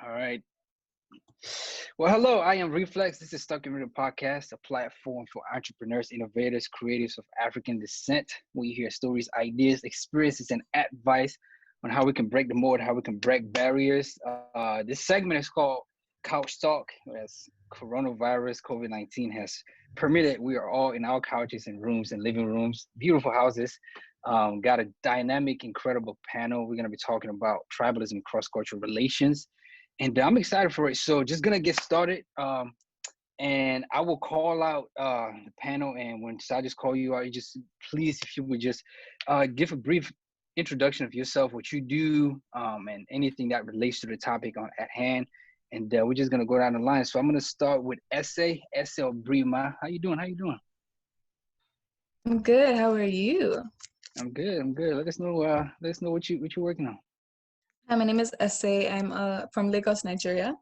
All right. Well, hello. I am RifleX. This is Stuck in Middle Podcast, a platform for entrepreneurs, innovators, creatives of African descent. We hear stories, ideas, experiences, and advice on how we can break the mold, how we can break barriers. This segment is called Couch Talk, as coronavirus COVID-19 has permitted. We are all in our couches and rooms and living rooms, beautiful houses. Got a dynamic, incredible panel. We're going to be talking about tribalism and cross-cultural relations, and I'm excited for it. So just gonna get started, and I will call out the panel. And when I just call you out, you just please, if you would just give a brief introduction of yourself, what you do, and anything that relates to the topic on at hand. And we're just gonna go down the line. So I'm gonna start with Essay or Brima. How you doing? How you doing? I'm good. How are you? I'm good. I'm good. Let us know. What you're working on. Hi, my name is Essay. I'm from Lagos, Nigeria.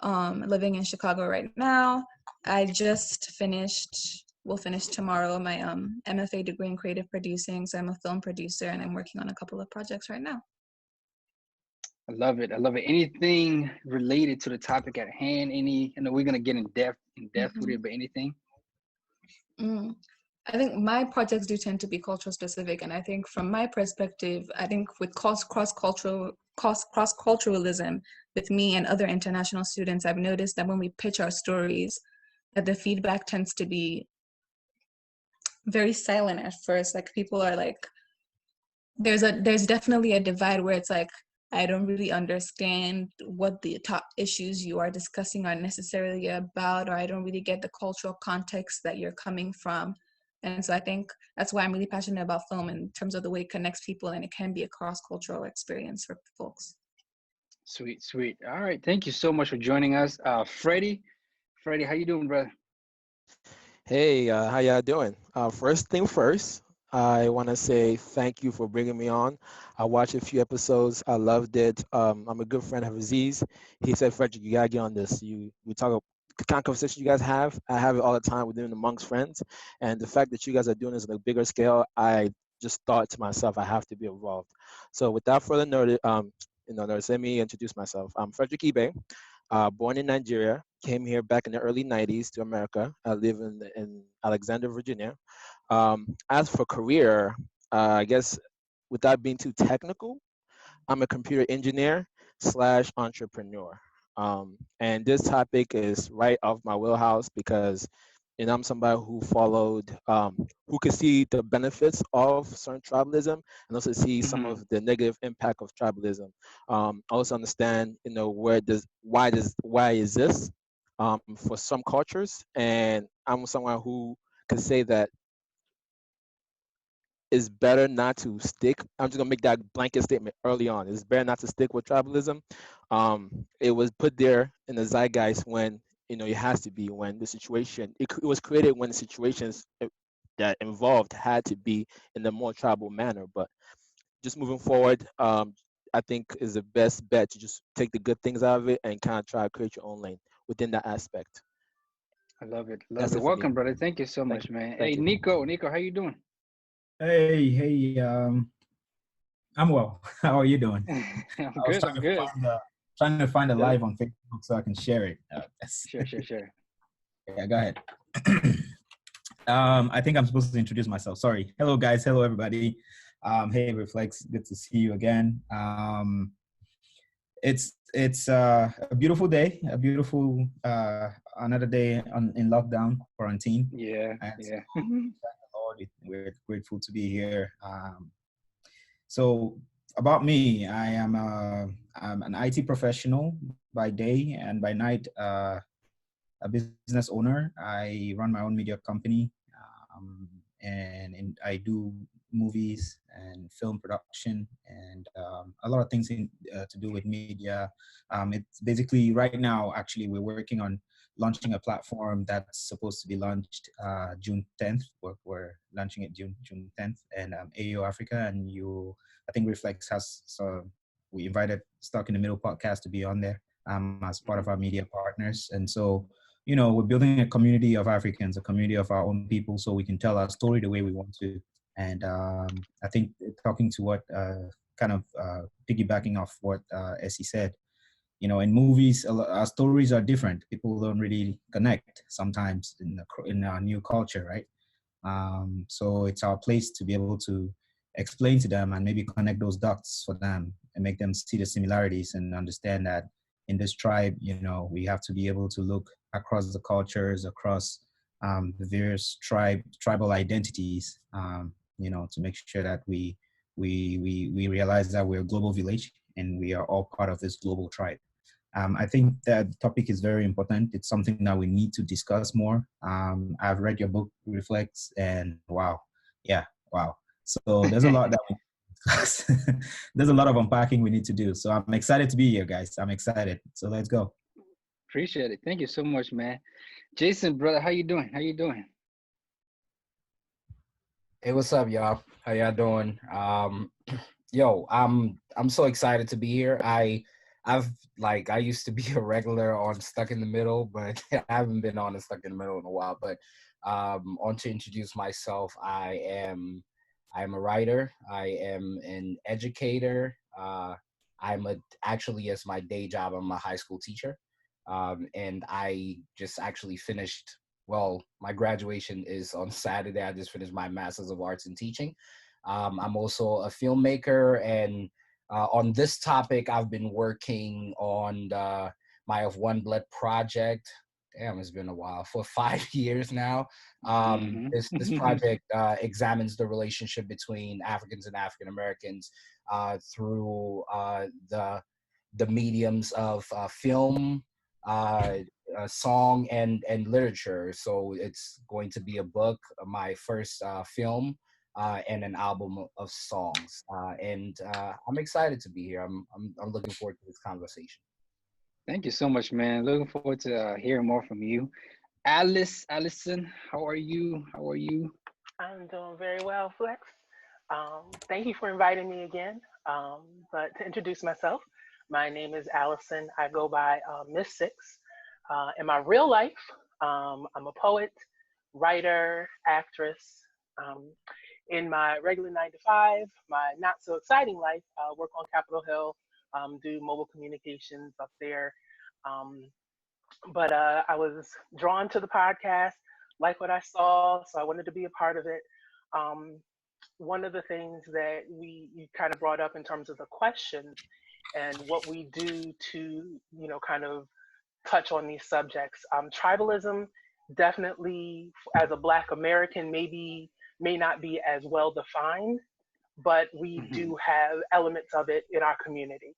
Living in Chicago right now. I just finished. Will finish tomorrow my MFA degree in creative producing. So I'm a film producer, and I'm working on a couple of projects right now. I love it. I love it. Anything related to the topic at hand? I know we're gonna get in depth with it, but anything? Mm. I think my projects do tend to be cultural specific, and I think from my perspective, I think with cross-culturalism, with me and other international students, I've noticed that when we pitch our stories, that the feedback tends to be very silent at first. Like people are like, there's definitely a divide where it's like, I don't really understand what the top issues you are discussing are necessarily about, or I don't really get the cultural context that you're coming from. And so I think that's why I'm really passionate about film in terms of the way it connects people, and it can be a cross-cultural experience for folks. Sweet, sweet. All right. Thank you so much for joining us. Freddie, how you doing, brother? Hey, how y'all doing? First thing first, I want to say thank you for bringing me on. I watched a few episodes. I loved it. I'm a good friend of Aziz. He said, Frederick, you gotta get on this. We talk the kind of conversation you guys have. I have it all the time within amongst friends, and the fact that you guys are doing this on a bigger scale, I just thought to myself, I have to be involved. So without further notice, notice, let me introduce myself. I'm Frederick Ibe. Born in Nigeria, came here back in the early 90s to America. I live in Alexandria, Virginia. As for career, I guess without being too technical, I'm a computer engineer slash entrepreneur. And this topic is right off my wheelhouse because I'm somebody who followed, who could see the benefits of certain tribalism and also see some Mm-hmm. of the negative impact of tribalism. Also understand, why is this for some cultures, and I'm someone who could say that it's better not to stick. I'm just gonna make that blanket statement early on. It's better not to stick with tribalism. It was put there in the zeitgeist when it has to be when the situation it was created when the situations that involved had to be in a more tribal manner. But just moving forward, I think is the best bet to just take the good things out of it and kind of try to create your own lane within that aspect. I love it. Love That's it. it for me. Welcome, brother. Thank you so Thank much, you. man. Hey, Thank you. Nico, how you doing? Hey, I'm well. How are you doing? I'm I was good. I'm good. trying to find a Tell live on Facebook so I can share it. Sure. Yeah, go ahead. I think I'm supposed to introduce myself. Sorry. Hello, guys. Hello, everybody. Hey, Reflex. Good to see you again. It's a beautiful day. A beautiful another day in lockdown quarantine. Yeah. And so, Yeah. thank the Lord, we're grateful to be here. So about me, I'm an IT professional by day, and by night, a business owner. I run my own media company, and I do movies and film production and a lot of things to do with media. It's basically right now, actually, we're working on launching a platform that's supposed to be launched June 10th. We're launching it June 10th, and AO Africa and I think Reflex has, so we invited Stuck in the Middle podcast to be on there as part of our media partners. And so, we're building a community of Africans, a community of our own people, so we can tell our story the way we want to. And I think talking to what kind of piggybacking off what Essie said, in movies, our stories are different. People don't really connect sometimes in our new culture, right? So it's our place to be able to explain to them and maybe connect those dots for them and make them see the similarities and understand that in this tribe, we have to be able to look across the cultures, across the various tribal identities, to make sure that we realize that we're a global village and we are all part of this global tribe. I think that topic is very important. It's something that we need to discuss more. I've read your book, RifleX, and wow. So there's a lot that we discuss. There's a lot of unpacking we need to do. So I'm excited to be here, guys. I'm excited. So let's go. Appreciate it. Thank you so much, man. Jason, brother, how you doing? How you doing? Hey, what's up, y'all? How y'all doing? Yo, I'm so excited to be here. I used to be a regular on Stuck in the Middle, but I haven't been on Stuck in the Middle in a while. But on to introduce myself, I am a writer. I am an educator. Actually, as my day job, I'm a high school teacher. And I just actually finished. Well, my graduation is on Saturday. I just finished my Master's of Arts in Teaching. I'm also a filmmaker, and on this topic, I've been working on my Of One Blood project. Damn, it's been a while, for 5 years now. This project examines the relationship between Africans and African Americans through the mediums of film, song, and literature. So it's going to be a book, my first film, and an album of songs. And I'm excited to be here. I'm looking forward to this conversation. Thank you so much, man. Looking forward to hearing more from you. Allison, how are you? How are you? I'm doing very well, Flex. Thank you for inviting me again. But to introduce myself, my name is Allison. I go by Miss Six. In my real life, I'm a poet, writer, actress. In my regular 9 to 5, my not so exciting life, work on Capitol Hill, do mobile communications up there. But I was drawn to the podcast, like what I saw, so I wanted to be a part of it. One of the things that you kind of brought up in terms of the questions and what we do to, kind of touch on these subjects. Tribalism definitely, as a Black American, may not be as well defined, but we do have elements of it in our community.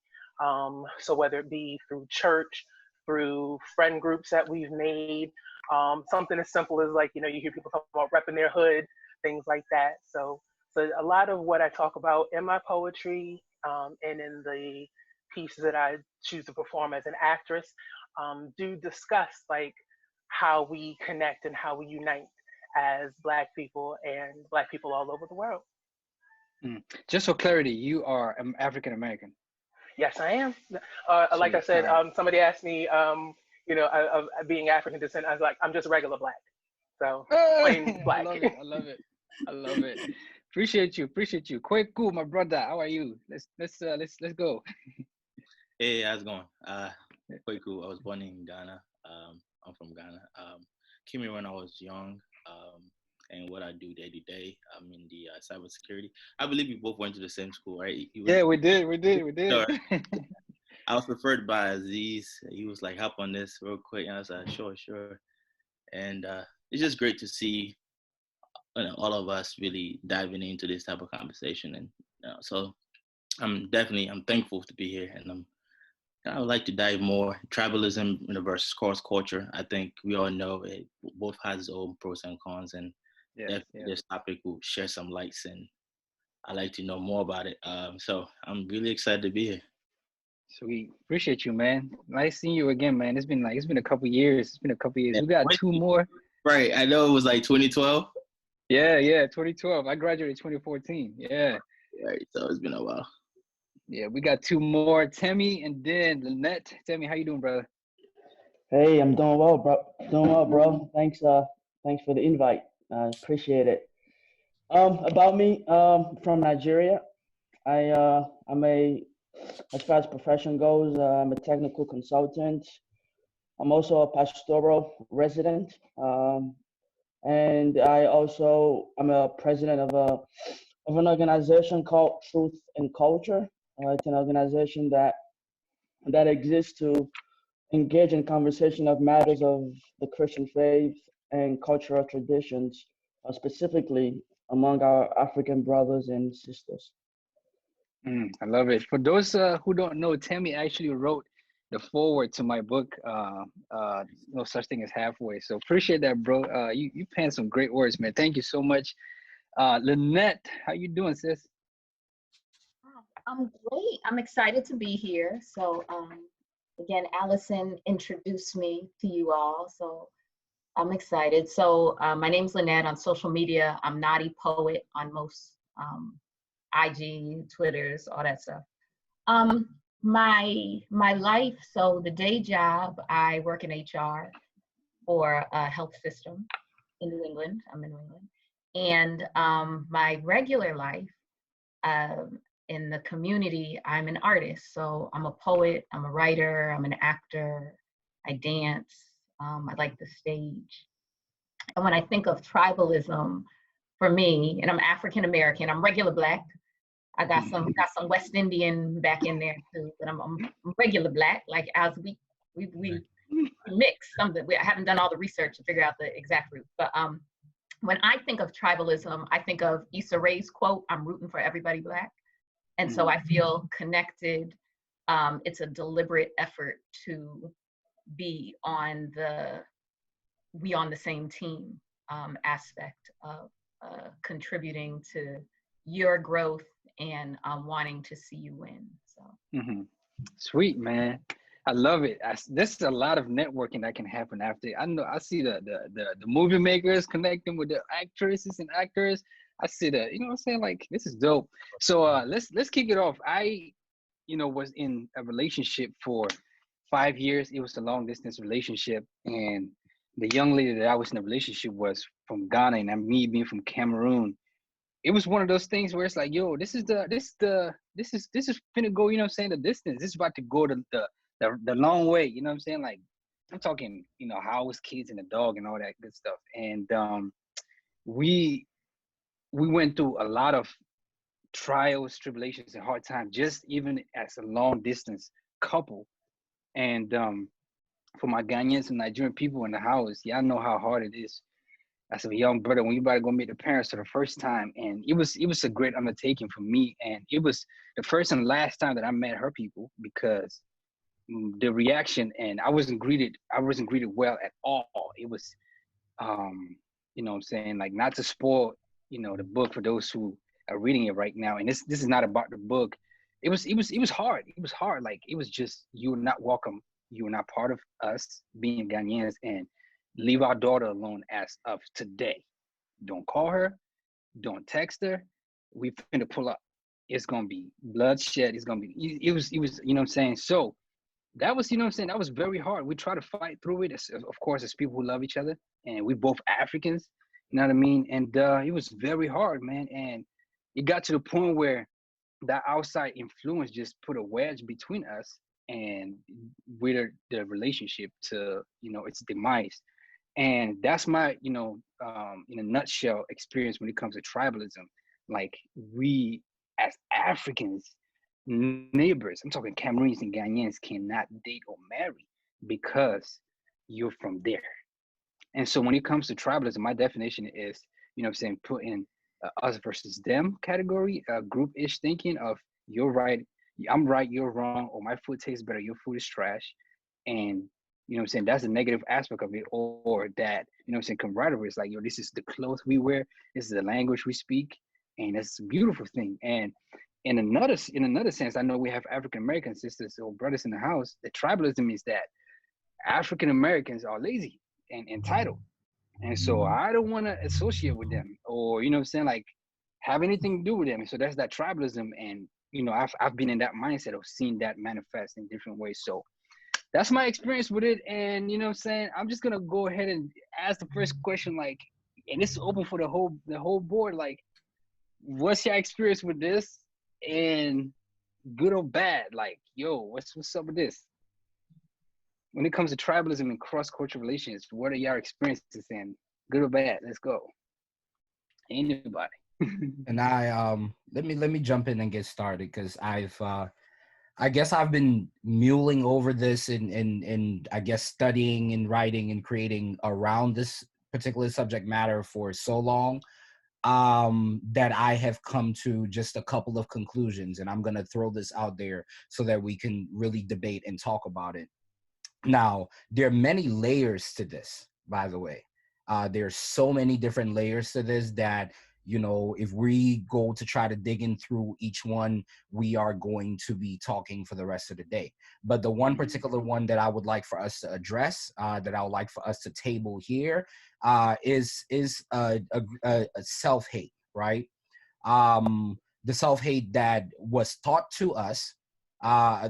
So whether it be through church, through friend groups that we've made, something as simple as you hear people talk about repping their hood, things like that. So a lot of what I talk about in my poetry and in the pieces that I choose to perform as an actress do discuss how we connect and how we unite as Black people and Black people all over the world. Just for clarity, you are African American. Yes, I am. Like I said, somebody asked me, being African descent. I was like, I'm just regular Black. So plain Black. I love it. Appreciate you. Quite cool, my brother. How are you? Let's go. Hey, how's it going? Quite cool. I was born in Ghana. I'm from Ghana. Came here when I was young. And what I do day to day, I'm in the cybersecurity. I believe we both went to the same school, right? Yeah, we did. I was referred by Aziz. He was like, "Help on this real quick," and I was like, "Sure." And it's just great to see, all of us really diving into this type of conversation. And so I'm thankful to be here, and I would like to dive more tribalism versus cross culture. I think we all know it both has its own pros and cons, and this topic will share some lights, and I'd like to know more about it. So I'm really excited to be here. Sweet. Appreciate you, man. Nice seeing you again, man. It's been a couple years. We got 2 more. Right. I know it was like 2012. Yeah, 2012. I graduated 2014. Yeah. Right. So it's been a while. Yeah, we got 2 more. Temmie and then Lynette. Temmie, how you doing, brother? Hey, I'm doing well, bro. Thanks for the invite. I appreciate it. About me, from Nigeria. I'm a as far as profession goes, I'm a technical consultant. I'm also a pastoral resident. And I'm a president of an organization called Truth and Culture. It's an organization that exists to engage in conversation of matters of the Christian faith and cultural traditions, specifically among our African brothers and sisters. I love it. For those who don't know, Tammy actually wrote the foreword to my book, No Such Thing as Halfway. So appreciate that, bro. You penned some great words, man. Thank you so much. Lynette, how you doing, sis? I'm great. I'm excited to be here. So again, Allison introduced me to you all. So I'm excited. So my name's Lynette on social media. I'm Naughty Poet on most IG, Twitters, all that stuff. My life, so the day job, I work in HR for a health system in New England. I'm in New England. And my regular life, in the community, I'm an artist. So I'm a poet, I'm a writer, I'm an actor, I dance, I like the stage. And when I think of tribalism, for me, and I'm African American, I'm regular Black. I got some West Indian back in there too, but I'm regular Black. Like as we mix something. I haven't done all the research to figure out the exact root. But when I think of tribalism, I think of Issa Rae's quote, "I'm rooting for everybody Black." And so I feel connected. It's a deliberate effort to be on the same team aspect of contributing to your growth and wanting to see you win. So Sweet, man. I love it. This is a lot of networking that can happen after. I see the movie makers connecting with the actresses and actors. I see that, you know what I'm saying? Like, this is dope. So let's kick it off. I, was in a relationship for 5 years. It was a long distance relationship, and the young lady that I was in a relationship was from Ghana, and me being from Cameroon. It was one of those things where it's like, yo, this is finna go, you know what I'm saying, the distance. This is about to go the long way, you know what I'm saying? Like, I'm talking, house, kids, and a dog and all that good stuff. And we went through a lot of trials, tribulations, and hard times, just even as a long distance couple. And for my Ghanaians and Nigerian people in the house, y'all know how hard it is as a young brother when you about to go meet the parents for the first time. And it was a great undertaking for me. And it was the first and last time that I met her people, because the reaction, and I wasn't greeted well at all. It was you know what I'm saying, like, not to spoil the book for those who are reading it right now, and this is not about the book. It was hard. It was hard. Like, it was just, you were not welcome, you were not part of us being Ghanaians, and leave our daughter alone as of today. Don't call her, don't text her. We finna pull up. It's gonna be bloodshed. It's gonna be, it was, you know what I'm saying? So that was, that was very hard. We try to fight through it, of course, as people who love each other, and we both Africans, you know what I mean? And it was very hard, man. And it got to the point where that outside influence just put a wedge between us and with the relationship to, its demise. And that's my, in a nutshell, experience when it comes to tribalism. Like, we as Africans, neighbors, I'm talking Cameroonians and Ghanaians, cannot date or marry because you're from there. And so when it comes to tribalism, my definition is, put in us versus them category, group-ish thinking of, you're right, I'm right, you're wrong, or my food tastes better, your food is trash. And that's the negative aspect of it. Or that, camaraderie is like, yo, this is the clothes we wear, this is the language we speak, and it's a beautiful thing. And in another sense, I know we have African American sisters or brothers in the house. The tribalism is that African Americans are lazy and entitled, and so I don't want to associate with them, or like, have anything to do with them. And so that's that tribalism. And I've been in that mindset of seeing that manifest in different ways. So that's my experience with it. And I'm just gonna go ahead and ask the first question, like, and it's open for the whole board. Like, what's your experience with this? And good or bad? Like, yo, what's up with this? When it comes to tribalism and cross-cultural relations, what are y'all experiences in? Good or bad? Let's go. Anybody? And let me jump in and get started because I guess I've been mulling over this and I guess studying and writing and creating around this particular subject matter for so long that I have come to just a couple of conclusions, and I'm gonna throw this out there so that we can really debate and talk about it. Now, there are many layers to this, by the way. There's so many different layers to this that, if we go to try to dig in through each one, we are going to be talking for the rest of the day. But the one particular one that I would like for us to address, that I would like for us to table here, is a self-hate, right? The self-hate that was taught to us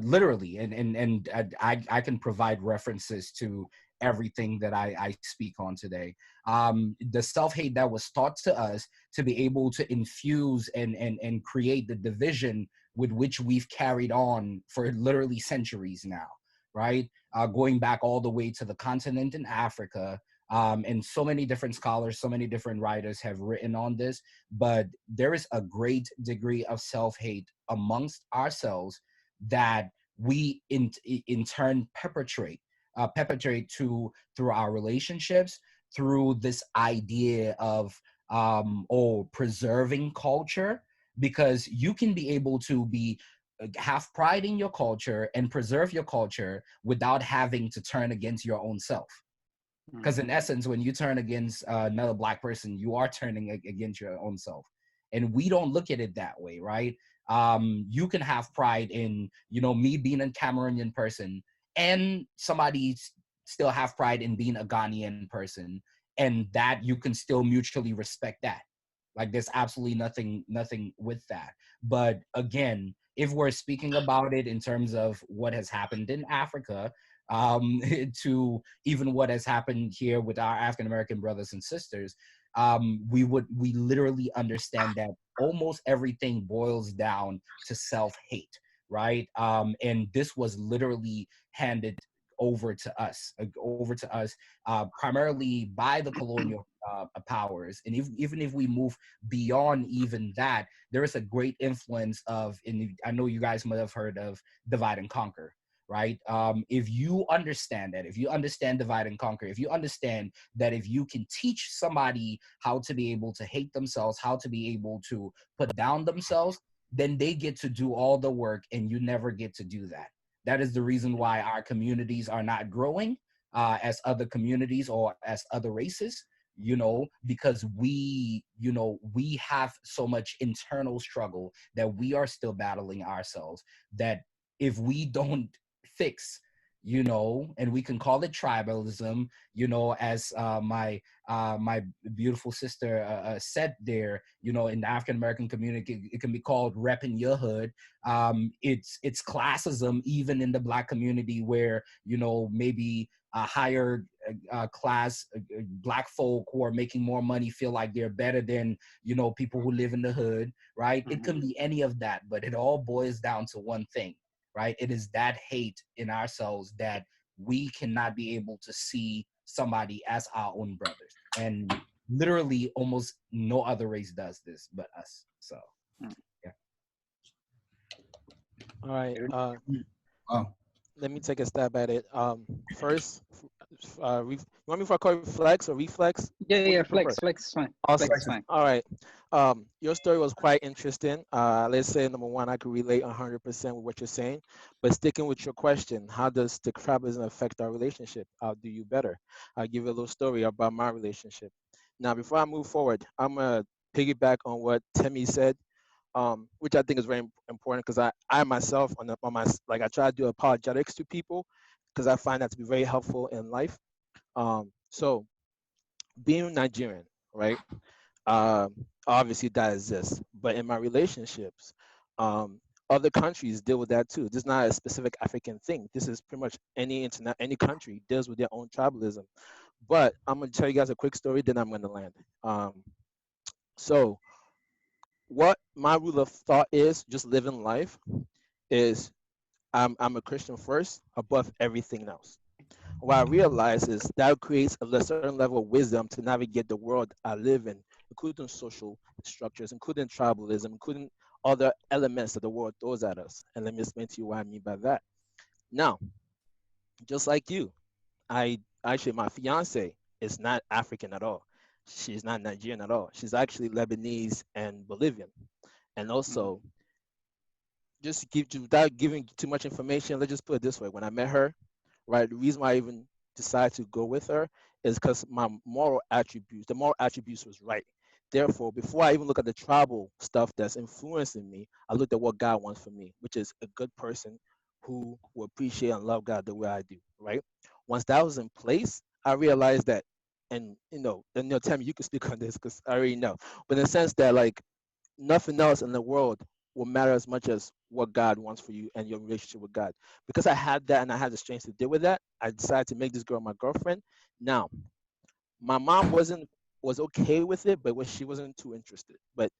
literally, and I can provide references to everything that I speak on today. The self-hate that was taught to us to be able to infuse and create the division with which we've carried on for literally centuries now, right? Going back all the way to the continent in Africa. And so many different scholars, so many different writers have written on this, but there is a great degree of self-hate amongst ourselves that we in turn perpetrate through our relationships, through this idea of preserving culture, because you can be able to be have pride in your culture and preserve your culture without having to turn against your own self. Because in essence, when you turn against another Black person, you are turning against your own self. And we don't look at it that way, right? You can have pride in, me being a Cameroonian person, and somebody still have pride in being a Ghanaian person, and that you can still mutually respect that. Like, there's absolutely nothing with that. But again, if we're speaking about it in terms of what has happened in Africa, to even what has happened here with our African American brothers and sisters, we literally understand that almost everything boils down to self-hate, right? And this was literally handed over to us, primarily by the colonial powers. And even if we move beyond even that, there is a great influence of, and I know you guys might have heard of divide and conquer, right? If you understand that, if you understand divide and conquer, if you understand that if you can teach somebody how to be able to hate themselves, how to be able to put down themselves, then they get to do all the work and you never get to do that. That is the reason why our communities are not growing as other communities or as other races, because we have so much internal struggle that we are still battling ourselves, that if we don't fix, and we can call it tribalism, as my beautiful sister said there, in the African American community, it can be called repping your hood. It's classism even in the Black community, where maybe a higher class Black folk who are making more money feel like they're better than people who live in the hood, right? It can be any of that, but it all boils down to one thing, right? It is that hate in ourselves that we cannot be able to see somebody as our own brothers. And literally almost no other race does this but us. So, yeah. All right. Oh, Let me take a stab at it. First, you want me to call you Flex or Reflex? Yeah, What do yeah, you prefer? flex is fine. Awesome. Flex is fine. All right. Your story was quite interesting. Let's say, number one, I could relate 100% with what you're saying. But sticking with your question, how does the tribalism affect our relationship? I'll do you better. I'll give you a little story about my relationship. Now, before I move forward, I'm going to piggyback on what Timmy said, which I think is very important, because I myself, I try to do apologetics to people, because I find that to be very helpful in life. So, being Nigerian, right? Obviously that exists, but in my relationships, other countries deal with that too. This is not a specific African thing. This is pretty much any country deals with their own tribalism. But I'm gonna tell you guys a quick story, then I'm gonna land. So what my rule of thought is, just living life, is I'm a Christian first above everything else. What I realize is that creates a certain level of wisdom to navigate the world I live in, including social structures, including tribalism, including other elements that the world throws at us. And let me explain to you what I mean by that. Now, just like you, I actually, my fiance is not African at all. She's not Nigerian at all. She's actually Lebanese and Bolivian. And also, just without giving too much information, let's just put it this way. When I met her, right, the reason why I even decided to go with her is because my the moral attributes was right. Therefore, before I even look at the tribal stuff that's influencing me, I looked at what God wants for me, which is a good person who will appreciate and love God the way I do, right? Once that was in place, I realized that, and Tammy, you can speak on this because I already know, but in the sense that like nothing else in the world will matter as much as what God wants for you and your relationship with God. Because I had that and I had the strength to deal with that, I decided to make this girl my girlfriend. Now, my mom was okay with it, but she wasn't too interested. But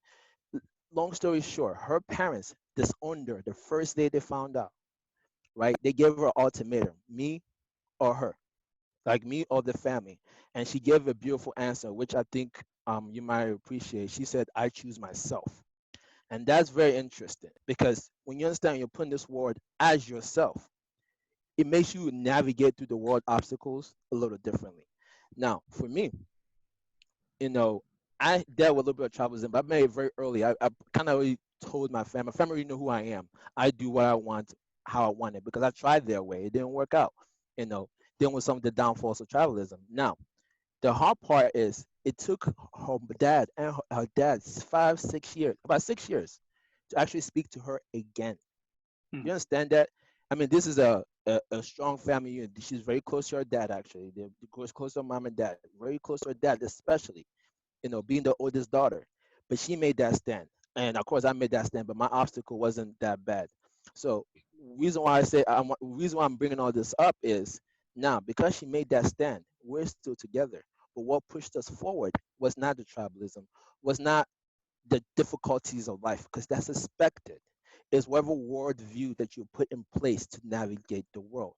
long story short, her parents disowned her the first day they found out. Right? They gave her an ultimatum: me or her, like me or the family. And she gave a beautiful answer, which I think you might appreciate. She said, "I choose myself." And that's very interesting because when you understand you're putting this word as yourself, it makes you navigate through the world obstacles a little differently. Now, for me, you know, I dealt with a little bit of tribalism, but I made it very early. I kind of already told my family already know who I am. I do what I want, how I want it, because I tried their way. It didn't work out, you know, dealing with some of the downfalls of tribalism. Now, the hard part is it took her dad and her dad 5 6 years, about 6 years, to actually speak to her again. You understand that? I mean, this is a strong family unit. She's very close to her dad, actually. They're close to her mom and dad, very close to her dad, especially, being the oldest daughter. But she made that stand. And of course, I made that stand, but my obstacle wasn't that bad. So, reason why I'm bringing all this up is now because she made that stand, we're still together. But what pushed us forward was not the tribalism, was not the difficulties of life, because that's expected. Is whatever worldview that you put in place to navigate the world.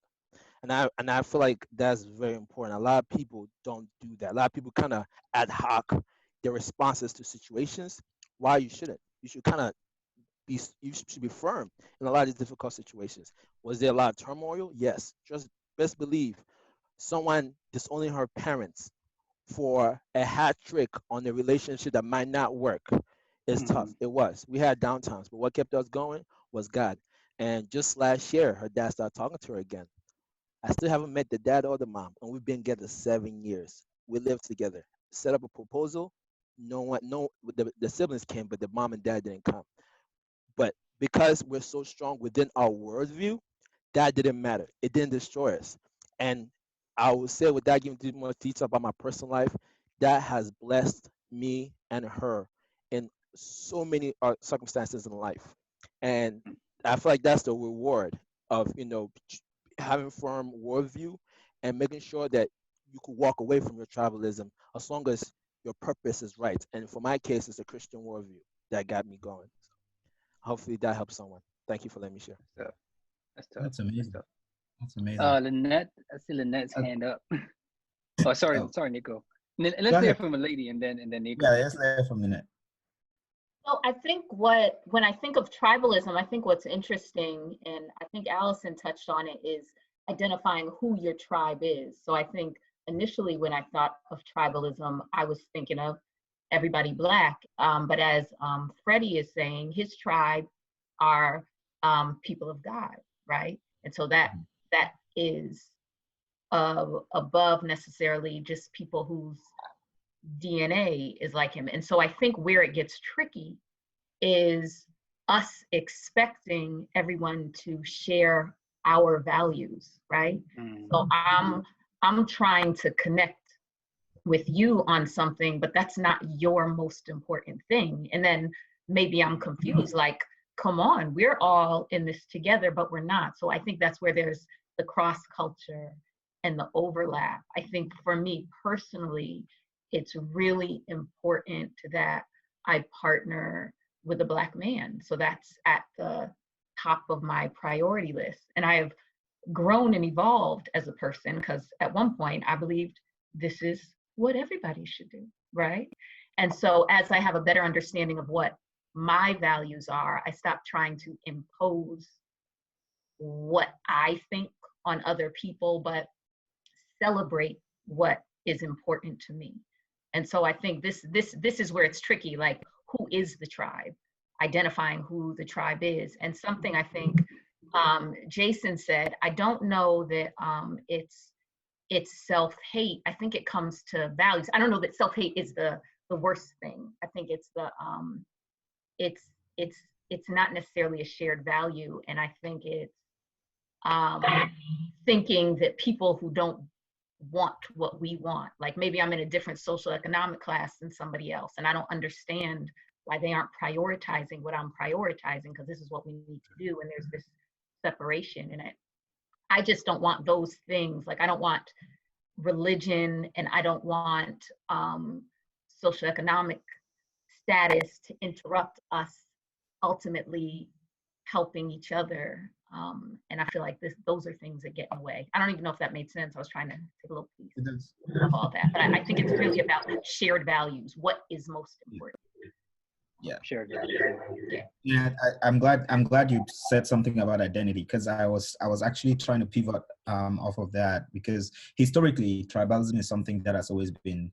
And I feel like that's very important. A lot of people don't do that. A lot of people kind of ad hoc their responses to situations. Why you shouldn't? You should kind of you should be firm in a lot of these difficult situations. Was there a lot of turmoil? Yes. Just best believe someone disowning her parents for a hat trick on a relationship that might not work is tough. It was. We had downtimes, but what kept us going was God. And just last year, her dad started talking to her again. I still haven't met the dad or the mom, and we've been together 7 years. We lived together. Set up a proposal. No one, no, the siblings came, but the mom and dad didn't come. But because we're so strong within our worldview, that didn't matter. It didn't destroy us. And I would say, without giving too much detail about my personal life, that has blessed me and her in so many circumstances in life. And I feel like that's the reward of having firm worldview and making sure that you could walk away from your tribalism as long as your purpose is right. And for my case, it's a Christian worldview that got me going. Hopefully that helps someone. Thank you for letting me share. That's tough. That's amazing. That's amazing. Lynette, I see Lynette's hand up. Oh, sorry, Nico. Let's hear from a lady and then Nico. Yeah, let's hear from Lynette. Well, I think when I think of tribalism, I think what's interesting, and I think Allison touched on it, is identifying who your tribe is. So I think initially when I thought of tribalism, I was thinking of everybody Black. But as Freddie is saying, his tribe are people of God, right? And so that is above necessarily just people whose DNA is like him. And so I think where it gets tricky is us expecting everyone to share our values, right? So I'm trying to connect with you on something, but that's not your most important thing. And then maybe I'm confused, like, come on, we're all in this together, but we're not. So I think that's where there's the cross culture and the overlap. I think for me personally, it's really important that I partner with a Black man. So that's at the top of my priority list. And I have grown and evolved as a person, because at one point I believed this is what everybody should do, right? And so as I have a better understanding of what my values are, I stopped trying to impose what I think on other people, but celebrate what is important to me. And so I think this is where it's tricky, like, who is the tribe? Identifying who the tribe is. And something I think Jason said, I don't know that it's self-hate. I think it comes to values. I don't know that self-hate is the worst thing. I think it's the it's not necessarily a shared value. And I think it's thinking that people who don't want what we want, like maybe I'm in a different social economic class than somebody else, and I don't understand why they aren't prioritizing what I'm prioritizing, because this is what we need to do, and there's this separation in it. I just don't want those things. Like, I don't want religion, and I don't want socioeconomic status to interrupt us ultimately helping each other. And I feel like those are things that get in the way. I don't even know if that made sense. I was trying to take a little piece of all that, but I think it's really about shared values. What is most important? Yeah. Shared values. Yeah, I'm glad you said something about identity, because I was actually trying to pivot off of that, because historically tribalism is something that has always been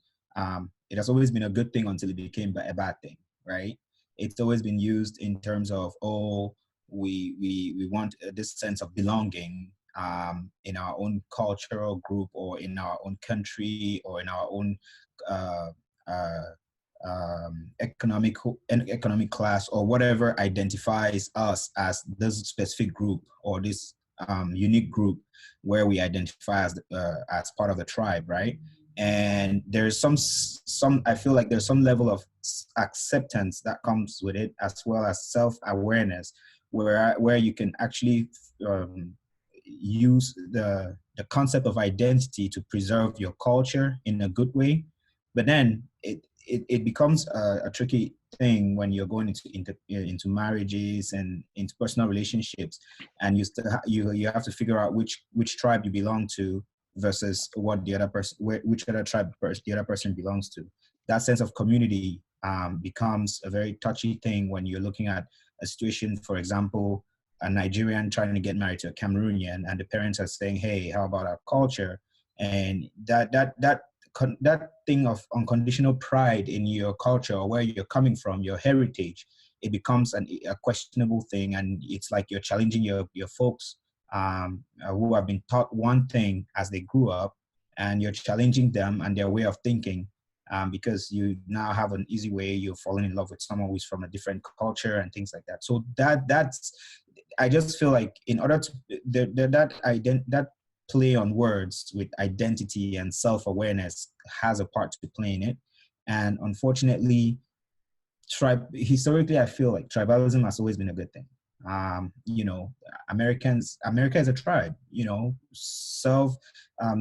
it has always been a good thing until it became a bad thing, right? It's always been used in terms of, oh, we want this sense of belonging in our own cultural group, or in our own country, or in our own economic class, or whatever identifies us as this specific group, or this unique group where we identify as part of the tribe, right? And there's some I feel like there's some level of acceptance that comes with it, as well as self-awareness, where you can actually use the concept of identity to preserve your culture in a good way. But then it becomes a tricky thing when you're going into marriages and into personal relationships, and you have to figure out which tribe you belong to versus what the other person, which other tribe the other person belongs to. That sense of community becomes a very touchy thing when you're looking at a situation, for example, a Nigerian trying to get married to a Cameroonian, and the parents are saying, "Hey, how about our culture?" And that thing of unconditional pride in your culture, or where you're coming from, your heritage, it becomes a questionable thing, and it's like you're challenging your folks who have been taught one thing as they grew up, and you're challenging them and their way of thinking, because you now have an easy way, you're falling in love with someone who's from a different culture and things like that. So that's I just feel like, in order to that play on words with identity and self-awareness has a part to play in it. And unfortunately, historically, I feel like tribalism has always been a good thing. America is a tribe,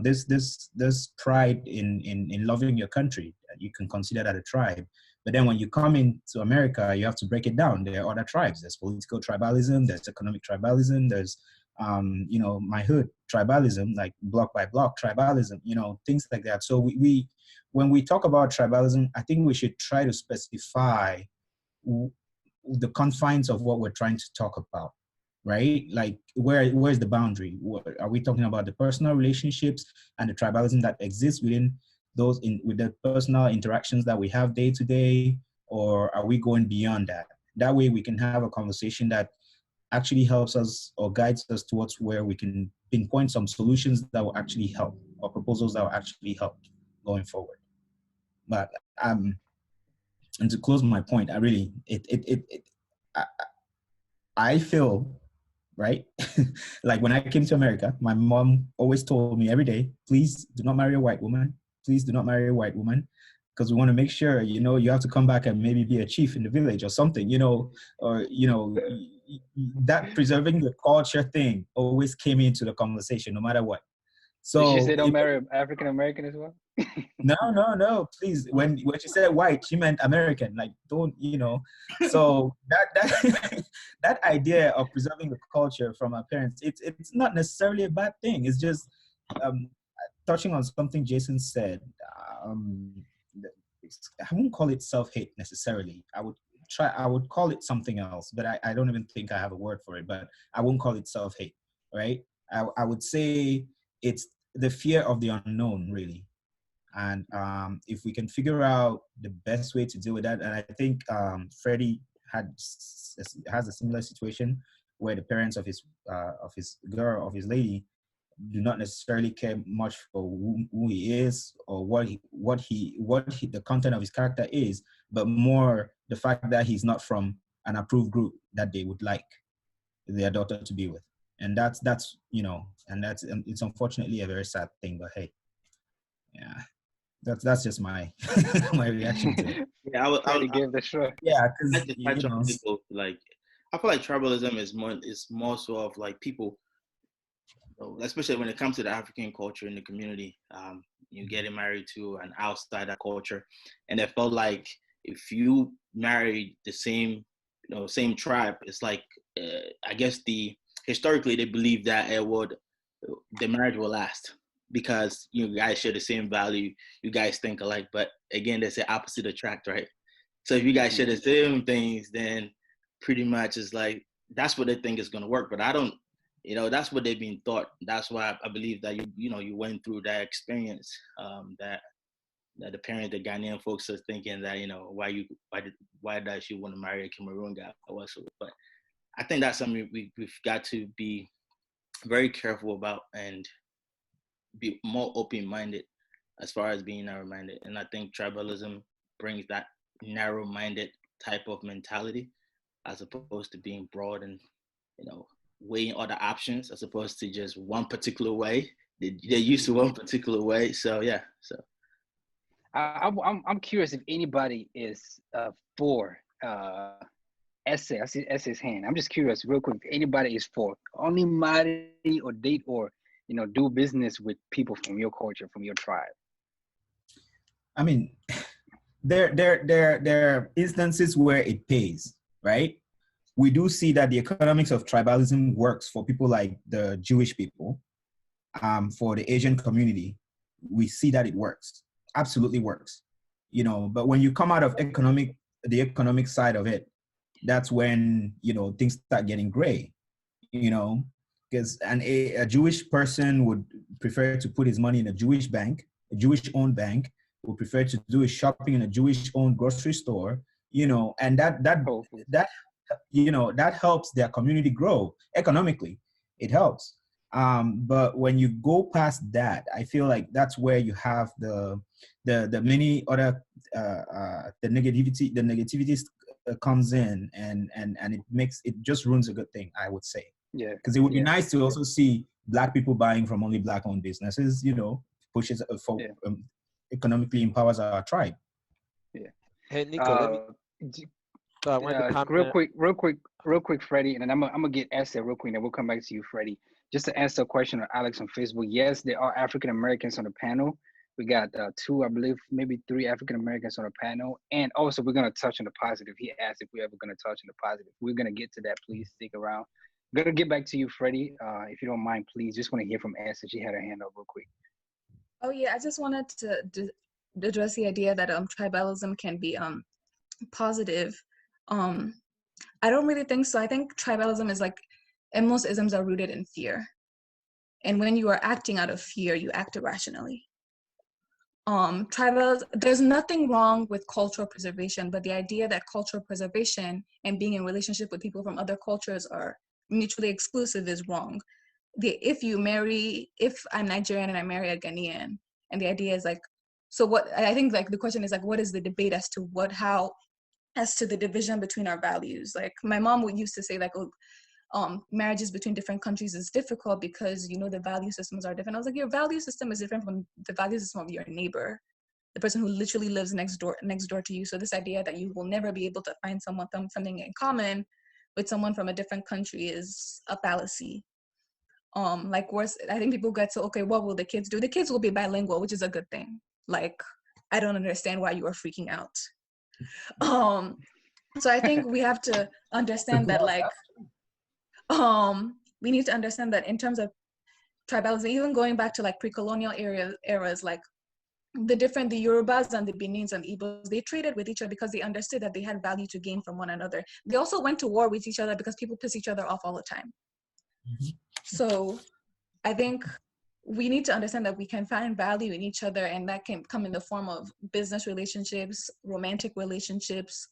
this pride in loving your country, you can consider that a tribe. But then when you come into America, you have to break it down. There are other tribes. There's political tribalism, there's economic tribalism, there's my hood tribalism, like block by block tribalism, things like that. So we when we talk about tribalism, I think we should try to specify the confines of what we're trying to talk about, right? Like, where's the boundary? Are we talking about the personal relationships and the tribalism that exists within those, with the personal interactions that we have day to day, or are we going beyond that? That way we can have a conversation that actually helps us or guides us towards where we can pinpoint some solutions that will actually help, or proposals that will actually help going forward. But and to close my point, I feel, right? Like, when I came to America, my mom always told me every day, please do not marry a white woman. Please do not marry a white woman, because we want to make sure, you have to come back and maybe be a chief in the village or something, that preserving the culture thing always came into the conversation, no matter what. Did she So say don't marry African American as well? no, please. When she said white, she meant American. Like, don't, So that that idea of preserving the culture from our parents, it's not necessarily a bad thing. It's just um, touching on something Jason said. Um, I wouldn't call it self-hate necessarily. I would call it something else, but I don't even think I have a word for it. But I wouldn't call it self-hate, right? I would say it's the fear of the unknown, really. And if we can figure out the best way to deal with that, and I think Freddie has a similar situation where the parents of his girl, of his lady, do not necessarily care much for who he is or the content of his character is, but more the fact that he's not from an approved group that they would like their daughter to be with. And that's it's unfortunately a very sad thing, but hey, yeah, that's just my my reaction to it. Yeah, I give the show. Yeah, I because just touch on people like I feel like tribalism is more so of like people, especially when it comes to the African culture in the community. You getting married to an outsider culture, and it felt like if you married the same tribe, it's like I guess historically they believe that the marriage will last because you guys share the same value, you guys think alike. But again, they say opposite attract, right? So if you guys share the same things, then pretty much it's like that's what they think is going to work. But I don't, that's what they've been taught. That's why I believe that you went through that experience, that the parents, the Ghanaian folks are thinking that why does she want to marry a Cameroon guy or whatsoever. But I think that's something we've got to be very careful about and be more open-minded as far as being narrow-minded. And I think tribalism brings that narrow-minded type of mentality as opposed to being broad and weighing other options as opposed to just one particular way. They're used to one particular way. So yeah. So I'm curious if anybody is for essay. I see essay's hand. I'm just curious, real quick, if anybody is for only marry or date or do business with people from your culture, from your tribe. I mean, there are instances where it pays, right? We do see that the economics of tribalism works for people like the Jewish people, for the Asian community. We see that it works, absolutely works, but when you come out of the economic side of it, that's when, things start getting gray, because a Jewish person would prefer to put his money in a Jewish bank, a Jewish-owned bank, would prefer to do his shopping in a Jewish-owned grocery store, and that helps their community grow economically. It helps. But when you go past that, I feel like that's where you have the many other the negativity comes in, and it just ruins a good thing, I would say. Yeah. Because it would be nice to also see Black people buying from only Black-owned businesses. Pushes for economically empowers our tribe. Yeah. Hey, Nico, I wanted to comment. Real quick, Freddie, and then I'm gonna get Esther real quick, and we'll come back to you, Freddie. Just to answer a question of Alex on Facebook. Yes, there are African Americans on the panel. We got 2, I believe, maybe 3 African Americans on the panel, and also we're gonna touch on the positive. He asked if we're ever gonna touch on the positive. We're gonna get to that. Please stick around. I'm gonna get back to you, Freddie, if you don't mind, please. Just want to hear from Esther. She had her hand up real quick. Oh yeah, I just wanted to address the idea that tribalism can be positive. I don't really think so. I think tribalism is and most isms are rooted in fear. And when you are acting out of fear, you act irrationally. There's nothing wrong with cultural preservation, but the idea that cultural preservation and being in relationship with people from other cultures are mutually exclusive is wrong. If I'm Nigerian and I marry a Ghanaian, and the idea is so what, I think the question is what is the debate as to the division between our values? My mom used to say marriages between different countries is difficult because the value systems are different. I was like, your value system is different from the value system of your neighbor, the person who literally lives next door to you. So this idea that you will never be able to find something in common with someone from a different country is a fallacy. Like worse, I think people get to, okay, what will the kids do? The kids will be bilingual, which is a good thing. Like, I don't understand why you are freaking out. So I think we have to understand that, like, we need to understand that in terms of tribalism, even going back to like pre-colonial eras, like the Yorubas and the Benins and Igbos, they traded with each other because they understood that they had value to gain from one another. They also went to war with each other because people piss each other off all the time. So I think we need to understand that we can find value in each other, and that can come in the form of business relationships, romantic relationships,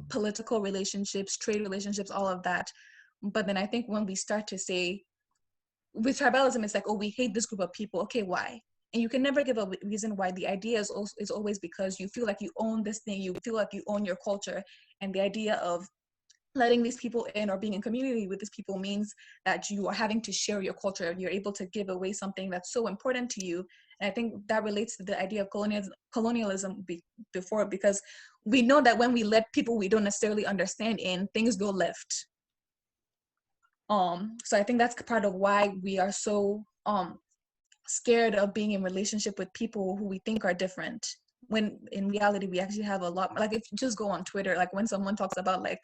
political relationships, trade relationships, all of that. But then I think when we start to say, with tribalism, it's like, oh, we hate this group of people. Okay, why? And you can never give a reason why. The idea is always because you feel like you own this thing, you feel like you own your culture, and the idea of letting these people in or being in community with these people means that you are having to share your culture. You're able to give away something that's so important to you. And I think that relates to the idea of colonialism before, because we know that when we let people we don't necessarily understand in, things go left. So I think that's part of why we are so scared of being in relationship with people who we think are different, when in reality we actually have a lot. Like if you just go on Twitter, like when someone talks about like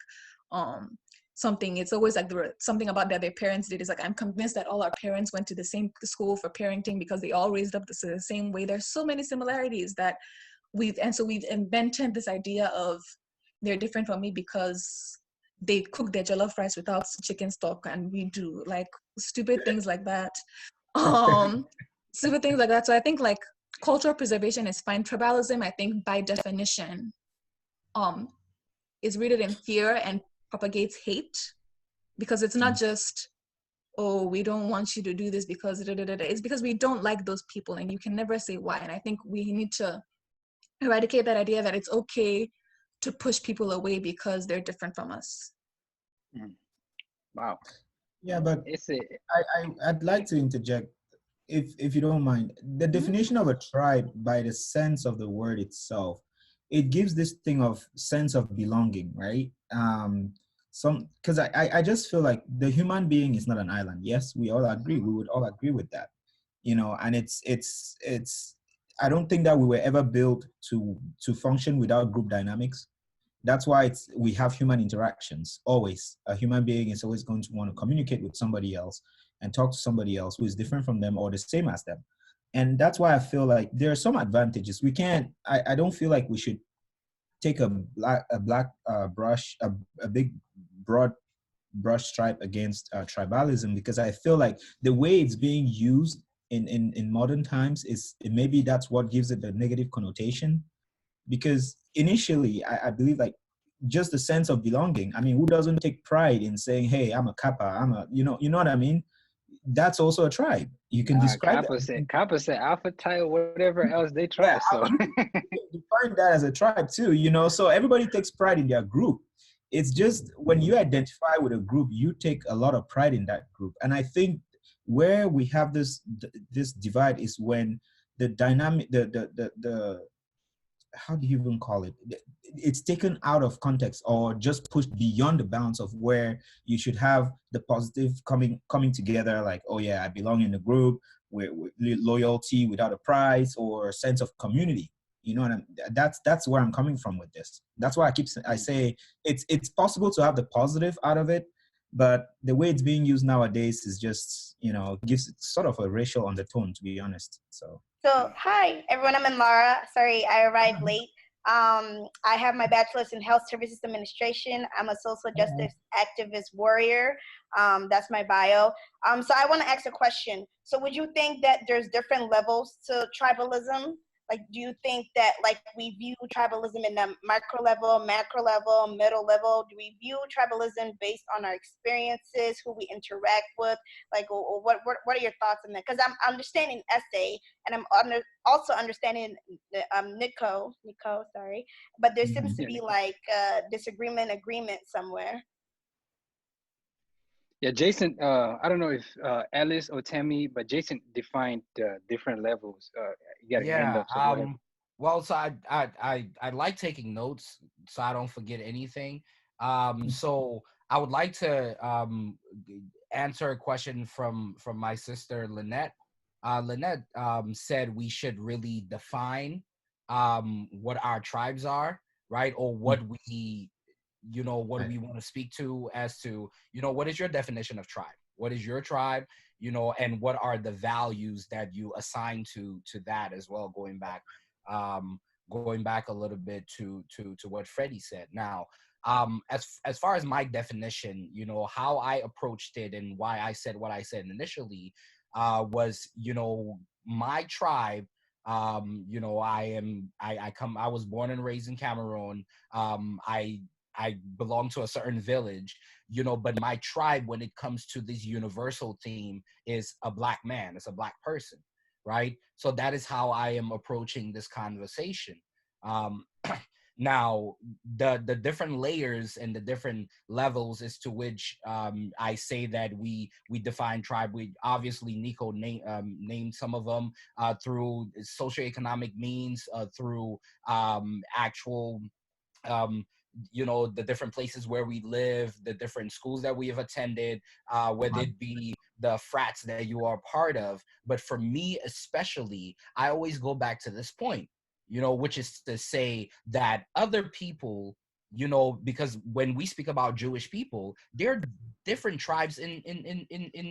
something, it's always like something about that their parents did. Is like, I'm convinced that all our parents went to the same school for parenting because they all raised up the same way. There's so many similarities that we've invented this idea of they're different from me because they cook their jollof rice without chicken stock, and we do, like, stupid things like that. Stupid things like that. So I think like cultural preservation is fine. Tribalism, I think by definition, is rooted in fear and propagates hate, because it's not just, oh, we don't want you to do this because it's because we don't like those people, and you can never say why. And I think we need to eradicate that idea that it's okay to push people away because they're different from us. Wow. Yeah, but it's I'd like to interject, if you don't mind. The definition of a tribe, by the sense of the word itself, it gives this thing of sense of belonging, right? Because I just feel like the human being is not an island. Yes, we all agree. We would all agree with that, and it's I don't think that we were ever built to function without group dynamics. That's why we have human interactions. Always, a human being is always going to want to communicate with somebody else and talk to somebody else who is different from them or the same as them. And that's why I feel like there are some advantages. We can't, I don't feel like we should take a big broad brush stripe against tribalism, because I feel like the way it's being used in modern times is, maybe that's what gives it the negative connotation. Because initially, I believe, like, just the sense of belonging. I mean, who doesn't take pride in saying, hey, I'm a Kappa, I'm a, you know what I mean? That's also a tribe. You can describe Kappa said alpha type, whatever else they try. Yeah, so define that as a tribe too, so everybody takes pride in their group. It's just when you identify with a group, you take a lot of pride in that group. And I think where we have this divide is when the dynamic, the how do you even call it? It's taken out of context or just pushed beyond the bounds of where you should have the positive coming together. Like, oh yeah, I belong in the group, with loyalty without a price, or sense of community. You know what that's where I'm coming from with this. That's why I say it's possible to have the positive out of it, but the way it's being used nowadays is just, gives it sort of a racial undertone, to be honest. So, hi, everyone. I'm Lara. Sorry, I arrived late. I have my bachelor's in health services administration. I'm a social justice activist warrior. That's my bio. So I want to ask a question. So would you think that there's different levels to tribalism? Like, do you think that, like, we view tribalism in the micro level, macro level, middle level? Do we view tribalism based on our experiences, who we interact with? Like, what are your thoughts on that? Because I'm understanding essay, and I'm also understanding Nico, sorry. But there seems to be, like, agreement somewhere. Yeah, Jason, I don't know if Alice or Tammy, but Jason defined different levels. You got to hand up. So well, so I like taking notes so I don't forget anything. So I would like to answer a question from my sister Lynette. Lynette said we should really define what our tribes are, right? Or what we, what we want to speak to as to, what is your definition of tribe? What is your tribe? And what are the values that you assign to that as well? Going back a little bit to what Freddie said. Now, as far as my definition, how I approached it and why I said what I said initially, was, my tribe. I was born and raised in Cameroon. I belong to a certain village, but my tribe, when it comes to this universal theme, is a Black man. It's a Black person, right? So that is how I am approaching this conversation. Now, the different layers and the different levels as to which I say that we define tribe. We obviously, Nico named some of them through socioeconomic means, through actual the different places where we live, the different schools that we have attended, whether it be the frats that you are part of. But for me especially, I always go back to this point, which is to say that other people, because when we speak about Jewish people, there are different tribes in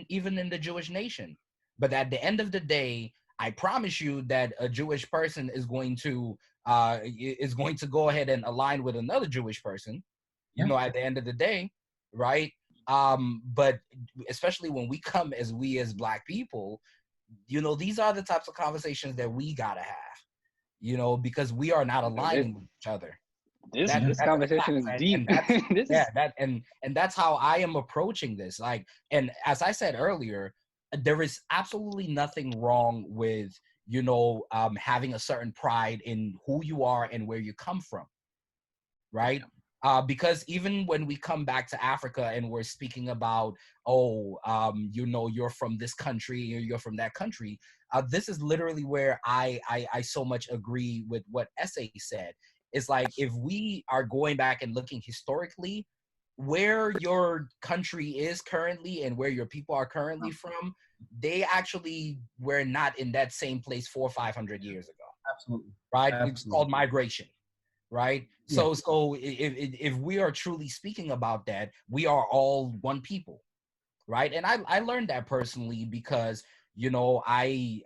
even in the Jewish nation. But at the end of the day, I promise you that a Jewish person is going to go ahead and align with another Jewish person, at the end of the day, right? But especially when we come as Black people, these are the types of conversations that we gotta have, because we are not aligning with each other. This conversation is deep. And that's how I am approaching this. Like, and as I said earlier, there is absolutely nothing wrong with having a certain pride in who you are and where you come from, right? Because even when we come back to Africa and we're speaking about, you're from this country or you're from that country, this is literally where I so much agree with what Essay said. It's like, if we are going back and looking historically, where your country is currently and where your people are currently from, they actually were not in that same place 400 or 500 years ago. Absolutely. Right? Absolutely. It's called migration, right? Yeah. So if we are truly speaking about that, we are all one people, right? And I learned that personally because, I'm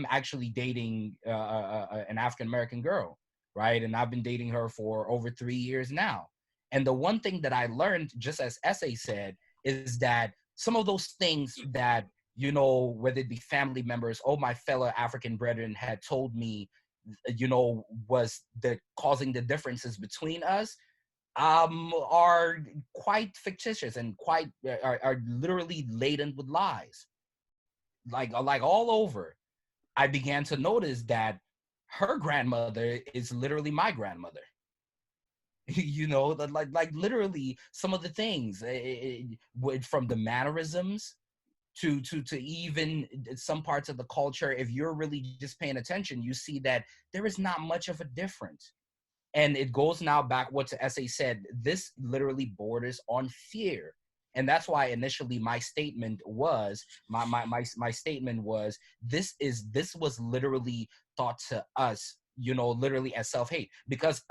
actually dating an African-American girl, right? And I've been dating her for over 3 years now. And the one thing that I learned, just as Essay said, is that some of those things that, whether it be family members or my fellow African brethren had told me, was causing the differences between us, are quite fictitious and are literally laden with lies. Like all over. I began to notice that her grandmother is literally my grandmother. Like literally some of the things, from the mannerisms to even some parts of the culture. If you're really just paying attention, you see that there is not much of a difference. And it goes now back what the essay said. This literally borders on fear. And that's why initially my statement was, my statement was, this was literally thought to us, literally as self-hate. Because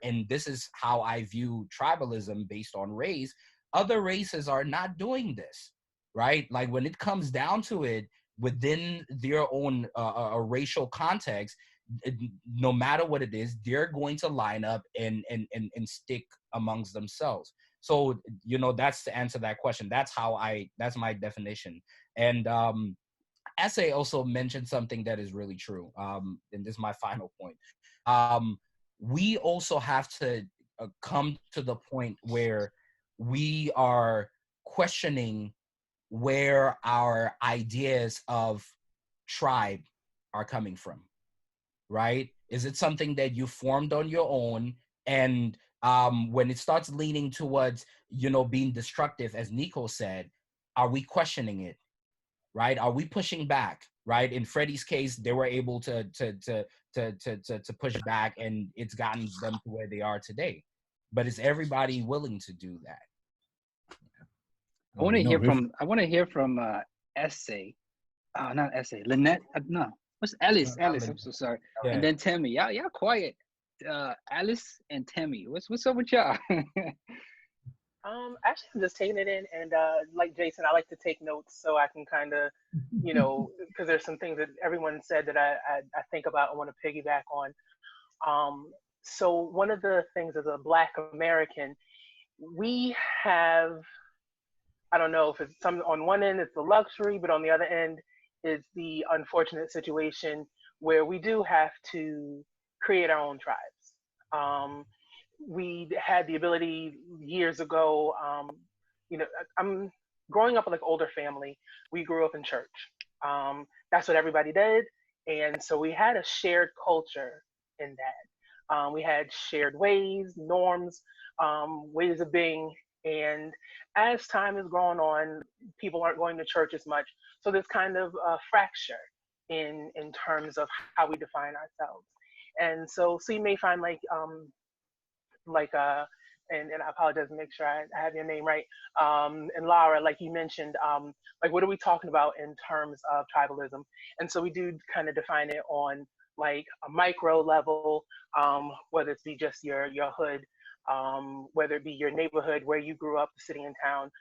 and this is how I view tribalism based on race, other races are not doing this, right? Like when it comes down to it, within their own racial context, no matter what it is, they're going to line up and stick amongst themselves. So, that's to answer that question. That's my definition. And Essay also mentioned something that is really true. And this is my final point. We also have to come to the point where we are questioning where our ideas of tribe are coming from, right? Is it something that you formed on your own? And when it starts leaning towards, being destructive, as Nico said, are we questioning it, right? Are we pushing back, right? In Freddie's case, they were able to push back, and it's gotten them to where they are today. but is everybody willing to do that? I want to hear from. I want to hear from Essay. Oh, not Essay. Lynette. No, what's Alice? Alice. I'm so sorry. Yeah. And then Tammy. Y'all quiet. Alice and Tammy. What's up with y'all? Actually, I'm just taking it in, and like Jason, I like to take notes so I can kind of, because there's some things that everyone said that I think about and want to piggyback on. So one of the things as a Black American, we have, I don't know if it's some, on one end it's the luxury, but on the other end is the unfortunate situation where we do have to create our own tribes. We had the ability years ago, I'm growing up with like older family. We grew up in church. That's what everybody did. And so we had a shared culture in that. We had shared ways, norms, ways of being. And as time has gone on, people aren't going to church as much. So there's kind of a fracture in terms of how we define ourselves. And so you may find and I apologize to make sure I have your name right. And Lara, like you mentioned, like what are we talking about in terms of tribalism? And so we do kind of define it on like a micro level, whether it be just your hood, whether it be your neighborhood, where you grew up, the city and town.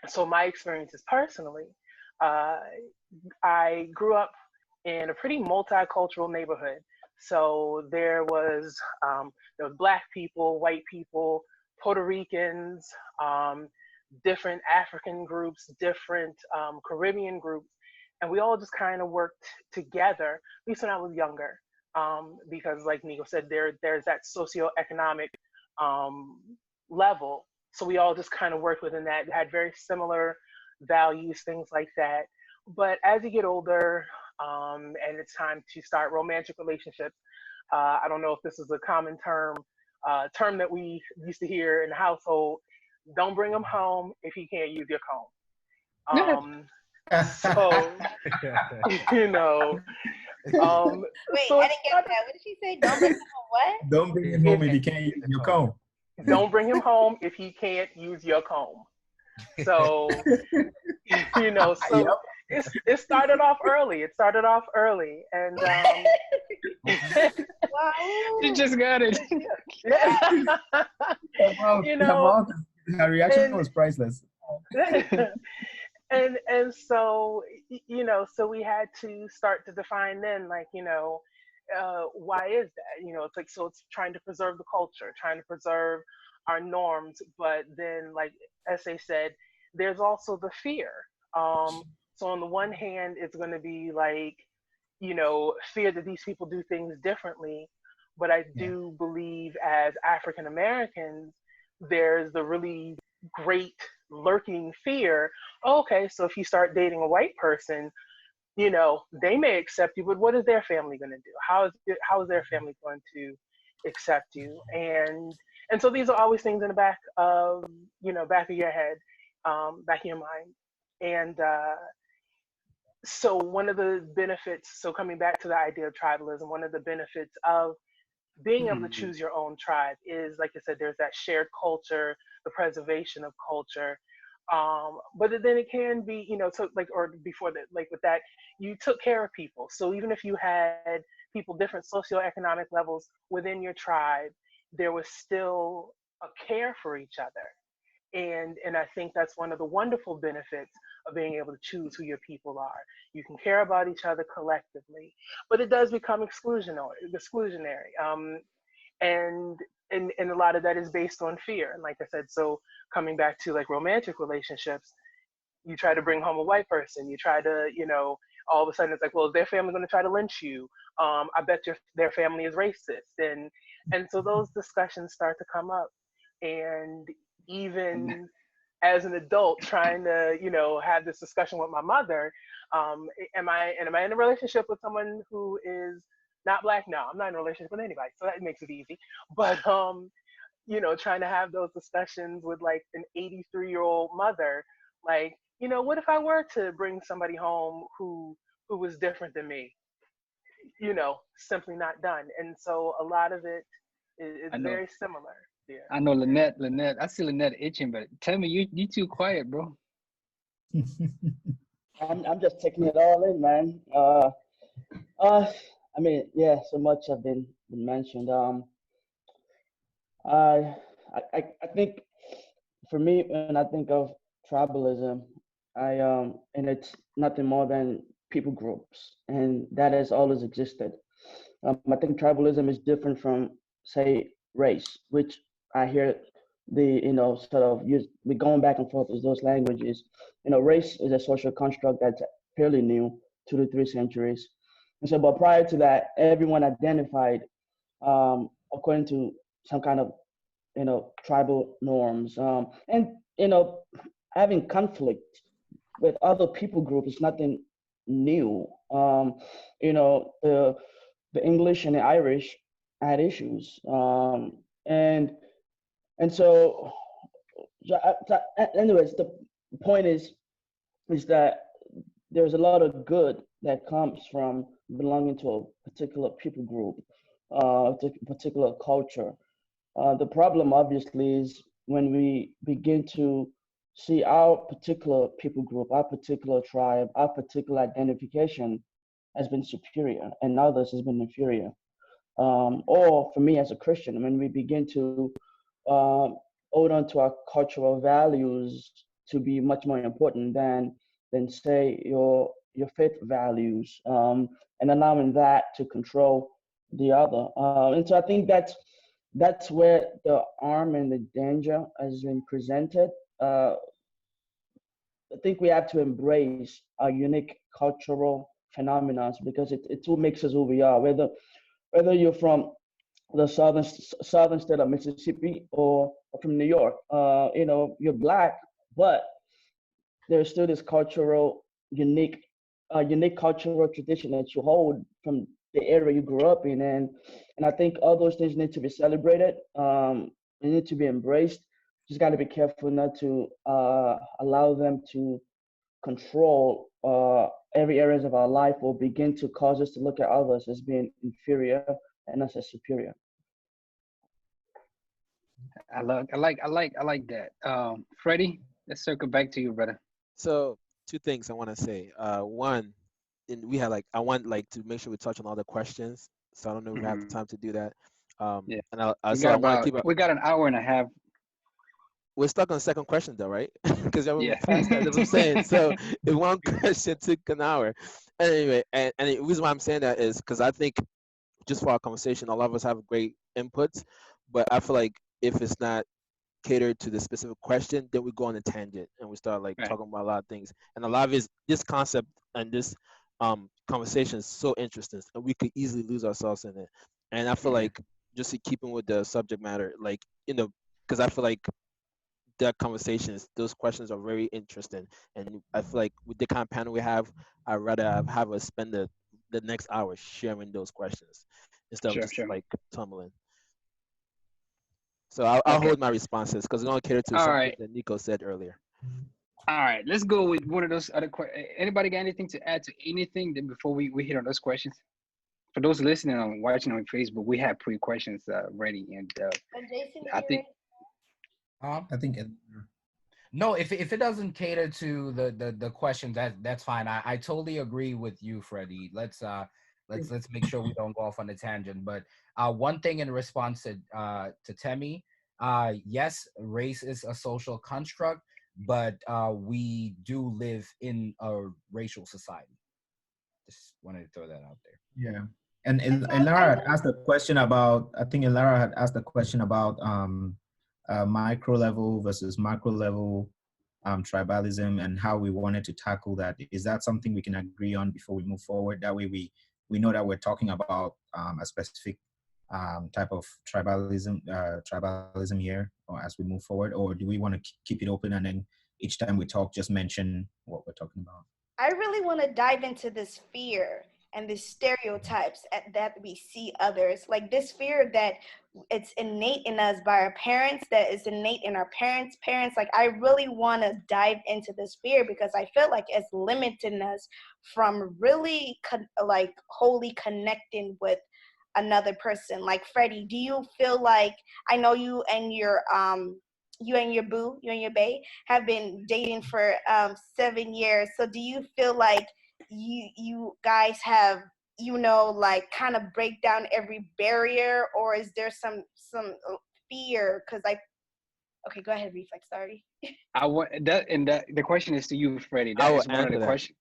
So my experiences personally, I grew up in a pretty multicultural neighborhood. So there was Black people, white people, Puerto Ricans, different African groups, different Caribbean groups, and we all just kind of worked together, at least when I was younger, because like Nico said, there's that socioeconomic level. So we all just kind of worked within that, had very similar values, things like that. But as you get older, and it's time to start romantic relationships, I don't know if this is a common term that we used to hear in the household. Don't bring him home if he can't use your comb. So, you know. Wait, so I didn't get that. What did she say? Don't bring him home what? Don't bring him home if he can't use your comb. Don't bring him home if he can't use your comb. So, so yep. It started off early. And wow. You just got it. Her reaction was priceless. And so so we had to start to define then, like, why is that? It's like, so it's trying to preserve the culture, trying to preserve our norms, but then, like S.A. said, there's also the fear. So on the one hand, it's going to be like, fear that these people do things differently. But I do believe as African Americans, there's the really great lurking fear. Okay, so if you start dating a white person, they may accept you, but what is their family going to do? How is their family going to accept you? And so these are always things in the back of your head, back of your mind. And so one of the benefits, so coming back to the idea of tribalism, one of the benefits of being able to choose your own tribe is, like I said, there's that shared culture, the preservation of culture. But then it can be, or before that, like with that, you took care of people. So even if you had people different socioeconomic levels within your tribe, there was still a care for each other. And I think that's one of the wonderful benefits of being able to choose who your people are. You can care about each other collectively, but it does become exclusionary. And a lot of that is based on fear. And like I said, so coming back to like romantic relationships, you try to bring home a white person, you try to, all of a sudden it's like, well, is their family going to try to lynch you? I bet their family is racist. And so those discussions start to come up. And even as an adult trying to, have this discussion with my mother, am I in a relationship with someone who is not Black? No, I'm not in a relationship with anybody. So that makes it easy. But, trying to have those discussions with like an 83-year-old mother, like, what if I were to bring somebody home who was different than me? Simply not done. And so a lot of it It's I know. very similar. Yeah. I know Lynette. I see Lynette itching, but tell me, you too quiet, bro. I'm just taking it all in, man. I mean, yeah, so much have been mentioned. I, I think for me, when I think of tribalism, and it's nothing more than people groups, and that has always existed. I think tribalism is different from, say, race, which I hear sort of use. We're going back and forth with those languages. Race is a social construct that's fairly new, 2 to 3 centuries. And so, but prior to that, everyone identified according to some kind of tribal norms, and having conflict with other people group is nothing new. The English and the Irish had issues, and so anyways, the point is that there's a lot of good that comes from belonging to a particular people group, to a particular culture. The problem, obviously, is when we begin to see our particular people group, our particular tribe, our particular identification has been superior and others has been inferior. Or for me as a Christian, when we begin to hold on to our cultural values to be much more important than say your faith values, and allowing that to control the other. And so I think that's where the harm and the danger has been presented. I think we have to embrace our unique cultural phenomena because it all makes us who we are. Whether you're from the southern state of Mississippi or from New York, you're black, but there's still this unique cultural tradition that you hold from the area you grew up in, and I think all those things need to be celebrated. They need to be embraced. Just got to be careful not to allow them to control every areas of our life or begin to cause us to look at others as being inferior and us as superior. I like that. Freddie, let's circle back to you, brother. So two things I want to say. One, we had I want to make sure we touch on all the questions. So I don't know if we have time to do that. Yeah. And I want to keep. We got an hour and a half. We're stuck on the second question though, right? Because we're Yeah. past that. That's what I'm saying. So if one question took an hour, anyway, and the reason why I'm saying that is because I think just for our conversation, a lot of us have great inputs, but I feel like if it's not catered to the specific question, then we go on a tangent and we start Right. talking about a lot of things. And a lot of this concept and this conversation is so interesting, and we could easily lose ourselves in it. And I feel like just to keeping with the subject matter, because I feel like that conversations, those questions are very interesting, and I feel like with the kind of panel we have, I'd rather have us spend the next hour sharing those questions instead of just tumbling. So I'll hold my responses because we're going to cater to something that Nico said earlier. All right, let's go with one of those other questions. Anybody got anything to add to anything before we hit on those questions? For those listening and watching on Facebook, we have pre-questions ready, and I think. I think no, if it doesn't cater to the question, that's fine. I totally agree with you, Freddie. Let's make sure we don't go off on a tangent. But one thing in response to Temi, yes, race is a social construct, but we do live in a racial society. Just wanted to throw that out there. Yeah. And Elara had asked a question about, I think Elara had asked a question about micro level versus macro level tribalism and how we wanted to tackle that. Is that something we can agree on before we move forward? That way we know that we're talking about a specific type of tribalism here, or as we move forward, or do we want to keep it open and then each time we talk just mention what we're talking about? I really want to dive into this fear and the stereotypes that we see others, like this fear that it's innate in us by our parents, that is innate in our parents' parents. Like, I really want to dive into this fear because I feel like it's limiting us from really wholly connecting with another person? Like Freddie, do you feel like, I know you and your bae have been dating for 7 years. So do you feel like you guys have, like kind of break down every barrier, or is there some fear? Because okay, go ahead, Reflex. Sorry. I want that, and that the question is to you, Freddie. I That will is one of the answer that. questions.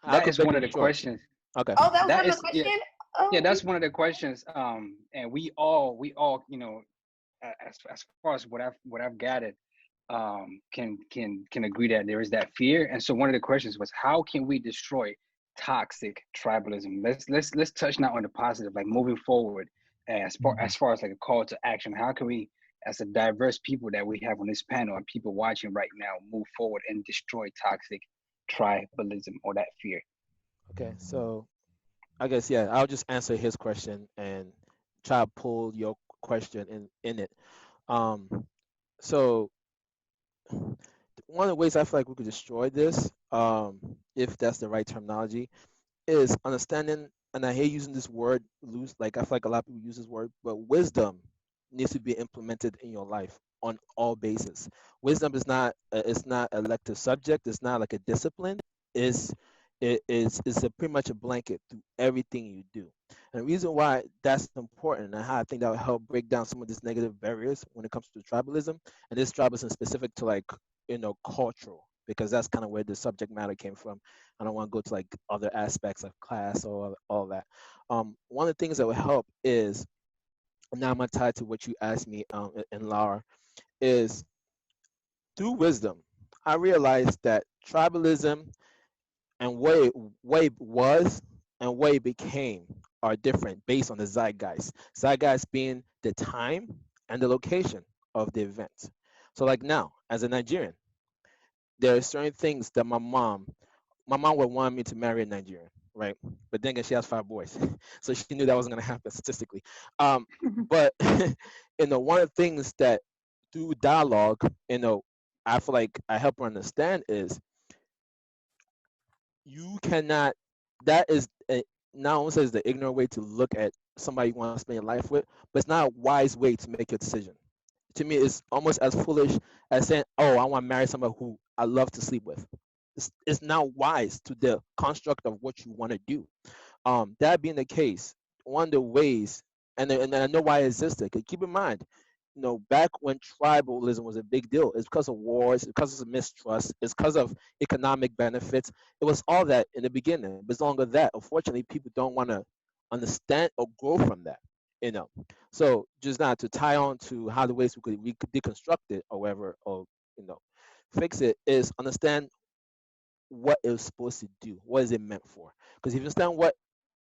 I That could is make one of it the short. questions. Okay. Oh, that was That one of is the question. yeah. Oh. That's one of the questions. And we all, as far as what I've gathered, can agree that there is that fear. And so one of the questions was, how can we destroy toxic tribalism? Let's touch now on the positive, like moving forward, as far as like a call to action. How can we, as a diverse people that we have on this panel and people watching right now, move forward and destroy toxic tribalism or that fear? Okay. So I guess yeah, I'll just answer his question and try to pull your question in it. Um, so one of the ways I feel like we could destroy this, if that's the right terminology, is understanding. And I hate using this word loose. Like I feel like a lot of people use this word, but wisdom needs to be implemented in your life on all bases. Wisdom is not it's not an elective subject. It's not like a discipline. It's it's a pretty much a blanket through everything you do. And the reason why that's important and how I think that will help break down some of these negative barriers when it comes to tribalism, and this tribalism specific to like cultural, because that's kind of where the subject matter came from. I don't want to go to like other aspects of class or all that. One of the things that will help is, now I'm gonna tie to what you asked me, and Laura, is through wisdom. I realized that tribalism and what it was and what it became are different based on the zeitgeist. Zeitgeist being the time and the location of the event. So like now, as a Nigerian, there are certain things that my mom would want me to marry a Nigerian, right? But then again, she has 5 boys, so she knew that wasn't gonna happen statistically. But one of the things that through dialogue, I feel like I help her understand is you cannot. That is not only says the ignorant way to look at somebody you want to spend your life with, but it's not a wise way to make your decision. To me, it's almost as foolish as saying, "Oh, I want to marry somebody who I love to sleep with." It's not wise to the construct of what you want to do. That being the case, one of the ways, and I know why it existed. 'Cause keep in mind, back when tribalism was a big deal, it's because of wars, it's because of mistrust, it's because of economic benefits. It was all that in the beginning. But as long as that, unfortunately, people don't want to understand or grow from that. You know, so just not to tie on to how the ways we could deconstruct it, or whatever, or you know, fix it is understand what it was supposed to do. What is it meant for? Because if you understand what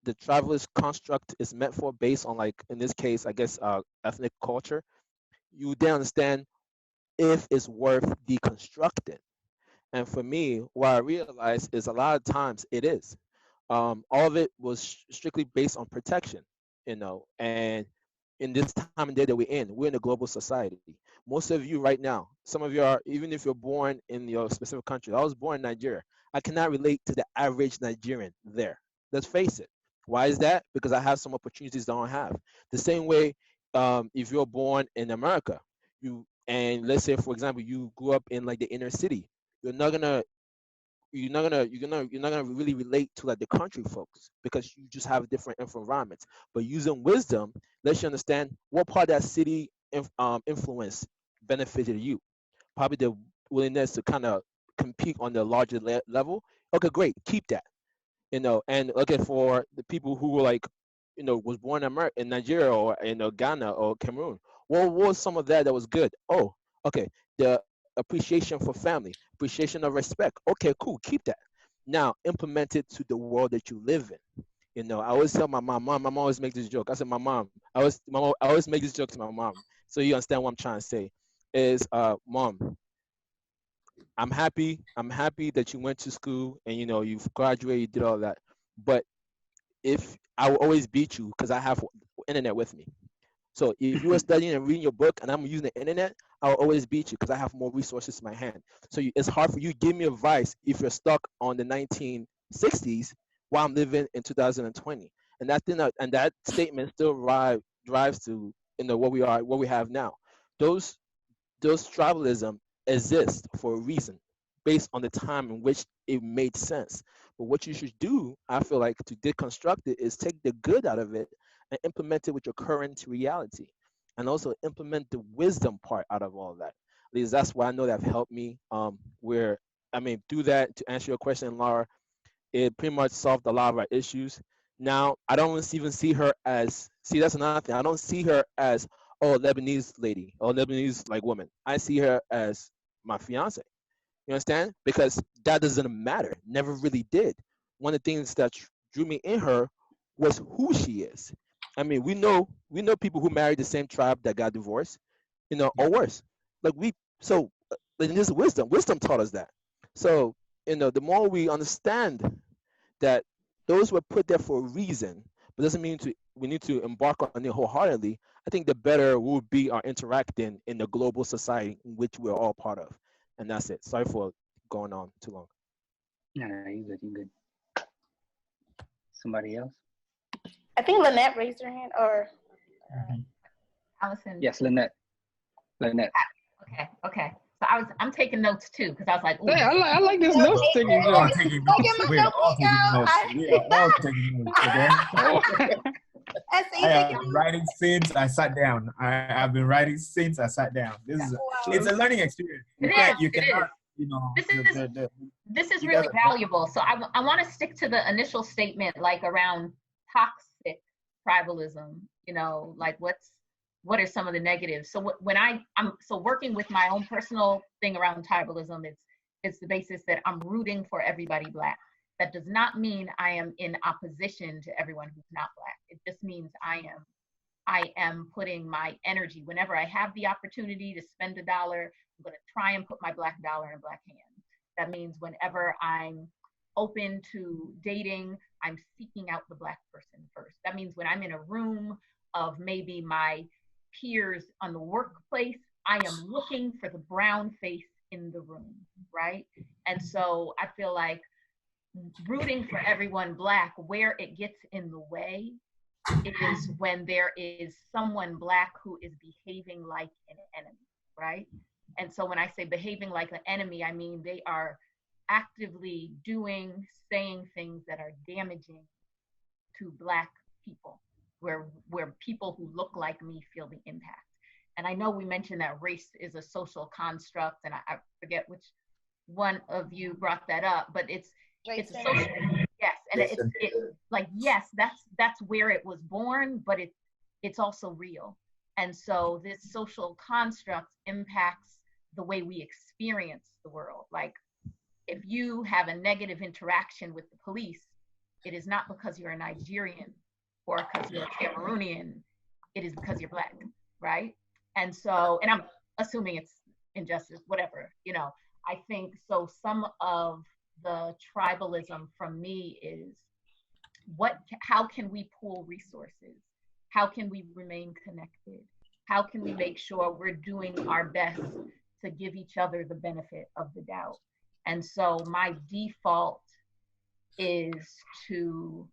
the traveler's construct is meant for, based on like in this case, I guess ethnic culture, you then understand if it's worth deconstructing. And for me, what I realized is a lot of times it is. All of it was strictly based on protection, and in this time and day that we're in a global society. Most of you right now, some of you are, even if you're born in your specific country. I was born in Nigeria. I cannot relate to the average Nigerian there. Let's face it. Why is that? Because I have some opportunities they don't have. The same way, if you're born in America, and let's say, for example, you grew up in like the inner city, you're not gonna you're not gonna really relate to like the country folks, because you just have different environments. But using wisdom lets you understand what part of that city influence benefited you. Probably the willingness to kind of compete on the larger level. Okay, great, keep that. And okay, for the people who were like, was born in America, in Nigeria, or Ghana or Cameroon, what was some of that was good? Oh, okay, the appreciation for family, appreciation of respect. Okay, cool, keep that. Now implement it to the world that you live in. I always tell my mom always make this joke. I said, I always make this joke to my mom, so you understand what I'm trying to say. Is mom, I'm happy that you went to school and you've graduated, you did all that. But if I will always beat you because I have internet with me. So if you are studying and reading your book and I'm using the internet, I'll always beat you because I have more resources in my hand. So it's hard for you to give me advice if you're stuck on the 1960s while I'm living in 2020. And that thing, and that statement still drives to what we have now. Those tribalism exist for a reason, based on the time in which it made sense. But what you should do, I feel like, to deconstruct it is take the good out of it and implement it with your current reality, and also implement the wisdom part out of all of that. At least that's why I know that have helped me. Where I mean, through that, to answer your question, Laura, it pretty much solved a lot of our issues. Now I don't even see her as, that's another thing. I don't see her as, oh, Lebanese lady or Lebanese like woman. I see her as my fiance. You understand? Because that doesn't matter. Never really did. One of the things that drew me in her was who she is. I mean, we know people who married the same tribe that got divorced, or worse. Like then there's wisdom. Wisdom taught us that. So, the more we understand that those were put there for a reason, but doesn't mean we need to embark on it wholeheartedly. I think the better will be our interacting in the global society in which we're all part of. And that's it. Sorry for going on too long. No, you good. You good. Somebody else? I think Lynette raised her hand, or Allison. Yes, Lynette. Okay. So I'm taking notes too, because I was like, ooh. Hey, I like this note taking. We are all taking notes. We are all taking notes. Okay? I have been writing since I sat down. I've been writing since I sat down. It's a learning experience. This is really valuable. So I want to stick to the initial statement, like around toxic tribalism. Like what are some of the negatives? So when I'm working with my own personal thing around tribalism, it's the basis that I'm rooting for everybody Black. That does not mean I am in opposition to everyone who's not Black. It just means I am putting my energy, whenever I have the opportunity to spend $1, I'm going to try and put my Black dollar in a Black hand. That means whenever I'm open to dating, I'm seeking out the Black person first. That means when I'm in a room of maybe my peers on the workplace, I am looking for the brown face in the room, right? And so I feel like rooting for everyone Black, where it gets in the way is when there is someone Black who is behaving like an enemy, right? And so when I say behaving like an enemy, I mean they are actively saying things that are damaging to Black people, where people who look like me feel the impact. And I know we mentioned that race is a social construct, and I forget which one of you brought that up, but it's a social, yes, and it's like, yes, that's where it was born, but it's also real. And so this social construct impacts the way we experience the world. Like, if you have a negative interaction with the police, it is not because you're a Nigerian or because you're a Cameroonian, it is because you're Black, right? And so, and I'm assuming it's injustice, whatever, I think so. Some of the tribalism from me is how can we pool resources? How can we remain connected? How can we make sure we're doing our best to give each other the benefit of the doubt? And so my default is to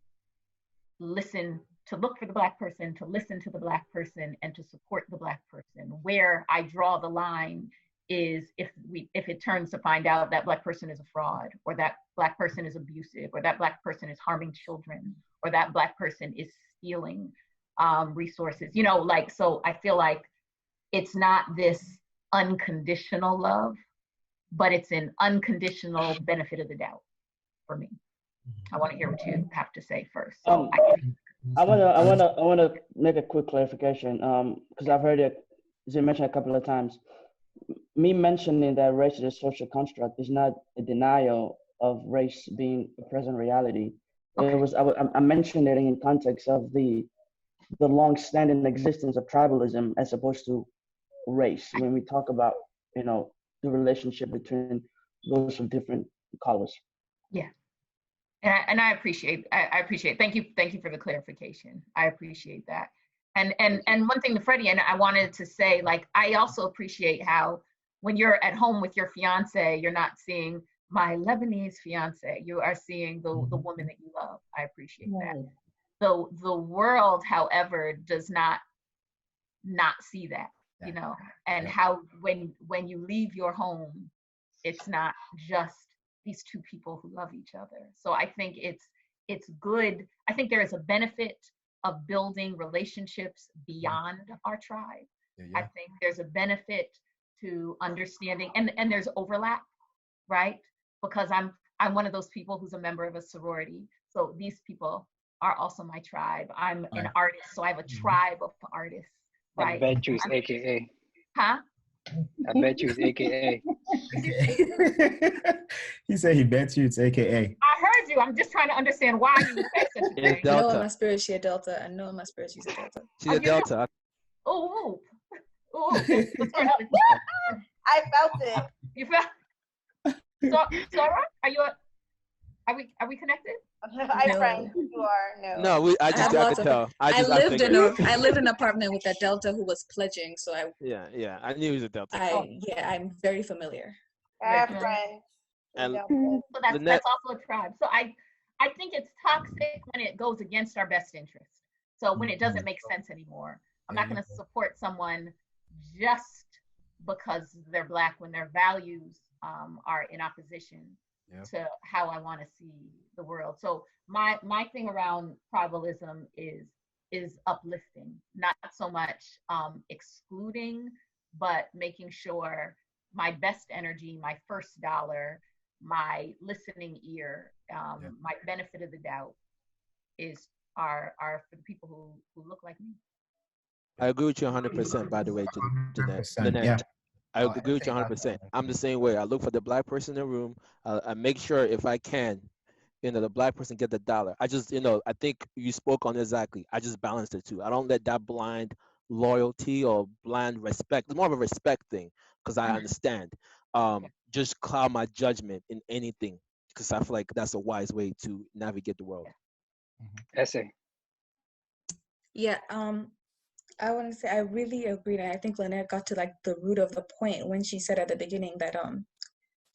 listen, to look for the Black person, to listen to the Black person, and to support the Black person. Where I draw the line is if it turns to find out that Black person is a fraud, or that Black person is abusive, or that Black person is harming children, or that Black person is stealing resources, so I feel like it's not this unconditional love, but it's an unconditional benefit of the doubt for me. I want to hear what you have to say first. So I wanna make a quick clarification, because I've heard it mentioned a couple of times. Me mentioning that race is a social construct is not a denial of race being a present reality. Okay. I mentioned it in context of the long-standing existence of tribalism as opposed to race. When we talk about the relationship between those of different colors. Yeah, and I appreciate. Thank you for the clarification. I appreciate that. And one thing to Freddie, and I wanted to say, like, I also appreciate how when you're at home with your fiance, you're not seeing my Lebanese fiance. You are seeing the woman that you love. I appreciate that. The world, however, does not see that, you know, and how when you leave your home, it's not just these two people who love each other. So I think it's good. I think there is a benefit of building relationships beyond our tribe. I think there's a benefit to understanding, and there's overlap, right? Because I'm one of those people who's a member of a sorority. So these people are also my tribe. I'm an artist, so I have a tribe of artists, right? I bet you it's AKA. Huh? I bet you it's AKA. He said he bets you it's AKA. I heard you. I'm just trying to understand why you would say such a thing. I know in my spirit she's a Delta. I know in my spirit she's a Delta. She's a Delta. Oh. I felt it. You felt? Sarah, are we connected? I friend you are No, I could tell. I lived in an apartment with a Delta who was pledging, so I I knew he was a Delta. I'm very familiar. I have friends. And so that's also a tribe. So I think it's toxic when it goes against our best interest. So when it doesn't make sense anymore. I'm not going to support someone just because they're Black when their values are in opposition to how I want to see the world. So my thing around tribalism is uplifting, not so much excluding, but making sure my best energy, my first dollar, my listening ear, my benefit of the doubt are for the people who look like me. I agree with you 100%, by the way, Jeanette. Yeah. I agree with you 100%. I'm the same way. I look for the Black person in the room. I make sure if I can, the Black person get the dollar. I just, I think you spoke on exactly. I just balance the two. I don't let that blind loyalty or blind respect. It's more of a respect thing because I understand. Just cloud my judgment in anything because I feel like that's a wise way to navigate the world. Essay. Yeah. I want to say I really agree, and I think Lynette got to like the root of the point when she said at the beginning that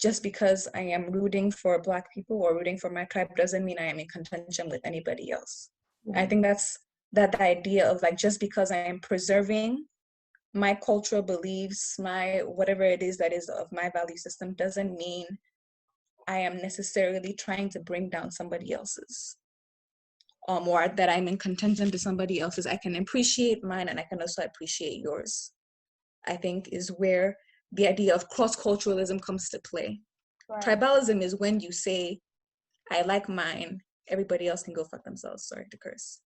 just because I am rooting for Black people or rooting for my tribe doesn't mean I am in contention with anybody else. I think that's that idea of like just because I am preserving my cultural beliefs, my whatever it is that is of my value system doesn't mean I am necessarily trying to bring down somebody else's. Or that I'm in contention to somebody else's. I can appreciate mine and I can also appreciate yours. I think is where the idea of cross-culturalism comes to play. Right. Tribalism is when you say, I like mine, everybody else can go fuck themselves, sorry to curse.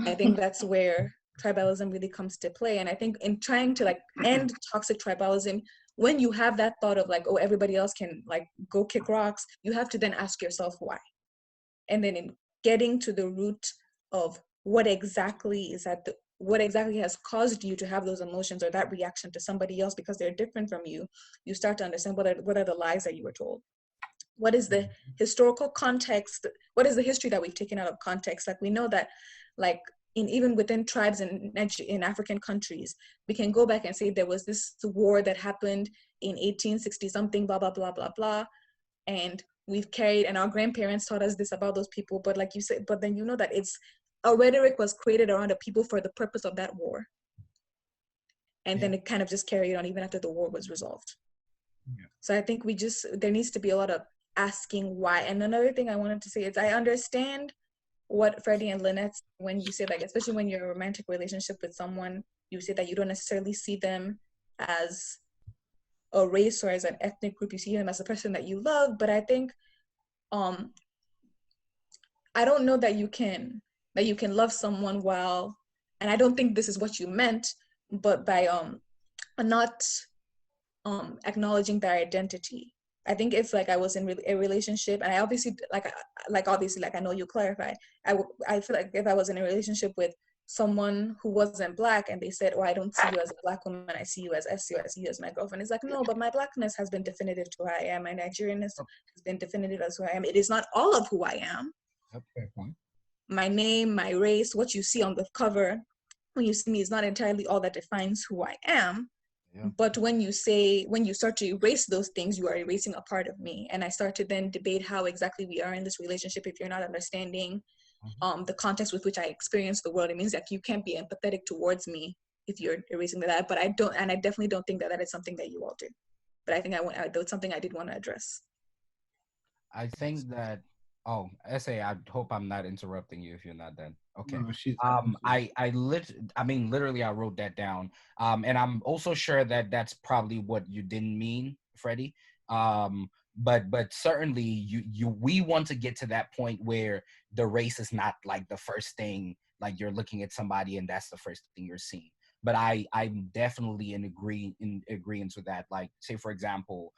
I think that's where tribalism really comes to play. And I think in trying to like end toxic tribalism, when you have that thought of like, oh, everybody else can like go kick rocks, you have to then ask yourself why. And then in getting to the root of what exactly has caused you to have those emotions or that reaction to somebody else because they're different from you, you start to understand what are the lies that you were told. What is the historical context? What is the history that we've taken out of context? Like we know that like even within tribes in African countries, we can go back and say there was this war that happened in 1860 something, blah, blah, blah, blah, blah. And we've carried, and our grandparents taught us this about those people, but like you said, but then you know that it's a rhetoric was created around the people for the purpose of that war. And then it kind of just carried on even after the war was resolved. Yeah. So I think there needs to be a lot of asking why. And another thing I wanted to say is I understand what Freddie and Lynette, when you say like, especially when you're in a romantic relationship with someone, you say that you don't necessarily see them as a race or as an ethnic group, you see them as a person that you love. But I think I don't know that you can love someone while, and I don't think this is what you meant, but by not acknowledging their identity. I think if like I was in a relationship, and I obviously I know you clarified, I feel like if I was in a relationship with someone who wasn't Black and they said, oh, I don't see you as a Black woman, I see you as SC, or I see you as my girlfriend. It's like, no, but my Blackness has been definitive to who I am. My Nigerianness has been definitive as who I am. It is not all of who I am. Okay, fine. My name, my race, what you see on the cover, when you see me is not entirely all that defines who I am. Yeah. But when you start to erase those things, you are erasing a part of me. And I start to then debate how exactly we are in this relationship if you're not understanding the context with which I experience the world. It means that you can't be empathetic towards me if you're erasing that. But I don't, and I definitely don't think that that is something that you all do. But I think that's something I did want to address. I think that, oh, SA, I hope I'm not interrupting you if you're not done. Okay. No, Literally, I wrote that down. And I'm also sure that that's probably what you didn't mean, Freddie. But certainly we want to get to that point where the race is not like the first thing, like you're looking at somebody and that's the first thing you're seeing. But I'm definitely in agreement with that. Like, say for example,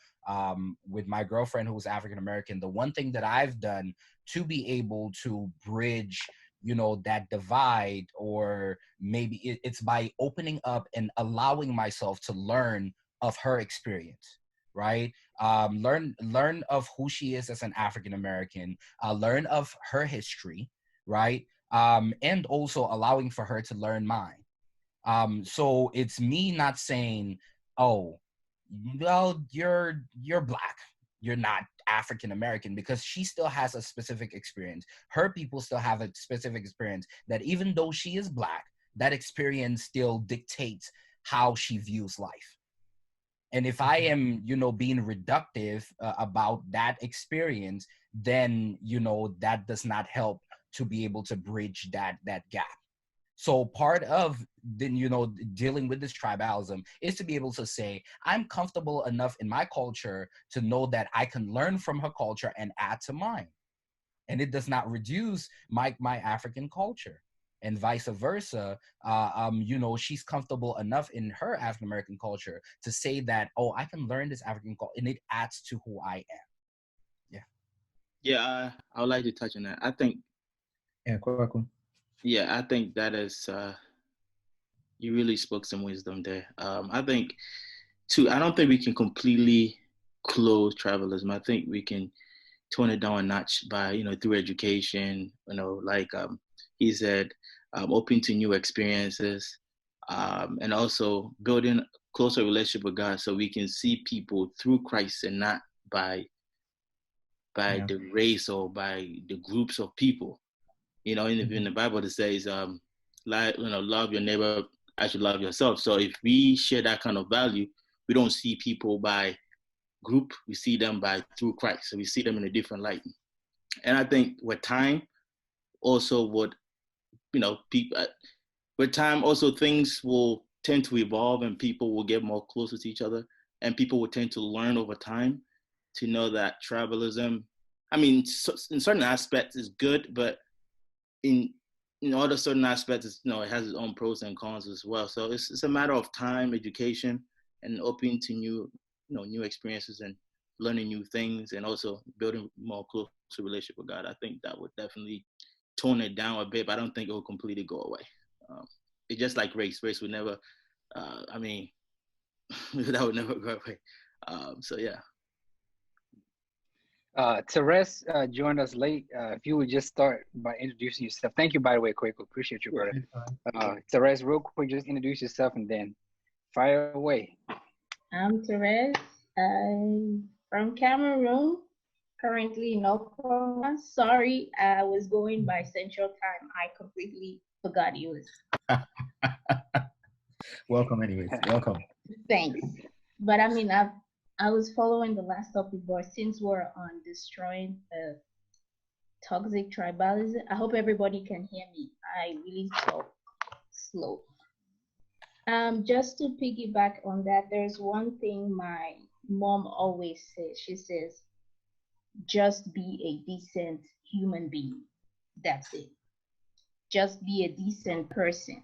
with my girlfriend who's African American, the one thing that I've done to be able to bridge, that divide, or maybe it's by opening up and allowing myself to learn of her experience, right? Learn of who she is as an African American, learn of her history, right? And also allowing for her to learn mine. So it's me not saying, oh, well, you're Black, you're not African American, because she still has a specific experience. Her people still have a specific experience that even though she is Black, that experience still dictates how she views life. And if I am, being reductive about that experience, then, that does not help to be able to bridge that gap. So part of dealing with this tribalism is to be able to say, I'm comfortable enough in my culture to know that I can learn from her culture and add to mine. And it does not reduce my African culture. And vice versa, she's comfortable enough in her African American culture to say that, oh, I can learn this African culture, and it adds to who I am. Yeah. Yeah, I would like to touch on that. I think. Yeah, cool. Yeah, I think that is, you really spoke some wisdom there. I think, too, I don't think we can completely close tribalism. I think we can tone it down a notch by, through education, like he said, open to new experiences, and also building closer relationship with God so we can see people through Christ and not by the race or by the groups of people. In the Bible it says, love your neighbor as you love yourself. So if we share that kind of value, we don't see people by group, we see them through Christ. So we see them in a different light. And I think with time, also people, with time also things will tend to evolve and people will get more closer to each other, and people will tend to learn over time to know that tribalism, in certain aspects is good, but in other certain aspects, it has its own pros and cons as well. So it's a matter of time, education, and opening to new experiences and learning new things, and also building more close relationship with God. I think that would definitely tone it down a bit, but I don't think it will completely go away. It's just like race. Race would never, that would never go away. So yeah. Therese joined us late. If you would just start by introducing yourself. Thank you, by the way, Quaker. Appreciate you, brother. Therese, real quick, just introduce yourself and then fire away. I'm Therese. I'm from Cameroon, currently in Oklahoma. Sorry, I was going by Central Time. I completely forgot you. Welcome, anyways. Welcome. Thanks. But I was following the last topic, but since we're on destroying toxic tribalism, I hope everybody can hear me. I really talk slow. Just to piggyback on that, there's one thing my mom always says. She says, just be a decent human being. That's it. Just be a decent person.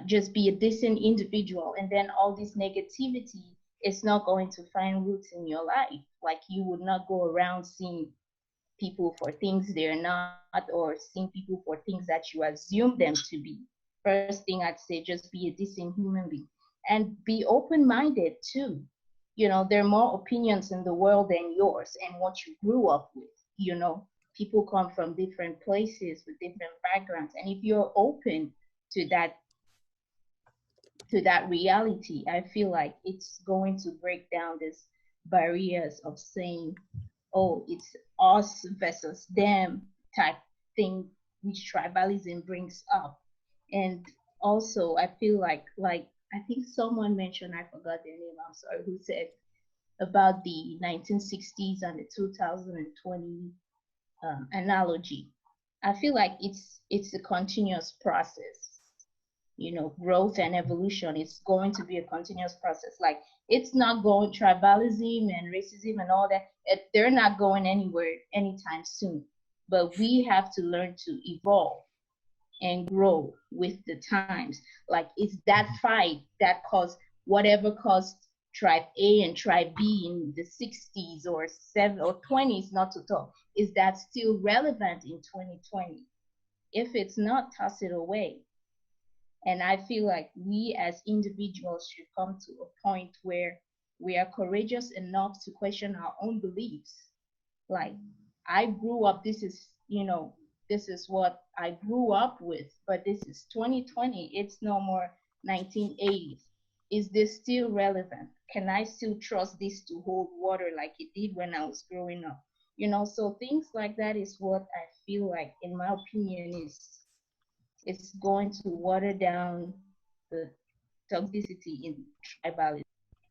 Just be a decent individual. And then all this negativity is not going to find roots in your life. Like, you would not go around seeing people for things they're not, or seeing people for things that you assume them to be. First thing I'd say, just be a decent human being. And be open-minded too. There are more opinions in the world than yours and what you grew up with. People come from different places with different backgrounds. And if you're open to that reality, I feel like it's going to break down these barriers of saying, oh, it's us versus them type thing which tribalism brings up. And also, I feel like I think someone mentioned, I forgot their name, I'm sorry, who said about the 1960s and the 2020 analogy. I feel like it's a continuous process. You know, growth and evolution is going to be a continuous process. Like, it's not going, tribalism and racism and all that, they're not going anywhere anytime soon. But we have to learn to evolve and grow with the times. Like, it's that fight that caused whatever caused tribe A and tribe B in the 60s or 7 or 20s, not to talk, is that still relevant in 2020? If it's not, toss it away. And I feel like we as individuals should come to a point where we are courageous enough to question our own beliefs. Like, I grew up, this is, you know, this is what I grew up with, but this is 2020. It's no more 1980s. Is this still relevant? Can I still trust this to hold water like it did when I was growing up? You know, so things like that is what I feel like, in my opinion, it's going to water down the toxicity in tribalism.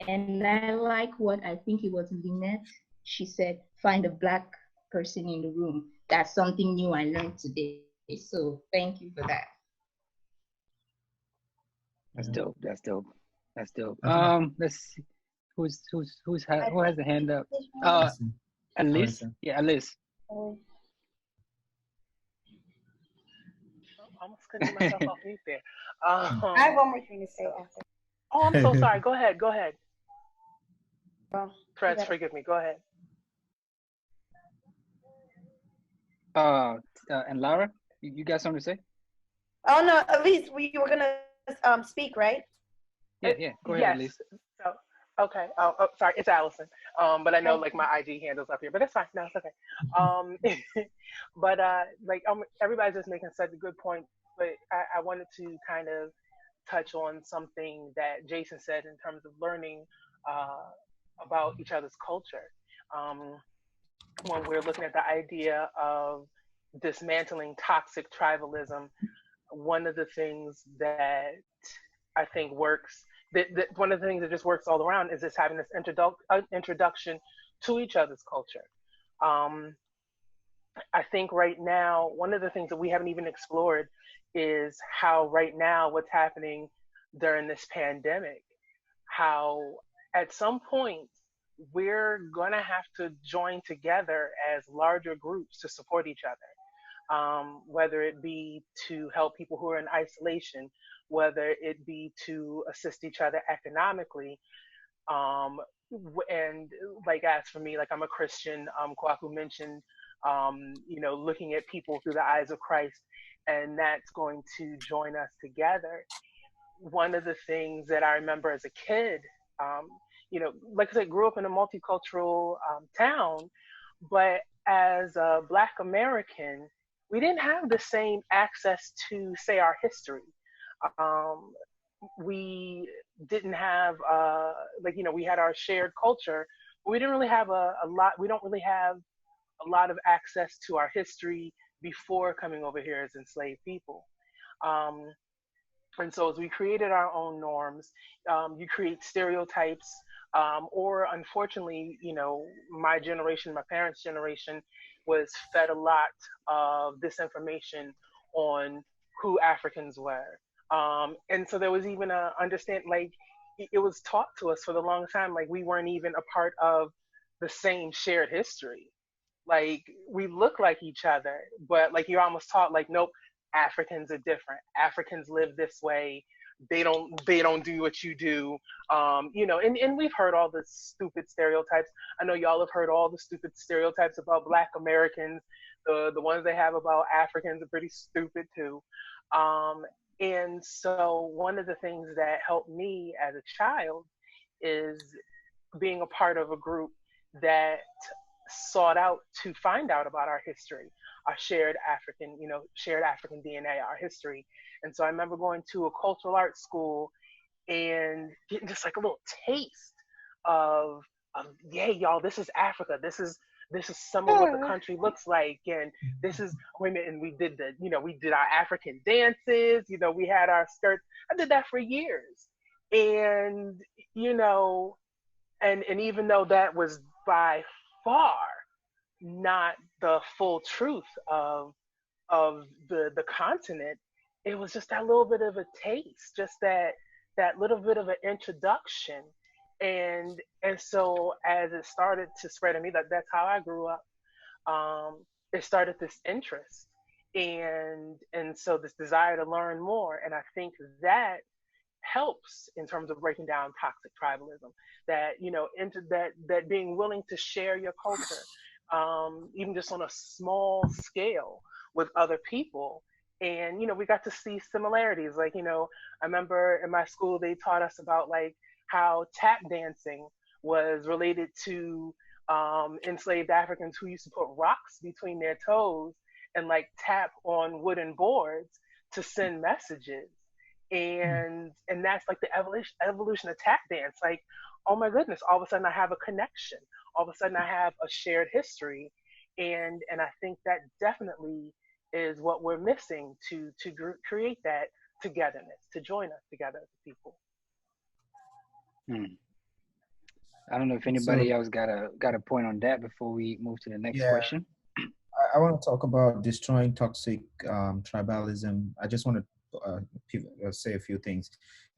And I like what, I think it was Lynette, she said, find a Black person in the room. That's something new I learned today. So thank you for that. That's dope. That's dope. That's dope. Okay. Let's see. Who has the hand up? Listen. Alice. Listen. Yeah, Alice. I almost couldn't get myself off mute there. I have one more thing to say after. Oh, I'm so sorry. Go ahead. Go ahead. Well, Trez, forgive me. Go ahead. And Lara, you got something to say? Oh no, at least we were gonna speak, right? Yeah. Go ahead, Yes. Alice. So, okay. Oh, sorry. It's Allison. But I know like my IG handle's up here, but it's fine. No, it's okay. But everybody's just making such a good point. But I wanted to kind of touch on something that Jason said in terms of learning about each other's culture. When we're looking at the idea of dismantling toxic tribalism, one of the things that I think works, one of the things that just works all around is just having this introduction to each other's culture. I think right now, one of the things that we haven't even explored is how right now what's happening during this pandemic, how at some point we're going to have to join together as larger groups to support each other, whether it be to help people who are in isolation, whether it be to assist each other economically. And like, as for me, like, I'm a Christian, Kwaku mentioned, looking at people through the eyes of Christ, and that's going to join us together. One of the things that I remember as a kid, like I said, grew up in a multicultural town, but as a Black American, we didn't have the same access to, say, our history. We didn't have, we had our shared culture, but we didn't really have we don't really have a lot of access to our history before coming over here as enslaved people. And so as we created our own norms, you create stereotypes, or unfortunately, my generation, my parents' generation, was fed a lot of disinformation on who Africans were. And so there was even a it was taught to us for the longest time, like we weren't even a part of the same shared history. Like, we look like each other, but like you're almost taught, like, nope, Africans are different. Africans live this way. They don't do what you do. And we've heard all the stupid stereotypes. I know y'all have heard all the stupid stereotypes about Black Americans. The ones they have about Africans are pretty stupid too. And so one of the things that helped me as a child is being a part of a group that sought out to find out about our history, our shared African DNA, our history. And so I remember going to a cultural arts school and getting just like a little taste of yeah, y'all, this is Africa. This is this is some of what the country looks like, and this is women. And we did we did our African dances. We had our skirts. I did that for years, and you know, and even though that was by far not the full truth of the continent, it was just that little bit of a taste, just that little bit of an introduction. And so as it started to spread in me, that's how I grew up. It started this interest, and so this desire to learn more. And I think that helps in terms of breaking down toxic tribalism, that into that being willing to share your culture, even just on a small scale with other people. And we got to see similarities. Like, I remember in my school they taught us about like how tap dancing was related to enslaved Africans who used to put rocks between their toes and like tap on wooden boards to send messages. And that's like the evolution of tap dance. Like, oh my goodness, all of a sudden I have a connection. All of a sudden I have a shared history. And I think that definitely is what we're missing to create that togetherness, to join us together as people. I don't know if anybody else got a point on that before we move to the next question. I want to talk about destroying toxic tribalism. I just want to say a few things,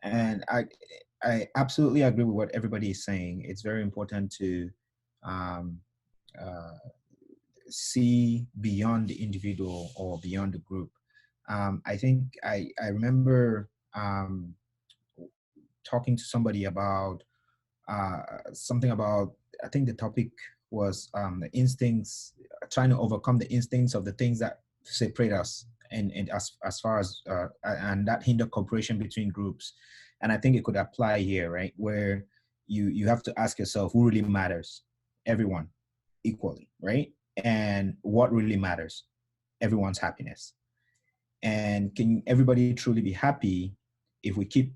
and I absolutely agree with what everybody is saying. It's very important to see beyond the individual or beyond the group. I think I remember talking to somebody about something about, I think the topic was the instincts, trying to overcome the instincts of the things that separate us, and as far as and that hinder cooperation between groups. And I think it could apply here, right? Where you have to ask yourself, who really matters? Everyone equally, right? And what really matters? Everyone's happiness. And can everybody truly be happy if we keep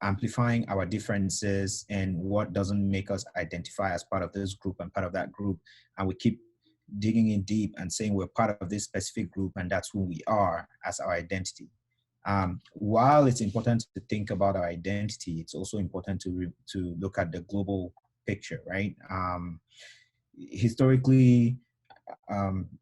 amplifying our differences and what doesn't make us identify as part of this group and part of that group, and we keep digging in deep and saying we're part of this specific group and that's who we are as our identity? While it's important to think about our identity, it's also important to look at the global picture, right? Historically,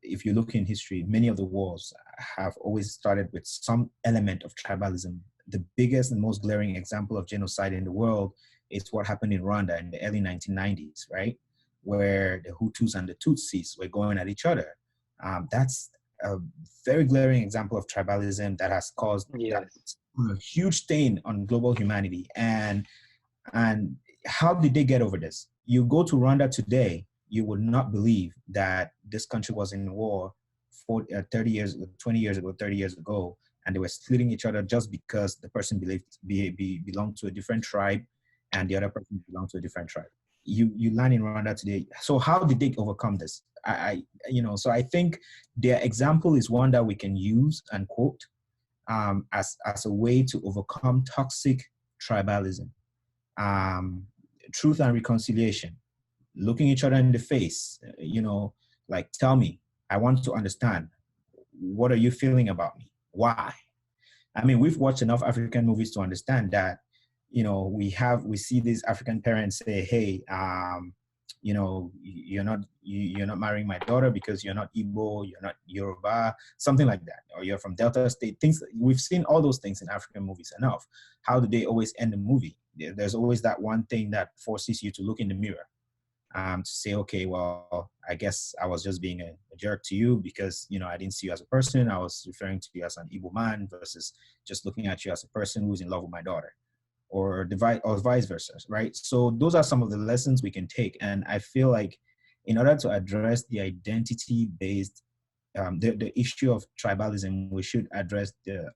if you look in history, many of the wars have always started with some element of tribalism. The biggest and most glaring example of genocide in the world is what happened in Rwanda in the early 1990s, right? Where the Hutus and the Tutsis were going at each other. That's a very glaring example of tribalism that has caused a huge stain on global humanity. And how did they get over this? You go to Rwanda today, you would not believe that this country was in war 30 years, 20 years ago, 30 years ago, and they were splitting each other just because the person belonged to a different tribe and the other person belonged to a different tribe. You land in Rwanda today. So how did they overcome this? So I think their example is one that we can use and quote as a way to overcome toxic tribalism. Truth and reconciliation, looking each other in the face, like, tell me, I want to understand, what are you feeling about me? Why? I mean, we've watched enough African movies to understand that, we see these African parents say, hey, you're not marrying my daughter because you're not Igbo, you're not Yoruba, something like that, or you're from Delta State. Things, we've seen all those things in African movies enough. How do they always end the movie? There's always that one thing that forces you to look in the mirror, to say, okay, well, I guess I was just being a jerk to you because, I didn't see you as a person. I was referring to you as an Igbo man versus just looking at you as a person who's in love with my daughter, or vice versa, right? So those are some of the lessons we can take. And I feel like in order to address the identity-based, the issue of tribalism, we should address the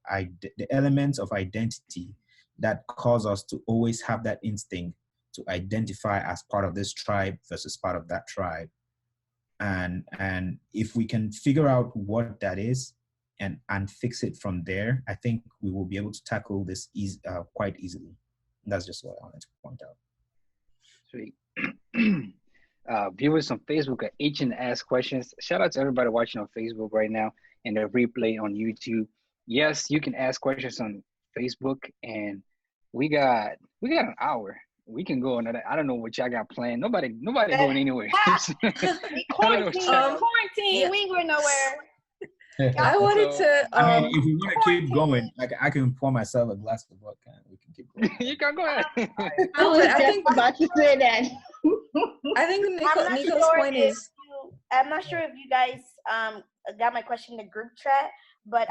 elements of identity that cause us to always have that instinct to identify as part of this tribe versus part of that tribe. And if we can figure out what that is and fix it from there, I think we will be able to tackle this quite easily. That's just what I wanted to point out. Sweet. viewers on Facebook are itching to ask questions. Shout out to everybody watching on Facebook right now and the replay on YouTube. Yes, you can ask questions on Facebook, and we got an hour. We can go another. I don't know what y'all got planned. Nobody going anywhere. I don't know what y'all Quarantine. Yeah. We ain't going nowhere. I wanted to. I mean, if we want to keep going, I can pour myself a glass of vodka and we can keep going. You can go ahead. I was just about to say that. I think Nico's point is. I'm not sure if you guys got my question in the group chat, but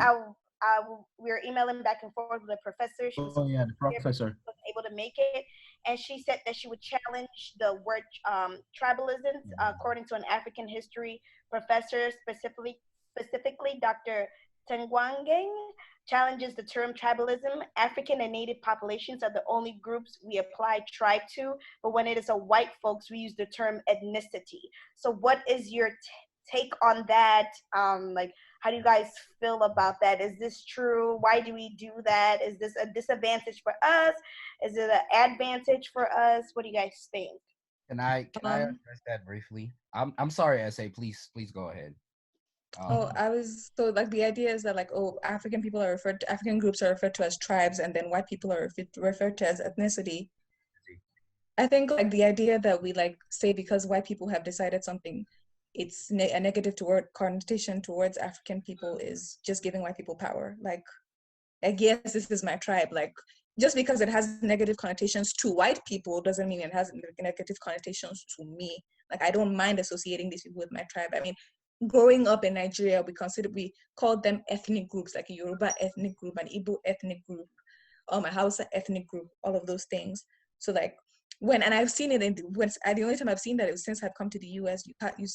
we were emailing back and forth with the professor. She was the professor was able to make it, and she said that she would challenge the word tribalism according to an African history professor, specifically Dr. Tengwangang, challenges the term tribalism. African and native populations are the only groups we apply tribe to, but when it is a white folks, we use the term ethnicity. So what is your take on that? Like, how do you guys feel about that? Is this true? Why do we do that? Is this a disadvantage for us? Is it an advantage for us? What do you guys think? Can I address that briefly? I'm sorry, SA. Please go ahead. So like the idea is that like, African groups are referred to as tribes, and then white people are referred to as ethnicity. I think like the idea that we like say because white people have decided something, it's a negative connotation towards African people is just giving white people power. Like, I guess this is my tribe. Like, just because it has negative connotations to white people doesn't mean it has negative connotations to me. Like, I don't mind associating these people with my tribe. I mean, growing up in Nigeria, we called them ethnic groups, like a Yoruba ethnic group, an Igbo ethnic group, a Hausa ethnic group, all of those things. So like and I've seen it the only time I've seen that is since I've come to the US.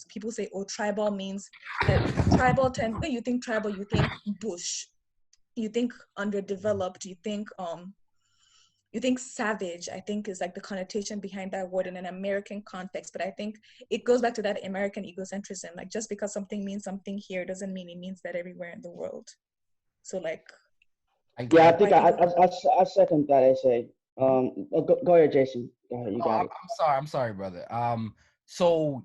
People say, tribal means that tribal when you think tribal, you think bush, you think underdeveloped, you think savage, I think is like the connotation behind that word in an American context. But I think it goes back to that American egocentrism. Like, just because something means something here doesn't mean it means that everywhere in the world. So like, I think I second that. I say, go ahead, Jason. Go ahead, you got it. I'm sorry, brother. So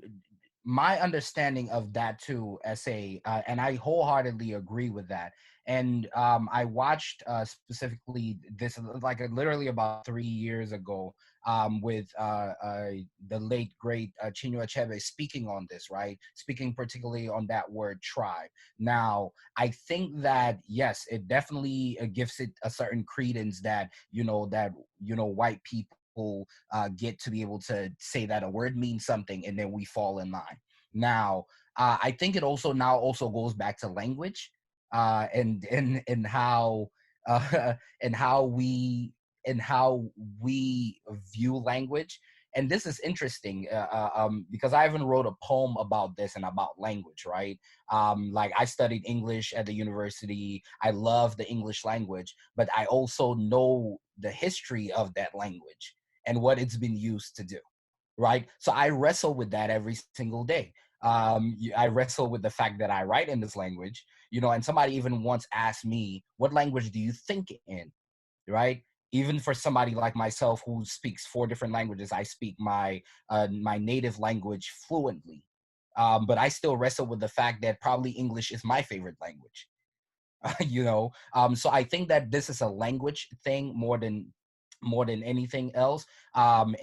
my understanding of that too, SA, and I wholeheartedly agree with that. And I watched specifically this like literally about 3 years ago with the late great Chinua Achebe speaking on this, right? Speaking particularly on that word tribe. Now, I think that yes, it definitely gives it a certain credence that white people get to be able to say that a word means something, and then we fall in line. Now, I think it also goes back to language. And how we view language. And this is interesting because I even wrote a poem about this and about language, right? Like, I studied English at the university. I love the English language, but I also know the history of that language and what it's been used to do, right? So I wrestle with that every single day. I wrestle with the fact that I write in this language, and somebody even once asked me, what language do you think in, right? Even for somebody like myself who speaks 4 different languages, I speak my native language fluently. But I still wrestle with the fact that probably English is my favorite language, So I think that this is a language thing more than anything else. Yes,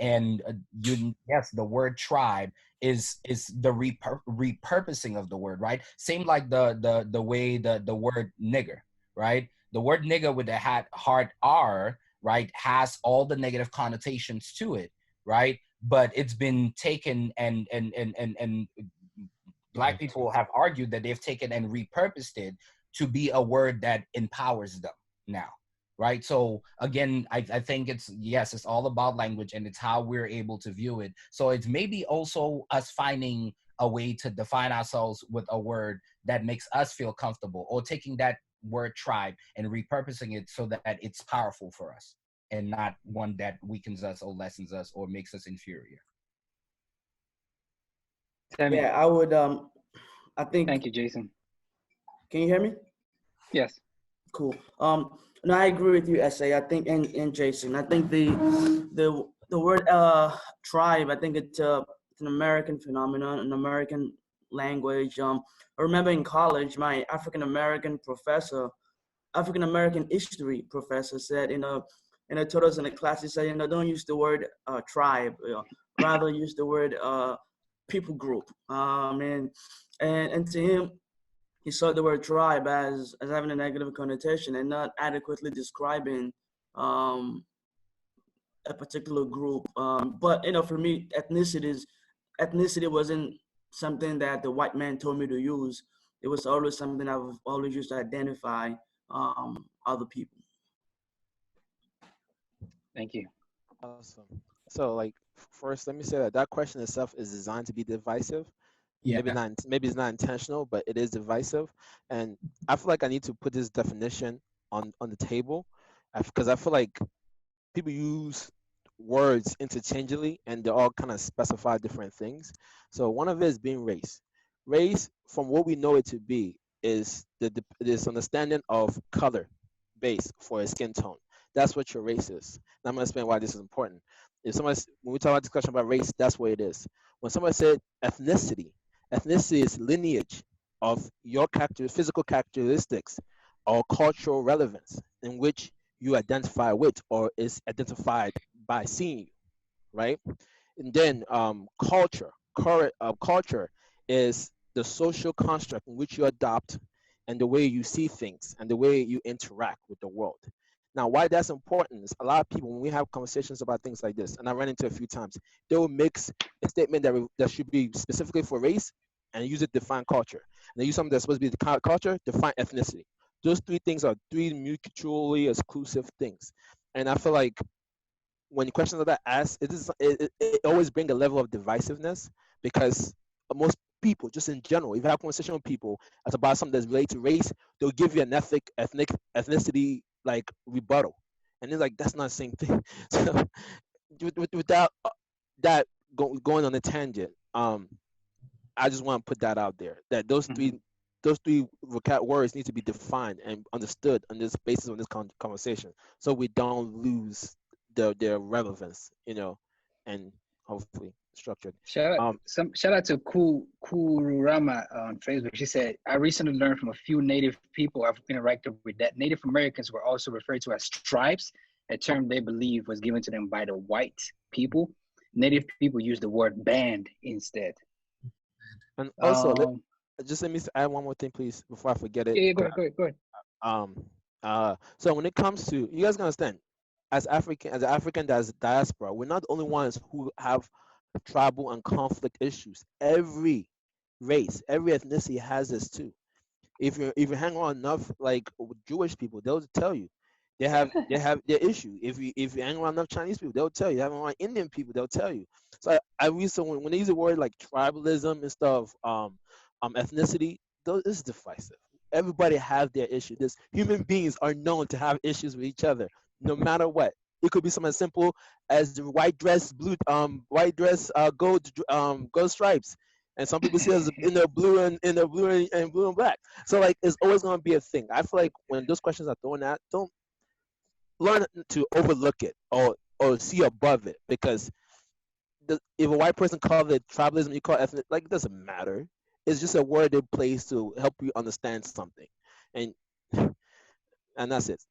the word tribe is the repurposing of the word, right? Same like the way the word nigger, right? The word nigger with the hard R, right, has all the negative connotations to it, right? But it's been taken and Black people have argued that they've taken and repurposed it to be a word that empowers them now. Right. So again, I think it's all about language, and it's how we're able to view it. So it's maybe also us finding a way to define ourselves with a word that makes us feel comfortable, or taking that word tribe and repurposing it so that it's powerful for us and not one that weakens us or lessens us or makes us inferior. Yeah, I would. I think. Thank you, Jason. Can you hear me? Yes. Cool. No, I agree with you, SA. I think, and Jason, I think the word tribe, I think it's an African American phenomenon, an American language. I remember in college, my African American history professor said in a told us in a class, he said, don't use the word tribe, rather use the word people group. And to him, he saw the word tribe as having a negative connotation and not adequately describing a particular group. But for me, ethnicity wasn't something that the white man told me to use. It was always something I've always used to identify other people. Thank you. Awesome. So, like, first, let me say that question itself is designed to be divisive. Yeah. Maybe it's not intentional, but it is divisive. And I feel like I need to put this definition on the table, because I feel like people use words interchangeably and they all kind of specify different things. So one of it is being race. Race, from what we know it to be, is this understanding of color base for a skin tone. That's what your race is. And I'm going to explain why this is important. When we talk about discussion about race, that's what it is. When somebody said ethnicity is lineage of your physical characteristics or cultural relevance in which you identify with or is identified by seeing you, right? And then culture is the social construct in which you adopt and the way you see things and the way you interact with the world. Now, why that's important is a lot of people, when we have conversations about things like this, and I ran into a few times, they will mix a statement that should be specifically for race and use it to define culture. And they use something that's supposed to be the culture, define ethnicity. Those three things are three mutually exclusive things. And I feel like when questions are that asked, it always brings a level of divisiveness, because most people, just in general, if you have a conversation with people that's about something that's related to race, they'll give you an ethnicity like rebuttal, and it's like that's not the same thing. So without that going on a tangent, I just want to put that out there, that those three words need to be defined and understood on this basis of this conversation, so we don't lose their relevance, and hopefully structured. Shout out to Kurama on Facebook. She said, I recently learned from a few Native people I've interacted with that Native Americans were also referred to as tribes, a term they believe was given to them by the white people. Native people use the word band instead. And also, let me add one more thing, please, before I forget it. Yeah, go ahead. So when it comes to, you guys can understand, as African diaspora, we're not the only ones who have tribal and conflict issues. Every race, every ethnicity has this too. If you hang on enough, like Jewish people, they'll tell you they have their issue. If you hang around enough Chinese people, they'll tell you. Hang around Indian people, they'll tell you. So I recently, when they use a word like tribalism and stuff, ethnicity, this is divisive. Everybody have their issue. Human beings are known to have issues with each other, no matter what. It could be something as simple as the white dress, gold stripes, and some people see it as in the blue and black. So like, it's always going to be a thing. I feel like when those questions are thrown at, don't learn to overlook it or see above it, because if a white person calls it tribalism, you call it ethnic, like, it doesn't matter. It's just a word they place to help you understand something, and that's it.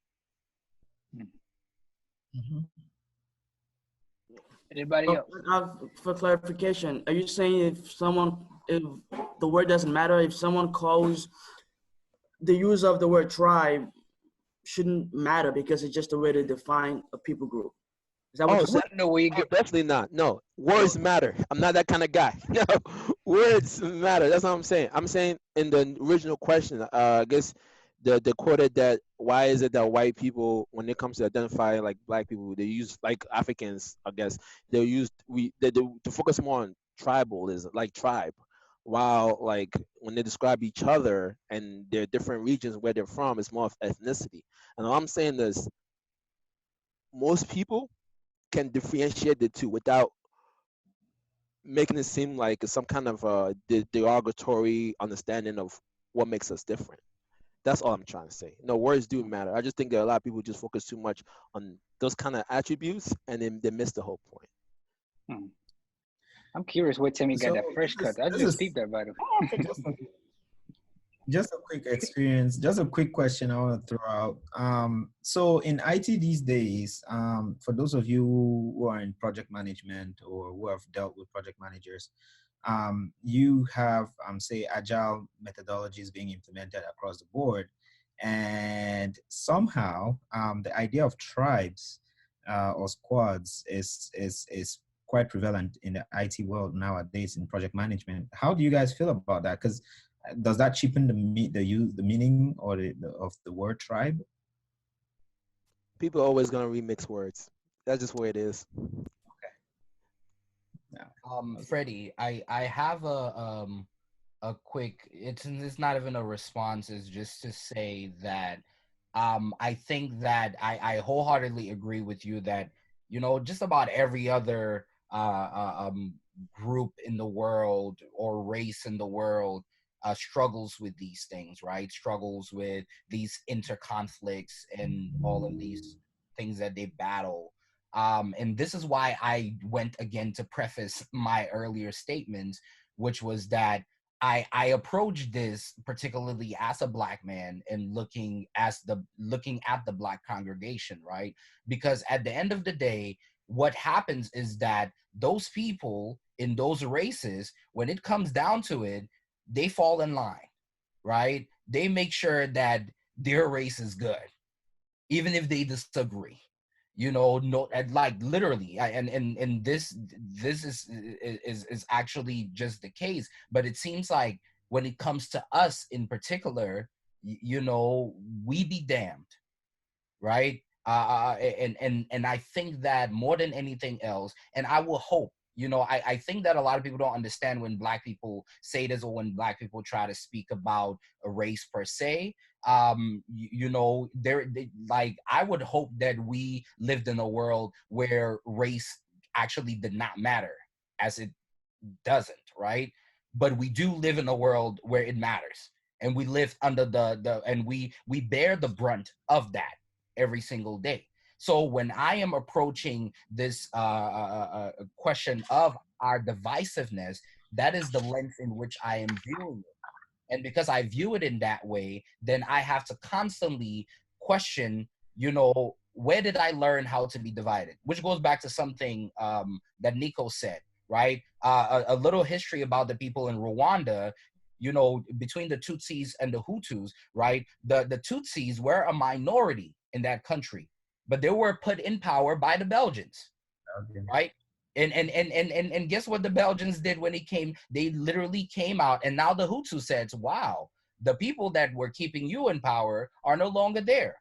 Mm-hmm. Anybody else? For clarification, are you saying if the word doesn't matter, if someone calls the use of the word tribe shouldn't matter because it's just a way to define a people group? Is that what you said? No, definitely not. No, words matter. I'm not that kind of guy. No, words matter. That's what I'm saying. I'm saying in the original question, I guess the quoted that why is it that white people, when it comes to identify like black people, they use, like Africans, I guess they use to focus more on tribalism, like tribe, while like when they describe each other and their different regions where they're from, it's more of ethnicity. And all I'm saying is most people can differentiate the two without making it seem like some kind of derogatory understanding of what makes us different. That's all I'm trying to say. No, words do matter. I just think that a lot of people just focus too much on those kind of attributes, and then they miss the whole point. I'm curious where Timmy got So that fresh cut. I this just is peeped that by the just a quick experience, just a quick question I want to throw out. So in IT these days, for those of you who are in project management or who have dealt with project managers, you have, say, agile methodologies being implemented across the board. And somehow the idea of tribes or squads is quite prevalent in the IT world nowadays in project management. How do you guys feel about that? Because does that cheapen the meaning or of the word tribe? People are always gonna remix words. That's just where it is. Yeah. Freddie, I have a quick, it's not even a response, it's just to say that I think that I wholeheartedly agree with you that, you know, just about every other group in the world or race in the world struggles with these things, right? Struggles with these interconflicts and all of these things that they battle. And this is why I went again to preface my earlier statements, which was that I approached this particularly as a Black man and looking at the Black congregation, right? Because at the end of the day, what happens is that those people in those races, when it comes down to it, they fall in line, right? They make sure that their race is good, even if they disagree. You know, no, like literally, and this is actually just the case. But it seems like when it comes to us in particular, you know, we be damned, right? And I think that more than anything else, and I will hope, you know, I think that a lot of people don't understand when Black people say this or when Black people try to speak about a race per se. You know, like I would hope that we lived in a world where race actually did not matter, as it doesn't, right? But we do live in a world where it matters, and we live under and we bear the brunt of that every single day. So when I am approaching this question of our divisiveness, that is the lens in which I am viewing it. And because I view it in that way, then I have to constantly question, you know, where did I learn how to be divided? Which goes back to something that Nico said, right? A little history about the people in Rwanda. You know, between the Tutsis and the Hutus, right? The Tutsis were a minority in that country, but they were put in power by the Belgians, right? And guess what the Belgians did when it came? They literally came out, and now the Hutu said, wow, the people that were keeping you in power are no longer there.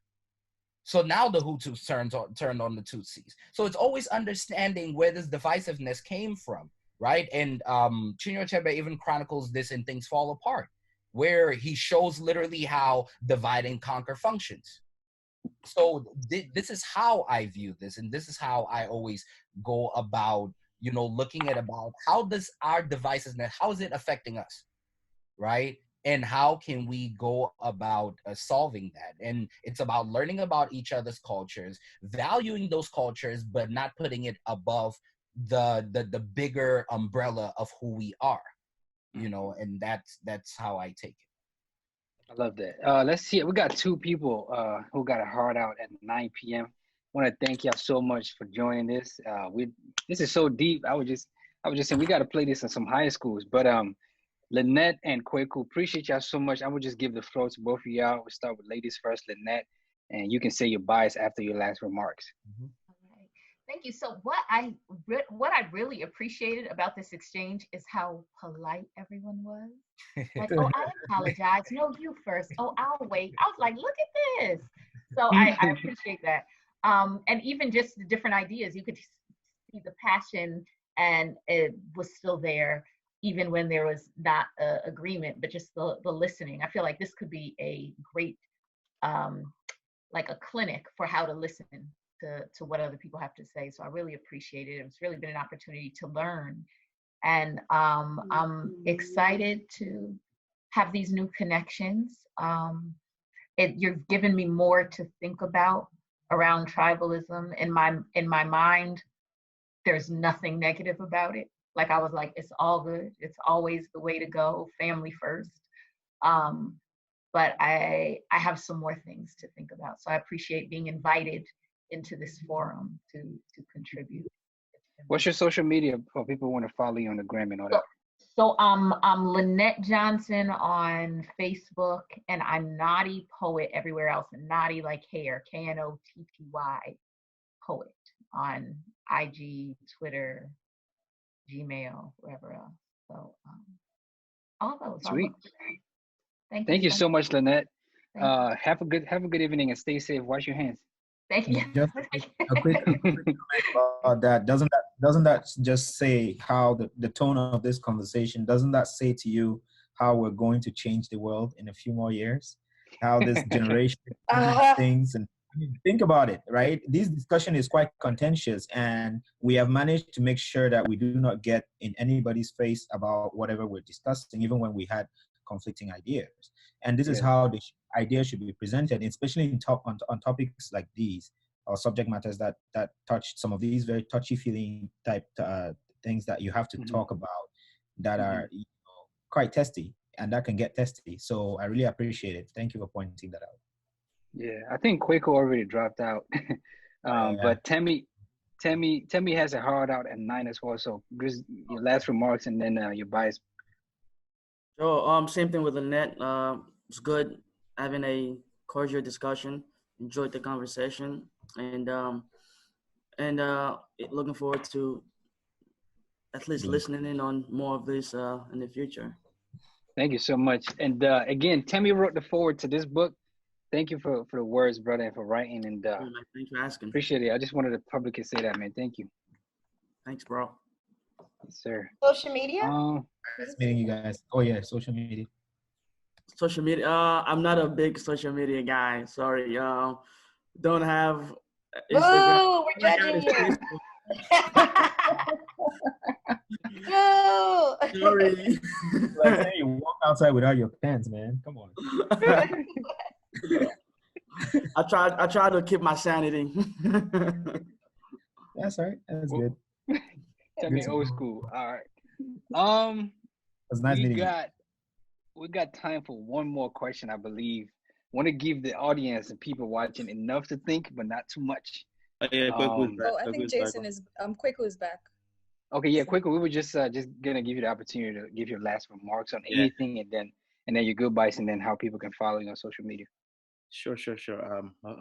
So now the Hutus turned on the Tutsis. So it's always understanding where this divisiveness came from, right? And Chinua Achebe even chronicles this in Things Fall Apart, where he shows literally how divide and conquer functions. So this is how I view this, and this is how I always go about, you know, looking at about how does our divisiveness, how is it affecting us, right? And how can we go about solving that? And it's about learning about each other's cultures, valuing those cultures, but not putting it above the bigger umbrella of who we are, you know. And that's how I take it. I love that. Let's see. We got two people who got a hard out at 9 p.m. Want to thank y'all so much for joining this. This is so deep. I was just saying we got to play this in some high schools. But Lynette and Kweku, appreciate y'all so much. I would just give the floor to both of y'all. We'll start with ladies first, Lynette, and you can say your bias after your last remarks. Mm-hmm. Okay. Thank you. So what I really appreciated about this exchange is how polite everyone was. Like, oh, I apologize. No, you first. Oh, I'll wait. I was like, look at this. So I appreciate that. And even just the different ideas, you could see the passion, and it was still there, even when there was not agreement, but just the listening. I feel like this could be a great, like a clinic for how to listen to what other people have to say. So I really appreciate it. It's really been an opportunity to learn. And I'm excited to have these new connections. You've given me more to think about around tribalism. In my mind, there's nothing negative about it. like I was like, it's all good. It's always the way to go, family first. But I have some more things to think about. So I appreciate being invited into this forum to contribute. What's your social media for people who want to follow you on the gram and all that? So I'm Lynette Johnson on Facebook, and I'm Naughty Poet everywhere else. And Naughty like hair, Knotty Poet on IG, Twitter, Gmail, wherever else. So all those. Sweet. Thank you so much, Lynette. Thank Have a good evening and stay safe. Wash your hands. Thank you. Just a quick comment about that. Doesn't that just say how the tone of this conversation, doesn't that say to you how we're going to change the world in a few more years? How this generation things, and I mean, think about it, right? This discussion is quite contentious, and we have managed to make sure that we do not get in anybody's face about whatever we're discussing, even when we had conflicting ideas. And this is how the idea should be presented, especially on topics like these, or subject matters that touch some of these very touchy-feeling type things that you have to talk about that are quite testy, and that can get testy. So I really appreciate it. Thank you for pointing that out. Yeah, I think Quaker already dropped out, but Tammy has a hard out at 9 as well. So just your last remarks and then your bias. So same thing with Annette. It's good having a cordial discussion. Enjoyed the conversation, and looking forward to at least listening in on more of this in the future. Thank you so much. And again, Tammy wrote the foreword to this book. Thank you for the words, brother, and for writing. And thanks for asking. Appreciate it. I just wanted to publicly say that, man. Thank you. Thanks, bro. Yes, sir. Social media? Nice meeting you guys. Oh yeah, social media. Social media. I'm not a big social media guy. Sorry. Don't have Instagram. Oh, we're judging you. No. Sorry. Like, hey, you walk outside without your pants, man. Come on. I try to keep my sanity. That's all right. That's good. Tell me old school. All right. It's nice meeting you. We got time for one more question, I believe. Want to give the audience and people watching enough to think, but not too much. I think Jason is Quaker is back. Okay, yeah, quickly. We were just gonna give you the opportunity to give your last remarks on anything, and then your goodbyes, and then how people can follow you on social media. Sure.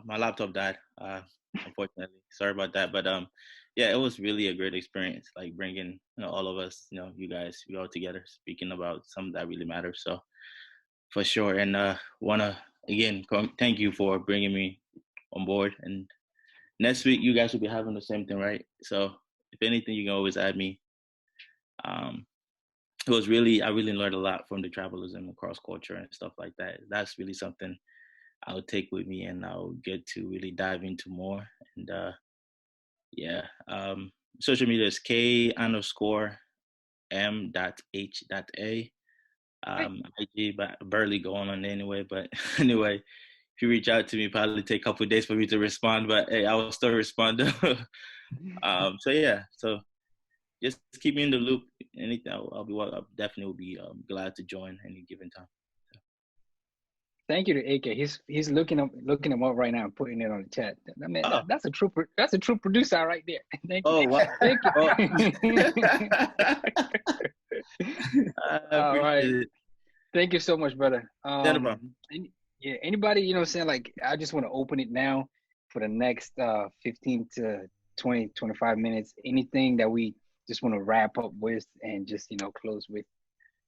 My laptop died, unfortunately. Sorry about that, but yeah, it was really a great experience. Like bringing all of us, you guys, we all together speaking about something that really matters. So for sure, and wanna again thank you for bringing me on board. And next week you guys will be having the same thing, right? So if anything, you can always add me. It was I really learned a lot from the tribalism and cross culture and stuff like that. That's really something I'll take with me, and I'll get to really dive into more. And social media is K_M.H.A. IG, but barely going on anyway. But anyway, if you reach out to me, probably take a couple of days for me to respond. But hey, I will still respond. So just keep me in the loop. Anything, I'll definitely be glad to join any given time. So. Thank you to AK. He's looking him up right now and putting it on the chat. I mean, that's a true producer right there. Thank you. Oh wow! Thank you. All right. Thank you so much, brother. Anybody, saying, like, I just want to open it now for the next 15 to 20, 25 minutes. Anything that we just want to wrap up with and just, close with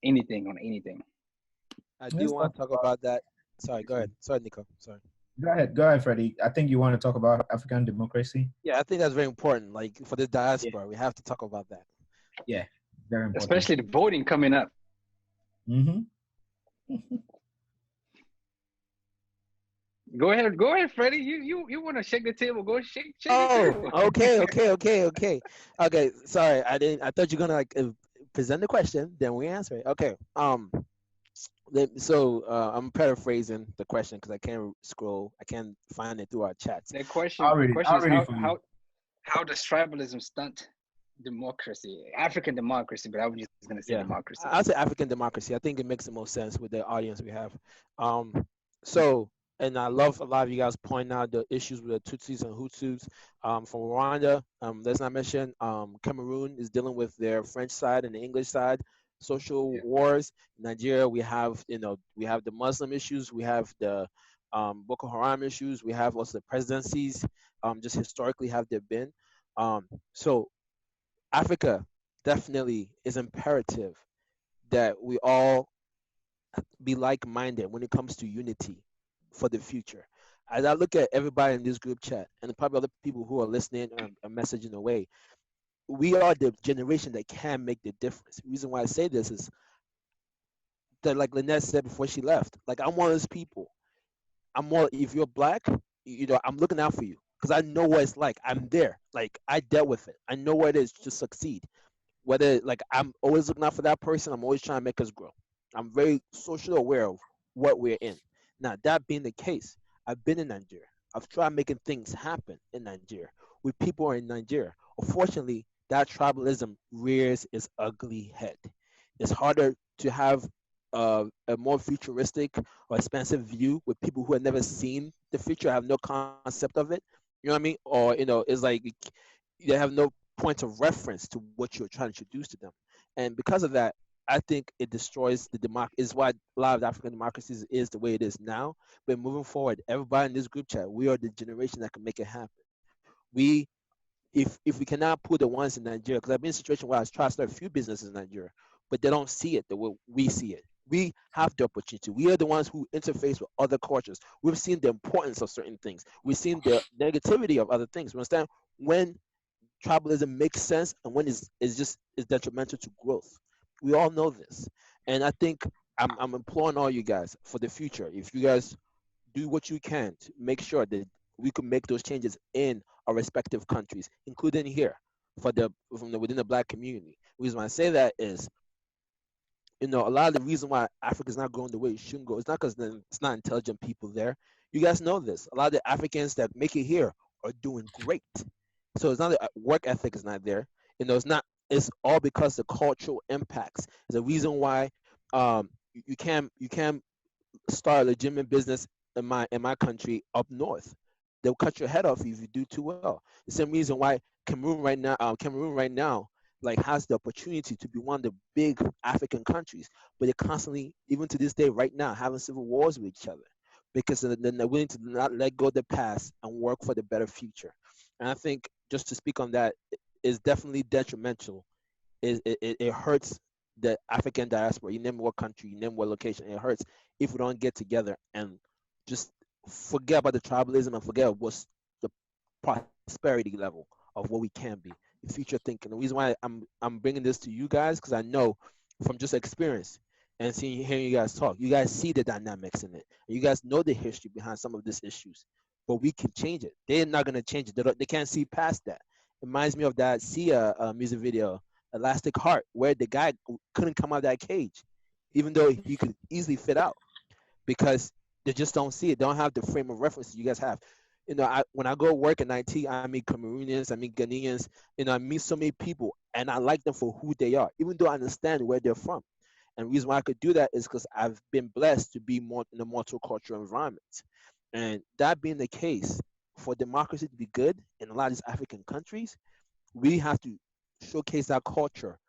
anything on anything. I do want to talk about that. Sorry, go ahead. Sorry, Nico. Sorry. Go ahead, Freddie. I think you want to talk about African democracy. Yeah, I think that's very important. Like for the diaspora, we have to talk about that. Yeah, very important. Especially the voting coming up. Mm-hmm. Go ahead, Freddie. You want to shake the table? Go shake the table. Okay. Sorry, I thought you were gonna present the question, then we answer it. Okay. So I'm paraphrasing the question because I can't scroll. I can't find it through our chats. The question. Already is how does tribalism stunt democracy, African democracy, but I was just gonna say Yeah, democracy. I'll say African democracy. I think it makes the most sense with the audience we have. Um, so, and I love a lot of you guys pointing out the issues with the Tutsis and Hutus. From Rwanda, let's not mention Cameroon is dealing with their French side and the English side, social Yeah. wars. In Nigeria, we have we have the Muslim issues, we have the Boko Haram issues, we have also the presidencies. Just historically have there been. So Africa definitely is imperative that we all be like-minded when it comes to unity for the future. As I look at everybody in this group chat and probably other people who are listening or messaging away, we are the generation that can make the difference. The reason why I say this is that, like Lynette said before she left, like I'm one of those people. I'm more, if you're black, I'm looking out for you because I know what it's like. I'm there. Like I dealt with it. I know what it is to succeed. Whether like I'm always looking out for that person, I'm always trying to make us grow. I'm very socially aware of what we're in. Now, that being the case, I've been in Nigeria. I've tried making things happen in Nigeria with people in Nigeria. Unfortunately, that tribalism rears its ugly head. It's harder to have a more futuristic or expansive view with people who have never seen the future, have no concept of it. You know what I mean? Or it's like they have no point of reference to what you're trying to introduce to them. And because of that, I think it destroys the democracy. Is why a lot of African democracies is the way it is now. But moving forward, everybody in this group chat, we are the generation that can make it happen. We, if we cannot put the ones in Nigeria, because I've been in a situation where I try to start a few businesses in Nigeria, but they don't see it the way we see it. We have the opportunity. We are the ones who interface with other cultures. We've seen the importance of certain things. We've seen the negativity of other things. We understand when tribalism makes sense and when it's just is detrimental to growth. We all know this, and I think I'm imploring all you guys for the future. If you guys do what you can to make sure that we can make those changes in our respective countries, including here for within the black community. The reason why I say that is, a lot of the reason why Africa is not growing the way it should go, it's not because it's not intelligent people there. You guys know this. A lot of the Africans that make it here are doing great. So it's not that work ethic is not there. It's not. It's all because the cultural impacts. The reason why you can't start a legitimate business in my country up north. They'll cut your head off if you do too well. The same reason why Cameroon right now like has the opportunity to be one of the big African countries, but they're constantly, even to this day, right now, having civil wars with each other because they're willing to not let go of the past and work for the better future. And I think just to speak on that is definitely detrimental. It hurts the African diaspora. You name what country, you name what location, it hurts if we don't get together and just forget about the tribalism and forget what's the prosperity level of what we can be, the future thinking. The reason why I'm bringing this to you guys because I know from just experience and hearing you guys talk, you guys see the dynamics in it. And you guys know the history behind some of these issues, but we can change it. They're not gonna change it. They can't see past that. It reminds me of that Sia music video, Elastic Heart, where the guy couldn't come out of that cage, even though he could easily fit out, because they just don't see it. They don't have the frame of reference you guys have. When I go work in IT, I meet Cameroonians, I meet Ghanaians, I meet so many people, and I like them for who they are, even though I understand where they're from. And the reason why I could do that is because I've been blessed to be more in a multicultural environment. And that being the case, for democracy to be good in a lot of these African countries, we have to showcase that culture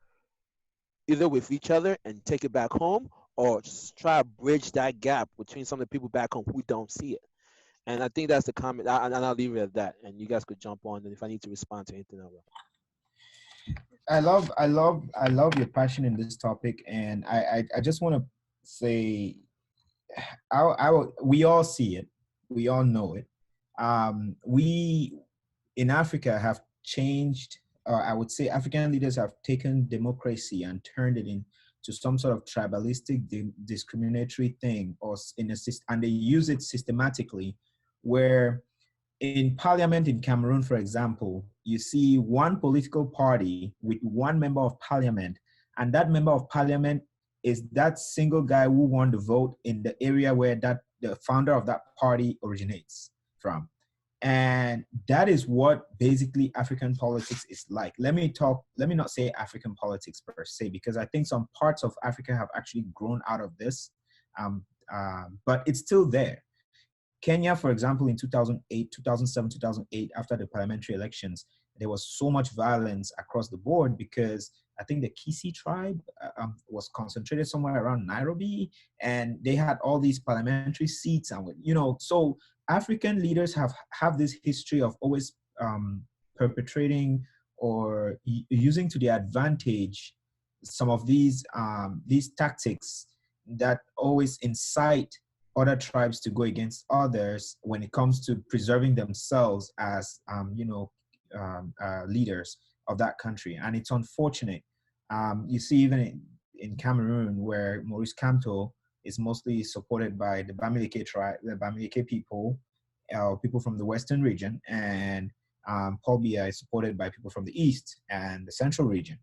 either with each other and take it back home, or just try to bridge that gap between some of the people back home who don't see it. And I think that's the comment, and I'll leave it at that. And you guys could jump on, and if I need to respond to anything, I will. I love your passion in this topic, and I just want to say, we all see it, we all know it. We in Africa have changed. I would say African leaders have taken democracy and turned it into some sort of tribalistic, discriminatory thing, and they use it systematically, where in parliament in Cameroon, for example, you see one political party with one member of parliament, and that member of parliament is that single guy who won the vote in the area where the founder of that party originates from. And that is what basically African politics is like. Let me not say African politics per se, because I think some parts of Africa have actually grown out of this, but it's still there. Kenya, for example, in 2008, 2007, 2008, after the parliamentary elections, there was so much violence across the board because I think the Kisi tribe was concentrated somewhere around Nairobi, and they had all these parliamentary seats. And, so African leaders have this history of always perpetrating or using to their advantage some of these tactics that always incite other tribes to go against others when it comes to preserving themselves as leaders of that country. And it's unfortunate. You see even in Cameroon, where Maurice Kamto is mostly supported by the Bamileke tribe, the Bamileke people, people from the Western region, and Paul Biya is supported by people from the East and the Central region.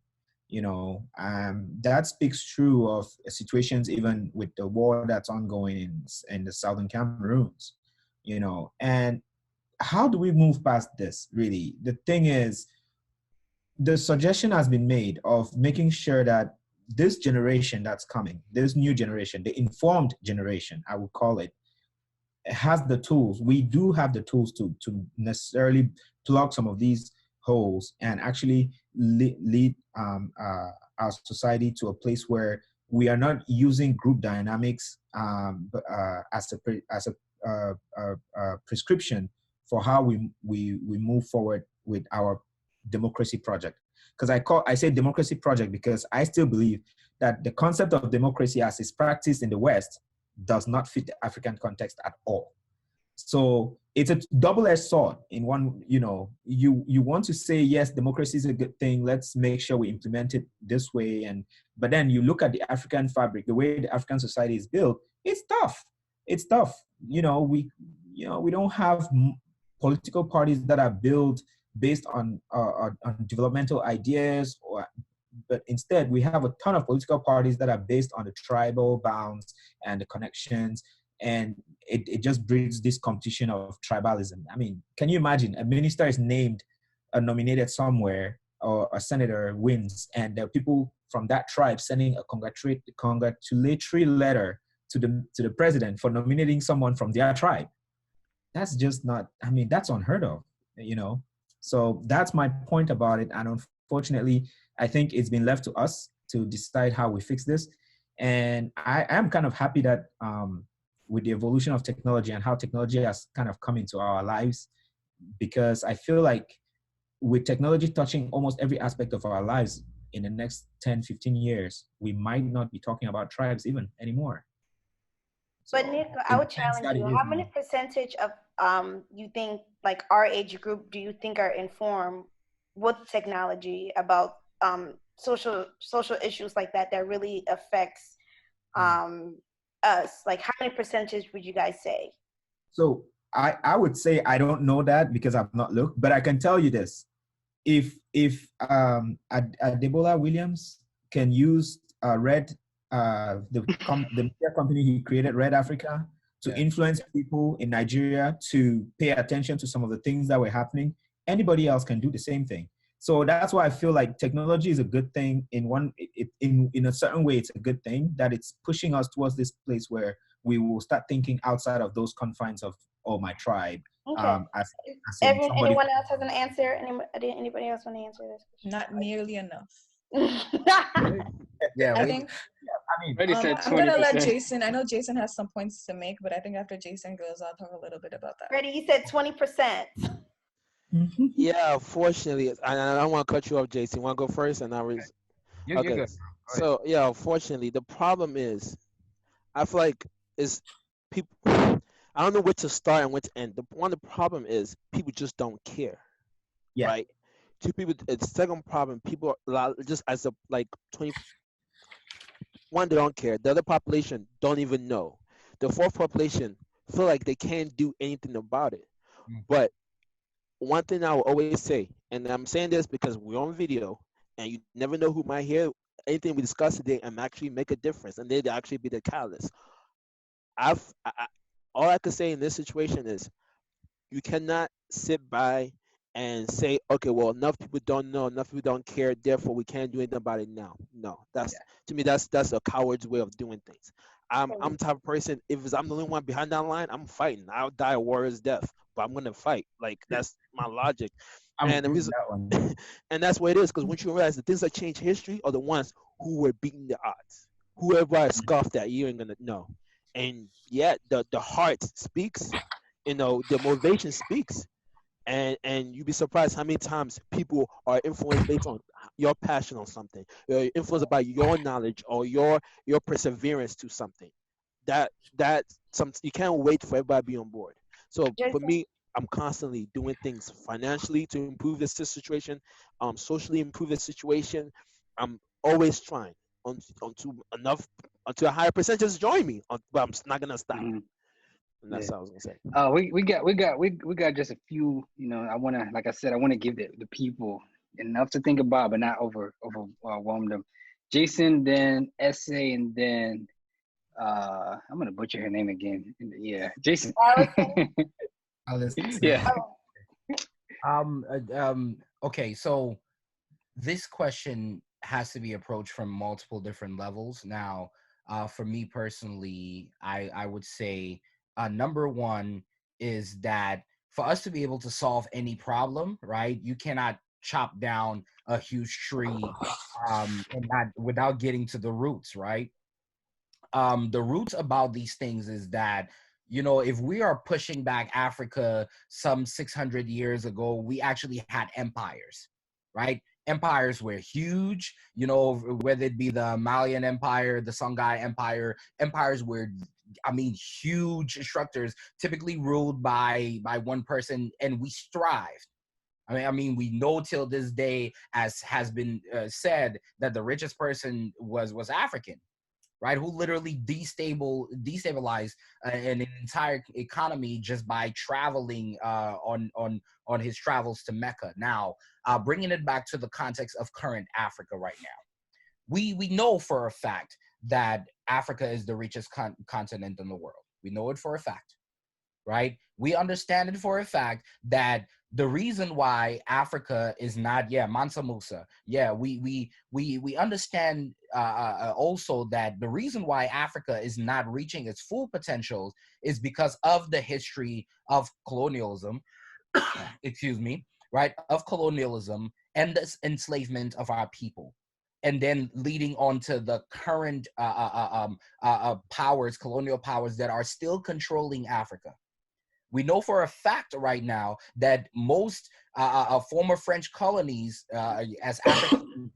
That speaks true of situations even with the war that's ongoing in the southern Cameroons, and how do we move past this, really? The thing is, the suggestion has been made of making sure that this generation that's coming, this new generation, the informed generation, I would call it, has the tools. We do have the tools to necessarily plug some of these holes and actually lead our society to a place where we are not using group dynamics as a prescription for how we move forward with our democracy project. Because I say democracy project because I still believe that the concept of democracy as is practiced in the West does not fit the African context at all. So it's a double-edged sword. In one, you want to say, yes, democracy is a good thing. Let's make sure we implement it this way. But then you look at the African fabric, the way the African society is built. It's tough. It's tough. We don't have political parties that are built based on developmental ideas, but instead we have a ton of political parties that are based on the tribal bounds and the connections. And it just breeds this competition of tribalism. I mean, can you imagine a minister is nominated somewhere, or a senator wins, and there are people from that tribe sending a congratulatory letter to the president for nominating someone from their tribe? That's just not, that's unheard of, So that's my point about it. And unfortunately, I think it's been left to us to decide how we fix this. And I am kind of happy that with the evolution of technology and how technology has kind of come into our lives, because I feel like with technology touching almost every aspect of our lives in the next 10, 15 years, we might not be talking about tribes even anymore. But Nick, I would challenge you. How many percentage of you think, like our age group, do you think are informed with technology about social issues like that really affects us? Like, how many percentage would you guys say? So I would say I don't know that because I've not looked, but I can tell you this: if Adebola Williams can use Red, the media company he created, Red Africa, to influence people in Nigeria to pay attention to some of the things that were happening, anybody else can do the same thing. So that's why I feel like technology is a good thing. In a certain way, it's a good thing that it's pushing us towards this place where we will start thinking outside of those confines of, my tribe. Okay. Anyone else has an answer? Anybody else want to answer this? Not nearly enough. Yeah, I think. I'm gonna let Jason. I know Jason has some points to make, but I think after Jason goes, I'll talk a little bit about that. Freddie, you said 20%. Yeah, fortunately, and I don't want to cut you off, Jason. Want to go first, and okay. You're good. So yeah, unfortunately, the problem is, I feel like is people. I don't know where to start and where to end. The problem is people just don't care. Yeah. Right. Two people. The second problem, people just as a 20. One, they don't care. The other population don't even know. The fourth population feel like they can't do anything about it. But one thing I will always say, and I'm saying this because we're on video, and you never know who might hear anything we discuss today and actually make a difference, and they'd actually be the catalyst. All I could say in this situation is You cannot sit by and say, okay, well, enough people don't know, enough people don't care, therefore we can't do anything about it now. No, that's, to me, that's a coward's way of doing things. I'm the type of person, I'm the only one behind that line, I'm fighting. I'll die a warrior's death, but I'm gonna fight. Like, that's my logic. And the reason, that one. and that's what it is, because once you realize the things that change history are the ones who were beating the odds. Whoever I scoffed at, you ain't gonna know. And yet the heart speaks, the motivation speaks. And you'd be surprised how many times people are influenced based on your passion on something, influenced by your knowledge or your perseverance to something. That some, you can't wait for everybody to be on board. So for me, I'm constantly doing things financially to improve this situation, socially improve the situation. I'm always trying until a higher percentage join me, but I'm not gonna stop. Mm-hmm. And that's what I was gonna say. We got just a few. I wanna, like I said, I wanna give the people enough to think about, but not overwhelm them. Jason, then Essay, and then I'm gonna butcher her name again. Yeah, Jason. Yeah. Okay, so this question has to be approached from multiple different levels. Now, for me personally, I would say number one is that for us to be able to solve any problem, right, you cannot chop down a huge tree and not without getting to the roots, right? The roots about these things is that, if we are pushing back Africa some 600 years ago, we actually had empires, right? Empires were huge, whether it be the Malian Empire, the Songhai Empire. Empires were, huge structures, typically ruled by one person, and we thrived. We know till this day, as has been said, that the richest person was African, right? Who literally destabilized an entire economy just by traveling on his travels to Mecca. Now, bringing it back to the context of current Africa right now, we know for a fact that Africa is the richest continent in the world. We know it for a fact, right? We understand it for a fact that the reason why Africa is not, Mansa Musa, we understand also that the reason why Africa is not reaching its full potential is because of the history of colonialism, excuse me, right, of colonialism and the enslavement of our people. And then leading on to the current powers, colonial powers that are still controlling Africa. We know for a fact right now that most former French colonies, as African,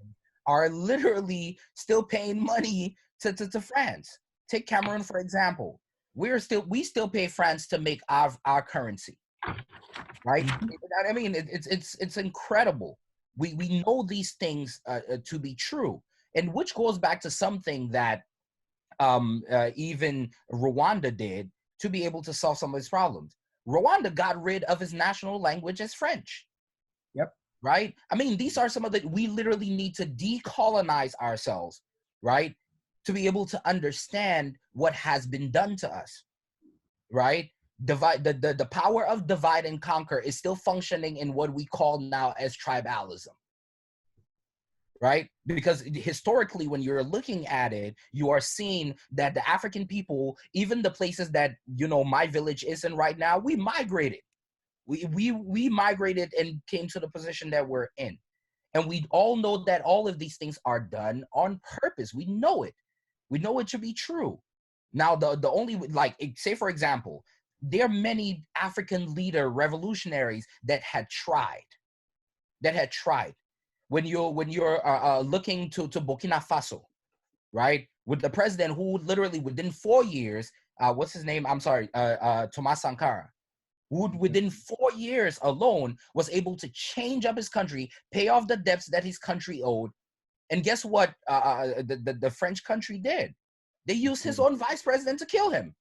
are literally still paying money to France. Take Cameroon, for example. We still pay France to make our currency, right? It's incredible. We know these things to be true, and which goes back to something that even Rwanda did to be able to solve some of these problems. Rwanda got rid of his national language as French. Yep. Right? These are some of we literally need to decolonize ourselves, right? To be able to understand what has been done to us, right? The power of divide and conquer is still functioning in what we call now as tribalism. Right? Because historically, when you're looking at it, you are seeing that the African people, even the places that, my village is in right now, we migrated. We migrated and came to the position that we're in. And we all know that all of these things are done on purpose. We know it. We know it to be true. Now, the only, say, for example, there are many African leader revolutionaries that had tried. When you're looking to Burkina Faso, right, with the president who literally within 4 years, what's his name? I'm sorry, Thomas Sankara, who within 4 years alone was able to change up his country, pay off the debts that his country owed, and guess what? The French country did. They used his own vice president to kill him,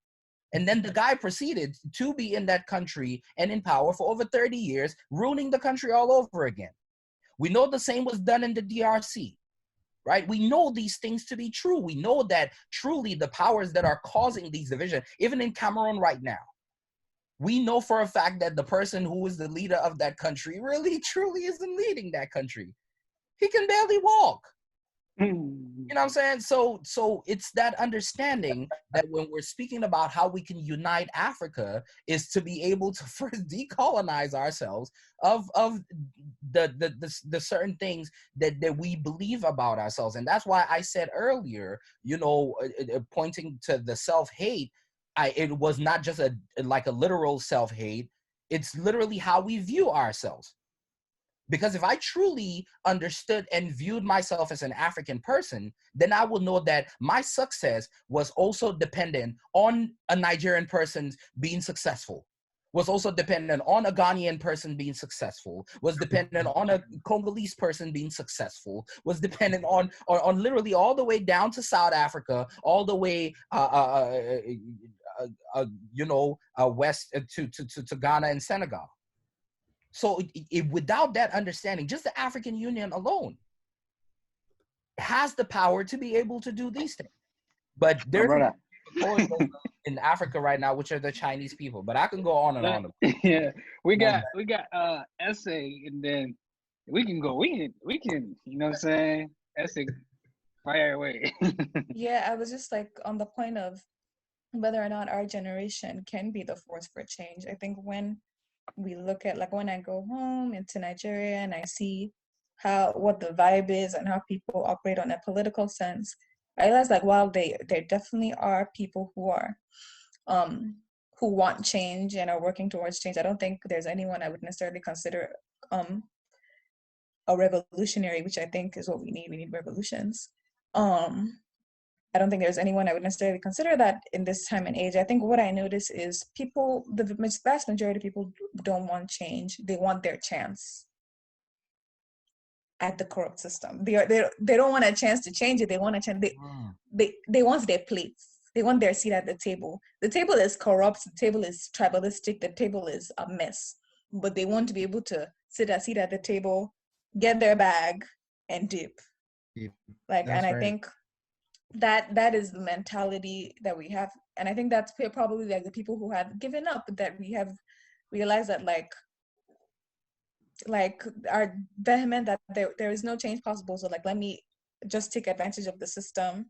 and then the guy proceeded to be in that country and in power for over 30 years, ruining the country all over again. We know the same was done in the DRC, right? We know these things to be true. We know that truly the powers that are causing these divisions, even in Cameroon right now, we know for a fact that the person who is the leader of that country really, truly isn't leading that country. He can barely walk. You know what I'm saying? So it's that understanding that when we're speaking about how we can unite Africa is to be able to first decolonize ourselves of the certain things that we believe about ourselves. And that's why I said earlier, you know, pointing to the self-hate, it was not just a literal self-hate. It's literally how we view ourselves. Because if I truly understood and viewed myself as an African person, then I will know that my success was also dependent on a Nigerian person being successful, was also dependent on a Ghanaian person being successful, was dependent on a Congolese person being successful, was dependent on literally all the way down to South Africa, all the way, west to Ghana and Senegal. So without that understanding, just the African Union alone has the power to be able to do these things. But there's in Africa right now, which are the Chinese people. But I can go on and on. Yeah, we got essay, and then we can, you know what I'm saying? Essay, fire away. Yeah, I was just like on the point of whether or not our generation can be the force for change. I think when we look at, like, when I go home into Nigeria and I see what the vibe is and how people operate on a political sense, I realize, like, while there definitely are people who are who want change and are working towards change, I don't think there's anyone I would necessarily consider a revolutionary, which I think is what we need. We need revolutions. I don't think there's anyone I would necessarily consider that in this time and age. I think what I notice is people, the vast majority of people don't want change. They want their chance at the corrupt system. They don't want a chance to change it. They want a chance. They want their plates. They want their seat at the table. The table is corrupt. The table is tribalistic. The table is a mess. But they want to be able to sit a seat at the table, get their bag, and dip. Like, and I think that is the mentality that we have, and I think that's probably like the people who have given up, that we have realized that like are vehement that there is no change possible, so like let me just take advantage of the system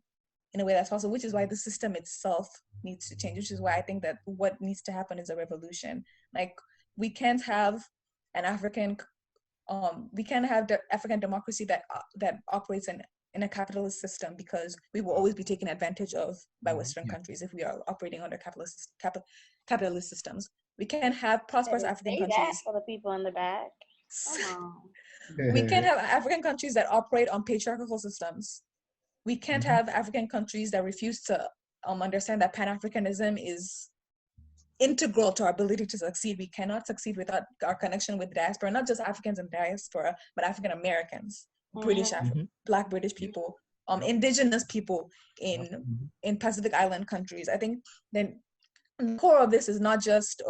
in a way that's possible, which is why the system itself needs to change, which is why I think that what needs to happen is a revolution. Like, we can't have an African the African democracy that operates in a capitalist system, because we will always be taken advantage of by Western countries if we are operating under capitalist systems. We can't have prosperous African countries. For the people in the back. We can't have African countries that operate on patriarchal systems. We can't have African countries that refuse to understand that Pan-Africanism is integral to our ability to succeed. We cannot succeed without our connection with diaspora, not just Africans in diaspora, but African Americans, Black British people, indigenous people in Pacific Island countries. I think then the core of this is not just,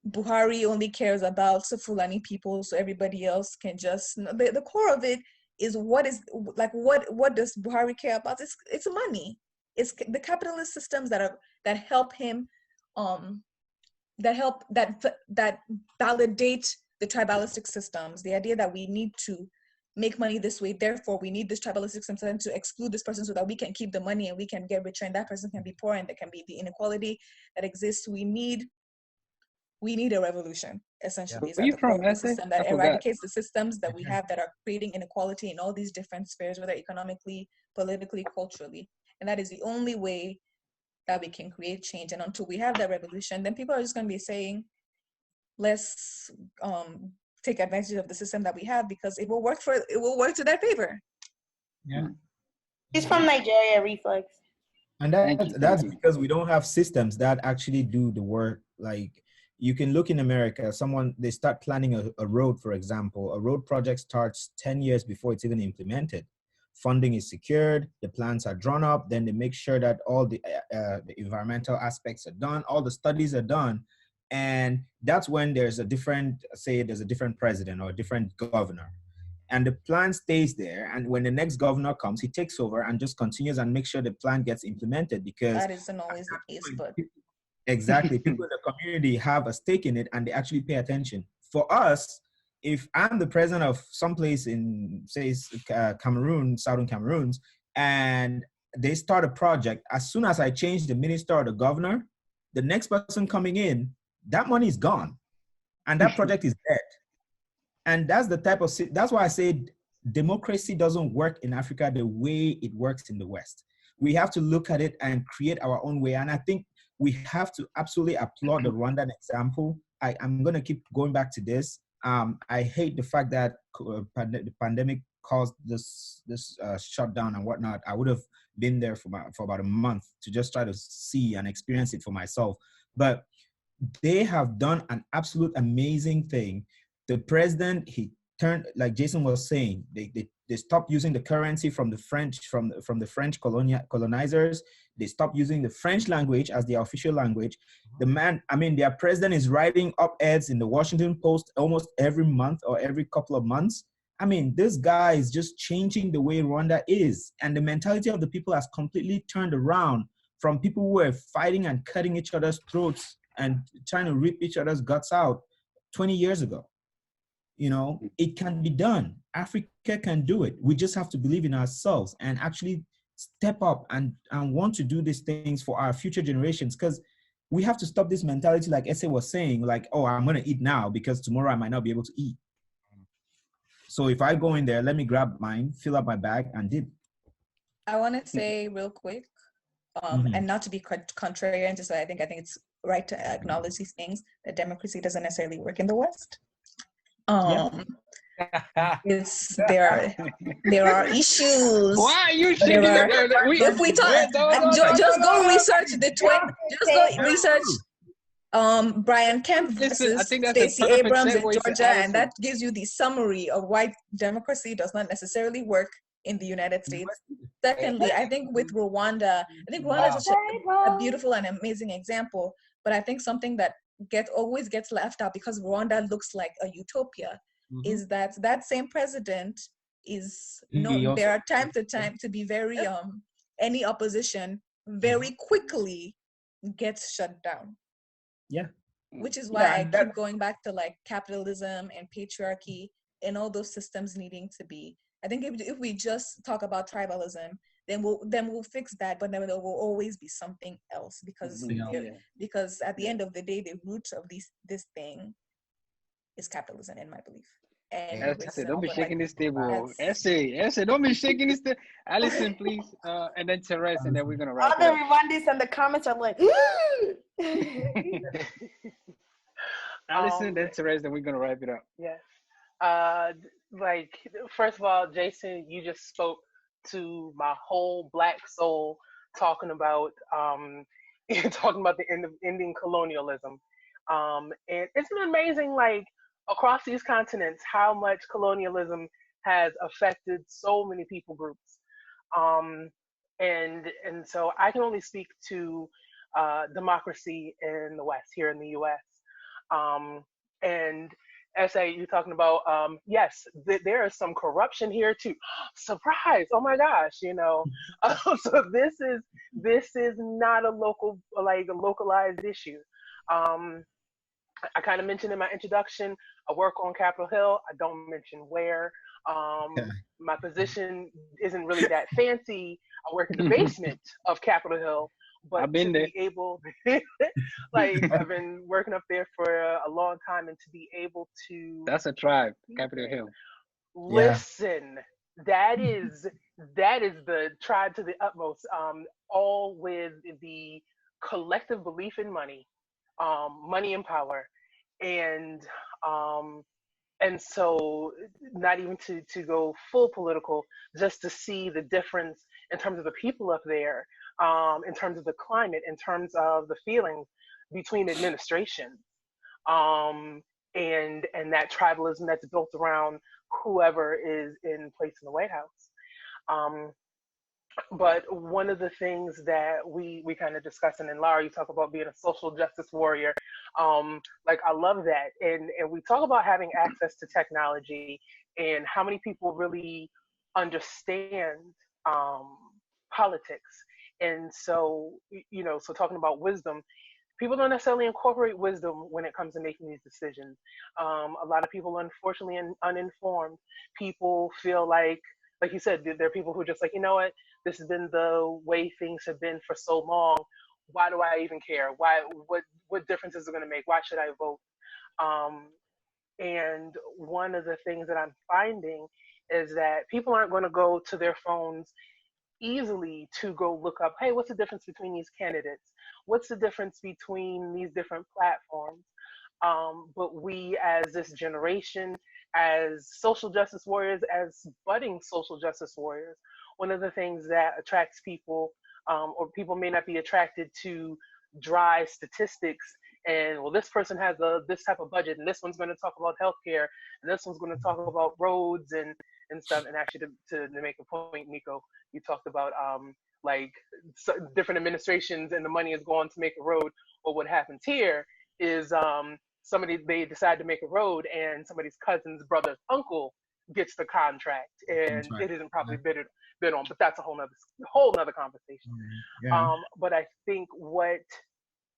Buhari only cares about Fulani people, so everybody else can just. The core of it is what does Buhari care about? It's money. It's the capitalist systems that help him, that validate the tribalistic systems. The idea that we need to make money this way, therefore we need this tribalistic system to exclude this person so that we can keep the money and we can get richer and that person can be poor, and there can be the inequality that exists. We need a revolution, essentially. Where you from, a system that eradicates the systems that we have that are creating inequality in all these different spheres, whether economically, politically, culturally. And that is the only way that we can create change. And until we have that revolution, then people are just going to be saying, let's take advantage of the system that we have, because it will work to their favor. Yeah. He's from Nigeria, RifleX. And that's because we don't have systems that actually do the work. Like, you can look in America, they start planning a road, for example. A road project starts 10 years before it's even implemented. Funding is secured, the plans are drawn up, then they make sure that all the environmental aspects are done, all the studies are done. And that's when there's a different president or a different governor. And the plan stays there. And when the next governor comes, he takes over and just continues and makes sure the plan gets implemented, because that isn't always the case, but Exactly. People in the community have a stake in it and they actually pay attention. For us, if I'm the president of some place in, say, Cameroon, Southern Cameroon, and they start a project, as soon as I change the minister or the governor, the next person coming in, that money is gone. And that project is dead. And that's the type of, that's why I say democracy doesn't work in Africa the way it works in the West. We have to look at it and create our own way. And I think we have to absolutely applaud the Rwandan example. I'm going to keep going back to this. I hate the fact that the pandemic caused this shutdown and whatnot. I would have been there for about a month to just try to see and experience it for myself. But they have done an absolute amazing thing. The president, he turned, like Jason was saying, they stopped using the currency from the French, from the French colonizers. They stopped using the French language as their official language. The man, I mean, their president is writing op-eds in the Washington Post almost every month or every couple of months. I mean, this guy is just changing the way Rwanda is. And the mentality of the people has completely turned around from people who were fighting and cutting each other's throats and trying to rip each other's guts out 20 years ago. You know, it can be done. Africa can do it. We just have to believe in ourselves and actually step up and want to do these things for our future generations. Because we have to stop this mentality, like Ese was saying, like, oh, I'm going to eat now because tomorrow I might not be able to eat. So if I go in there, let me grab mine, fill up my bag, and dip. I want to say real quick, and not to be contrarian, just I think it's right to acknowledge these things, that democracy doesn't necessarily work in the West. There are issues. Why are you shaking if we talk, just go research research Brian Kemp versus Stacey Abrams in Georgia, and that gives you the summary of why democracy does not necessarily work in the United States. Secondly, I think with Rwanda, is such a beautiful and amazing example, but I think something that always gets left out because Rwanda looks like a utopia is that same president is known. There are time to be very any opposition very quickly gets shut down. Yeah. Which is why I keep going back to like capitalism and patriarchy and all those systems needing to be. I think if we just talk about tribalism, then we'll fix that, but then there will always be something else because at the end of the day, the root of this thing is capitalism, in my belief. And don't be shaking this table. Essay, don't be shaking this table. Allison, please, and then Therese, and then we're gonna wrap it up. All the Rwandans in the comments are like, Allison, then Therese, then we're gonna wrap it up. Yes. Like, first of all, Jason, you just spoke to my whole Black soul, talking about the end of ending colonialism, and it's been amazing, like, across these continents, how much colonialism has affected so many people groups, and so I can only speak to democracy in the West, here in the U.S. And SA, you're talking about, yes, there is some corruption here too. Surprise! Oh my gosh, you know. So this is not a localized issue. I kind of mentioned in my introduction, I work on Capitol Hill. I don't mention where. My position isn't really that fancy. I work in the basement of Capitol Hill. But I've been there. Be able, like, I've been working up there for a long time, and to be able to. That's a tribe, Capitol Hill. Listen, that is the tribe to the utmost. All with the collective belief in money, money and power, and so not even to go full political, just to see the difference in terms of the people up there. In terms of the climate, in terms of the feelings between administrations, and that tribalism that's built around whoever is in place in the White House. But one of the things that we kind of discussed, and then Lara, you talk about being a social justice warrior. Like, I love that, and we talk about having access to technology and how many people really understand politics. And so, so talking about wisdom, people don't necessarily incorporate wisdom when it comes to making these decisions. A lot of people, unfortunately, uninformed. People feel like you said, there are people who are just like, you know what, this has been the way things have been for so long. Why do I even care? Why? What difference is it going to make? Why should I vote? Um, and one of the things that I'm finding is that people aren't going to go to their phones easily to go look up, hey, what's the difference between these candidates? What's the difference between these different platforms? But we, as this generation, as social justice warriors, as budding social justice warriors, one of the things that attracts people, or people may not be attracted to dry statistics and, well, this person has this type of budget, and this one's going to talk about healthcare, and this one's going to talk about roads and stuff. And actually, to make a point, Nico, you talked about like different administrations and the money is going to make a road. Or what happens here is they decide to make a road, and somebody's cousin's brother's uncle gets the contract, and it isn't properly bid on. But that's a whole nother conversation. Yeah. But I think what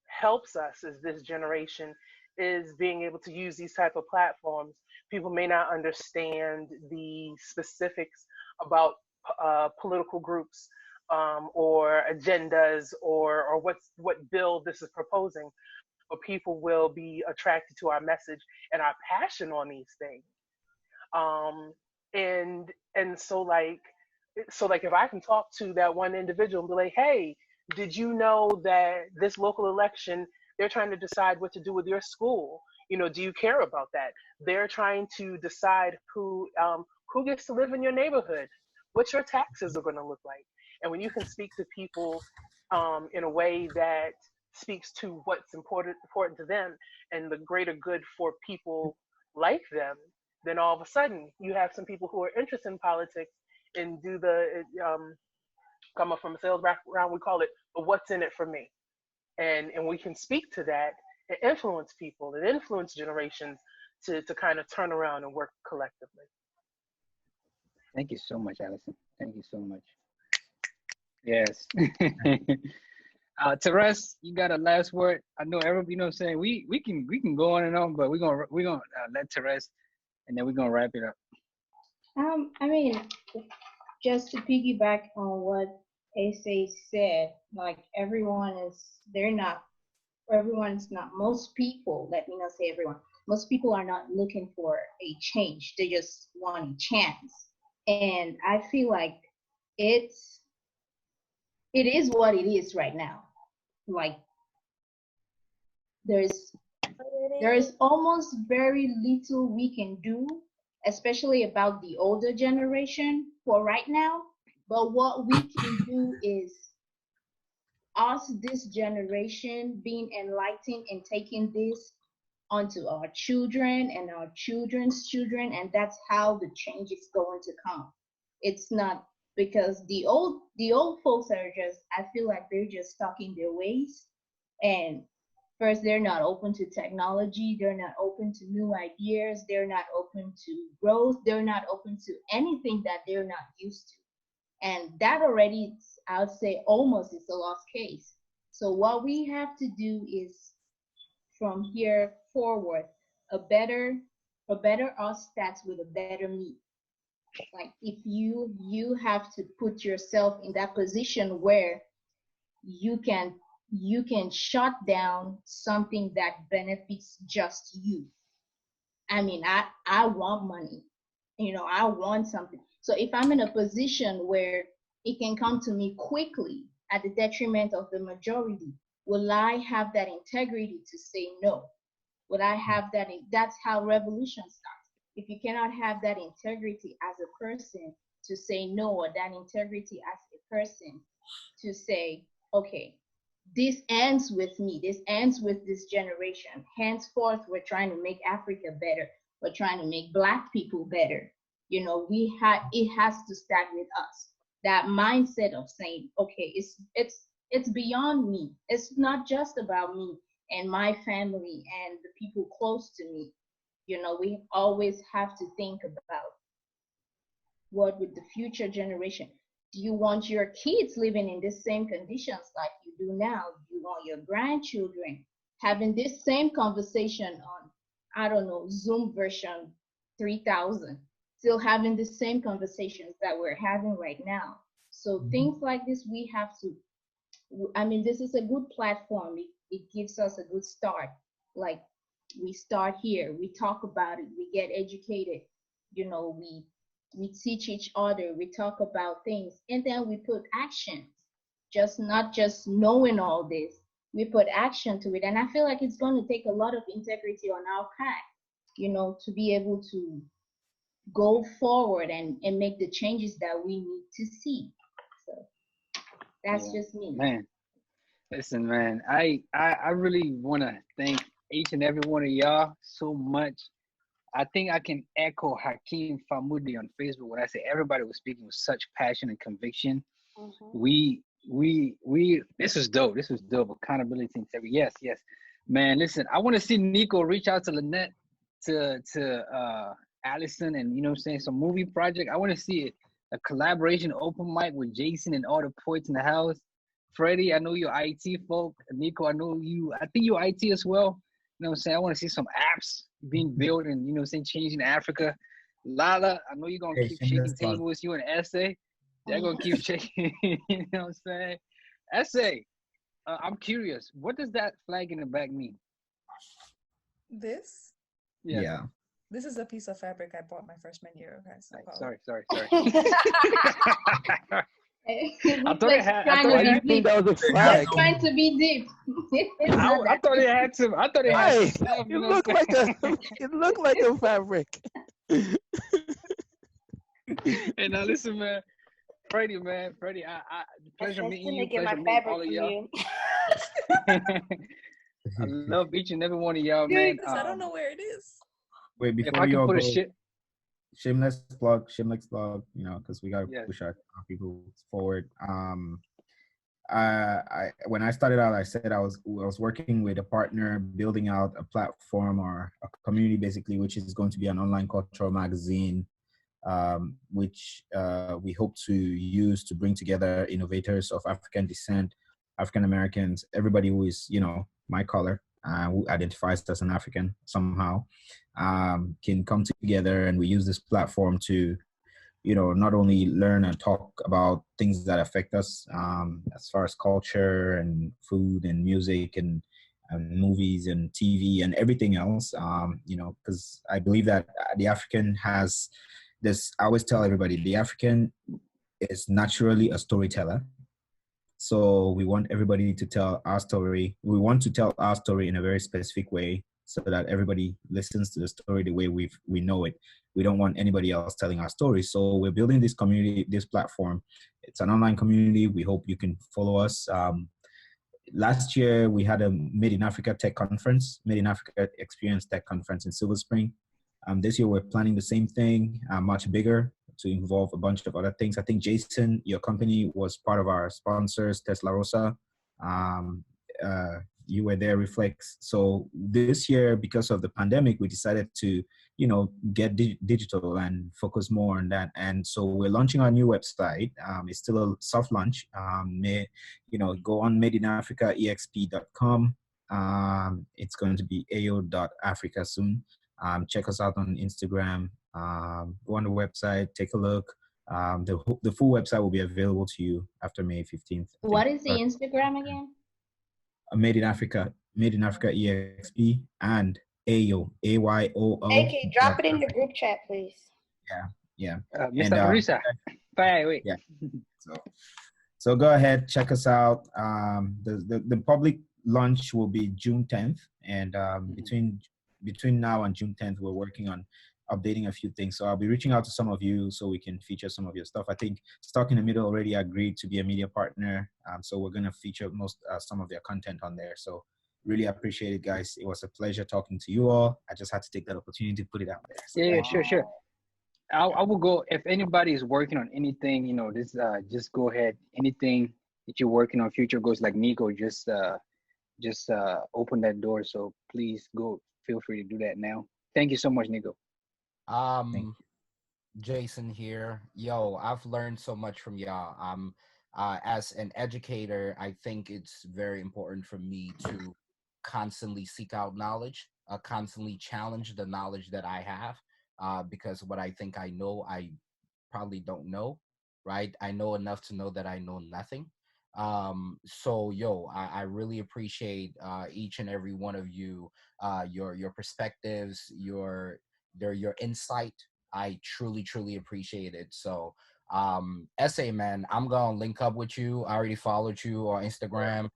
helps us as this generation is being able to use these type of platforms. People may not understand the specifics about political groups, or agendas, or what bill this is proposing, but people will be attracted to our message and our passion on these things. And so like if I can talk to that one individual and be like, hey, did you know that this local election, they're trying to decide what to do with your school? Do you care about that? They're trying to decide who gets to live in your neighborhood, what your taxes are going to look like. And when you can speak to people in a way that speaks to what's important to them and the greater good for people like them, then all of a sudden you have some people who are interested in politics and do come up from a sales background, we call it the what's in it for me. And we can speak to that and influence people and influence generations to kind of turn around and work collectively. Thank you so much, Allison. Thank you so much. Yes. Teres, you got a last word? I know everybody, what I'm saying, we can go on and on, but we're gonna let Teres, and then we're gonna wrap it up. I mean, just to piggyback on what Asa said, like most people, let me not say everyone, most people are not looking for a change. They just want a chance. And I feel like it is what it is right now. Like there is almost very little we can do, especially about the older generation for right now. But what we can do is us, this generation, being enlightened and taking this onto our children and our children's children, and that's how the change is going to come. It's not because the old folks are just, I feel like they're just stuck in their ways. And first, they're not open to technology, they're not open to new ideas, they're not open to growth, they're not open to anything that they're not used to. And that already, I would say, almost is a lost case. So what we have to do is, from here forward, a better us starts with a better me. Like if you have to put yourself in that position where you can shut down something that benefits just you. I mean, I want money, I want something. So if I'm in a position where it can come to me quickly at the detriment of the majority, will I have that integrity to say no? Will I have that? That's how revolution starts. If you cannot have that integrity as a person to say no, or that integrity as a person to say, okay, this ends with me, this ends with this generation. Henceforth, we're trying to make Africa better. We're trying to make Black people better. It has to start with us. That mindset of saying, okay, it's beyond me. It's not just about me and my family and the people close to me. We always have to think about what would the future generation. Do you want your kids living in the same conditions like you do now? Do you want your grandchildren having this same conversation on, I don't know, Zoom version 3000, still having the same conversations that we're having right now? So things like this, we have to, I mean, this is a good platform. It gives us a good start. Like, we start here, we talk about it, we get educated, you know, we teach each other, we talk about things, and then we put action. Just not just knowing all this, we put action to it. And I feel like it's going to take a lot of integrity on our part, you know, to be able to go forward and make the changes that we need to see. So that's just me. Man, listen, man, I really want to thank each and every one of y'all so much. I think I can echo Hakeem Famudi on Facebook when I say everybody was speaking with such passion and conviction. We this was dope. This was dope. Accountability and integrity. Yes, yes. Man, listen, I want to see Nico reach out to Lynette, to Allison, and you know what I'm saying, some movie project. I want to see a collaboration open mic with Jason and all the poets in the house. Freddie, I know you're IT folk. Nico, I know you, I think you're IT as well. You know what I'm saying? I want to see some apps being built and, you know what I'm saying, changing Africa. Lala, I know you're going to keep shaking tables. You and Essay, they're going to keep shaking. You know what I'm saying? Essay, I'm curious. What does that flag in the back mean? This? Yeah. This is a piece of fabric I bought my freshman year. Okay, so sorry. I thought it had. I thought you think that was a flag? It's trying to be deep. I thought it had some. I thought it had some stuff. It looked like a. It looked like a fabric. Hey, now listen, man. Freddie, I pleasure meeting you. Pleasure meeting all of y'all. I love each and every one of y'all, man. I don't know where it is. Wait, before you all go, shameless plug, you know, because we gotta push our people forward. When I started out, I said I was working with a partner building out a platform or a community, basically, which is going to be an online cultural magazine, which we hope to use to bring together innovators of African descent, African Americans, everybody who is, you know, my color, who identifies as an African somehow, can come together, and we use this platform to, you know, not only learn and talk about things that affect us, as far as culture and food and music and movies and TV and everything else, you know, because I believe that the African has this, I always tell everybody, the African is naturally a storyteller. So we want everybody to tell our story. We want to tell our story in a very specific way so that everybody listens to the story the way we know it. We don't want anybody else telling our story. So we're building this community, this platform. It's an online community. We hope you can follow us. Last year, we had a Made in Africa Tech Conference, Made in Africa Experience Tech Conference in Silver Spring. This year, we're planning the same thing, much bigger, to involve a bunch of other things. I think, Jason, your company was part of our sponsors, Tesla Rosa. You were there, RifleX. So this year, because of the pandemic, we decided to, you know, get digital and focus more on that. And so we're launching our new website. It's still a soft launch. You know, go on madeinafricaexp.com. It's going to be ao.africa soon. Check us out on Instagram. Go on the website, take a look. The full website will be available to you after May 15th. What is the Instagram again? Made in Africa EXP and AYOO. Okay, drop it in the group chat, please. Yeah. Mr. Marisa, wait. Yeah. So go ahead, check us out. The public launch will be June 10th, and between now and June 10th, we're working on updating a few things. So I'll be reaching out to some of you so we can feature some of your stuff. I think Stuck in the Middle already agreed to be a media partner. So we're going to feature some of their content on there. So really appreciate it, guys. It was a pleasure talking to you all. I just had to take that opportunity to put it out there. So yeah, sure. I will go, if anybody is working on anything, you know, this just go ahead. Anything that you're working on, future goals like Nico, just open that door. So please go, feel free to do that now. Thank you so much, Nico. Jason here. Yo, I've learned so much from y'all. As an educator, I think it's very important for me to constantly seek out knowledge, constantly challenge the knowledge that I have, because what I think I know, I probably don't know, right? I know enough to know that I know nothing. So yo, I really appreciate each and every one of you, your perspectives, your insight. I truly appreciate it. So essay man, I'm gonna link up with you. I already followed you on Instagram.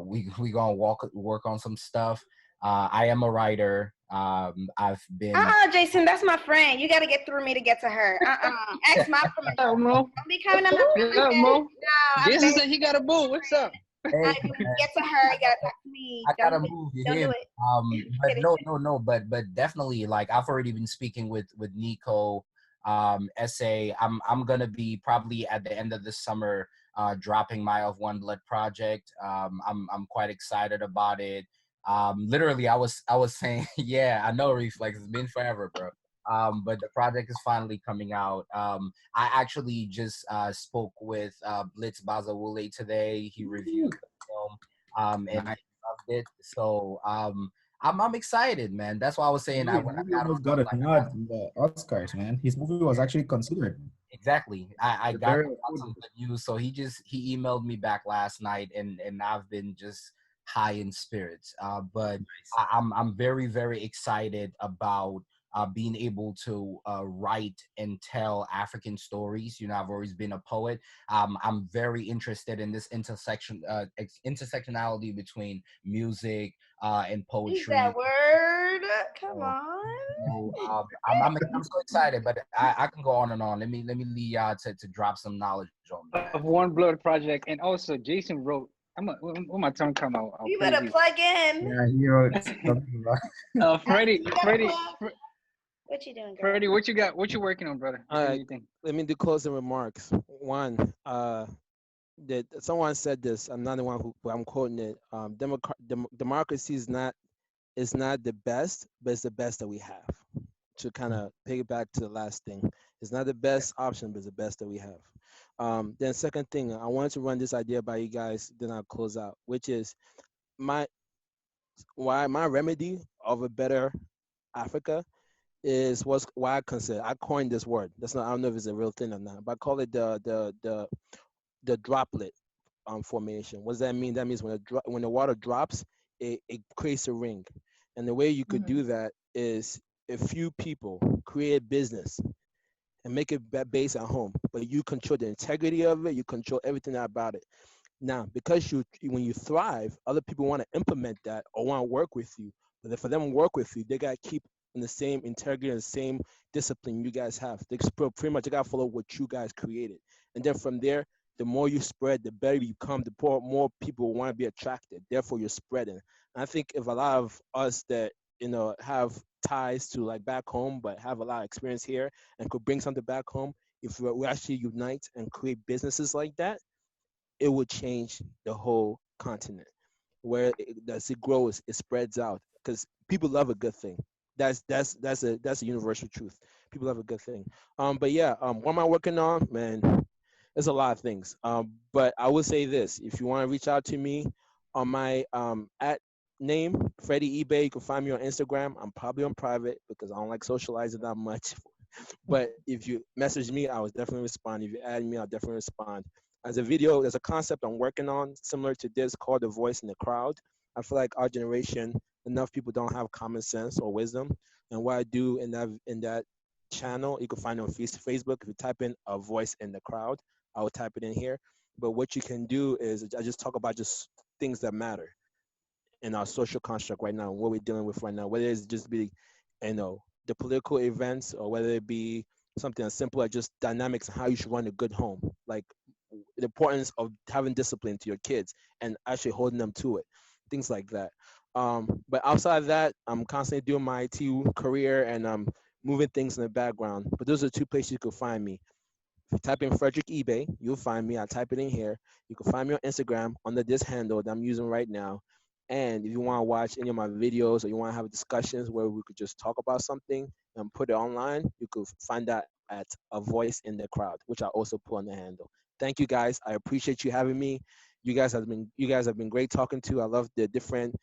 We gonna work on some stuff. I am a writer. I've been Jason, that's my friend. You got to get through me to get to her. Ask my permission. Don't be coming on my What up, friend. Mo? No, I'm Jason very said he got a boo. What's up? Hey, get to her. You got to talk to me. I Don't gotta do it. move. You Don't hear do me? it. But Get it. no, but definitely, like I've already been speaking with Nico, essay. I'm gonna be probably at the end of this summer, dropping my Of One Blood project. I'm quite excited about it. Literally, I was saying, yeah, I know Reflex. It's been forever, bro. But the project is finally coming out. I actually just spoke with Blitz Bazawule today. He reviewed the film. And Nice. loved it. So I'm excited, man. That's why I was saying I Movie, when I movie got on, almost I got was a like, nod in the Oscars, man. His movie was actually considered. exactly. I They're got very some good. good news. So he emailed me back last night, and I've been just high in spirits. But I'm very excited about being able to write and tell African stories. You know, I've always been a poet. I'm very interested in this intersectionality between music and Use poetry. that word. Come So, on. I'm so excited, but I can go on and on. Let me lead y'all to drop some knowledge on me, man. Of One Blood project, and also Jason wrote. When my turn come out, I'll You play better you. plug in. Yeah, he wrote something about Freddie, You gotta Freddie, plug. What you doing, girl? Freddie, what you got? What you working on, brother? All right, Anything? let me do closing remarks. One, that someone said this. I'm not the one who, but I'm quoting it. Democracy is not the best, but it's the best that we have. To kind of piggyback to the last thing, it's not the best option, but it's the best that we have. Then second thing, I wanted to run this idea by you guys. Then I'll close out, which is my my remedy of a better Africa is why I consider I coined this word. That's not I don't know if it's a real thing or not, but I call it the droplet formation. What does that mean? That means when the water drops, it creates a ring, and the way you could do that is a few people create a business and make it based at home, but you control the integrity of it. You control everything about it. Now, because when you thrive, other people want to implement that or want to work with you. But for them to work with you, they got to keep in the same integrity and the same discipline you guys have. They pretty much got to follow what you guys created. And then from there, the more you spread, the better you become, the more people want to be attracted. Therefore, you're spreading. And I think if a lot of us that, have ties to like back home, but have a lot of experience here and could bring something back home, if we actually unite and create businesses like that, it would change the whole continent. Where as it grows, it spreads out because people love a good thing. That's a universal truth. People love a good thing. But yeah, what am I working on, man? There's a lot of things. But I will say this: if you want to reach out to me on my at name Freddie eBay, you can find me on Instagram. I'm probably on private because I don't like socializing that much. But if you message me, I will definitely respond. If you add me, I'll definitely respond. As a video, there's a concept I'm working on similar to this called the voice in the crowd. I feel like our generation, enough people don't have common sense or wisdom. And what I do in that channel, you can find it on Facebook. If you type in a voice in the crowd, I will type it in here. But what you can do is I just talk about just things that matter in our social construct right now, what we're dealing with right now, whether it's just be, the political events or whether it be something as simple as just dynamics and how you should run a good home, like the importance of having discipline to your kids and actually holding them to it, things like that. But outside of that, I'm constantly doing my IT career and I'm moving things in the background. But those are two places you can find me. If you type in Frederick eBay, you'll find me. I type it in here. You can find me on Instagram under this handle that I'm using right now. And if you want to watch any of my videos or you want to have discussions where we could just talk about something and put it online, you could find that at A Voice in the Crowd, which I also put on the handle. Thank you guys. I appreciate you having me. You guys have been great talking to. I love the different,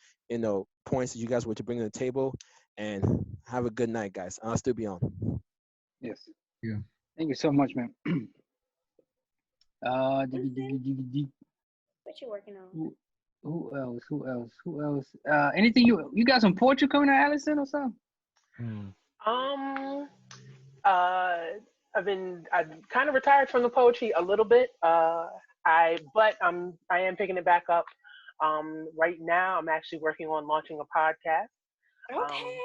points that you guys were to bring to the table. And have a good night, guys. I'll still be on. Yes. Yeah. Thank you so much, man. DVD. What you working on? Who else? Anything you got some poetry coming out, Allison, or something? I've kind of retired from the poetry a little bit. I am picking it back up. Right now, I'm actually working on launching a podcast. Okay.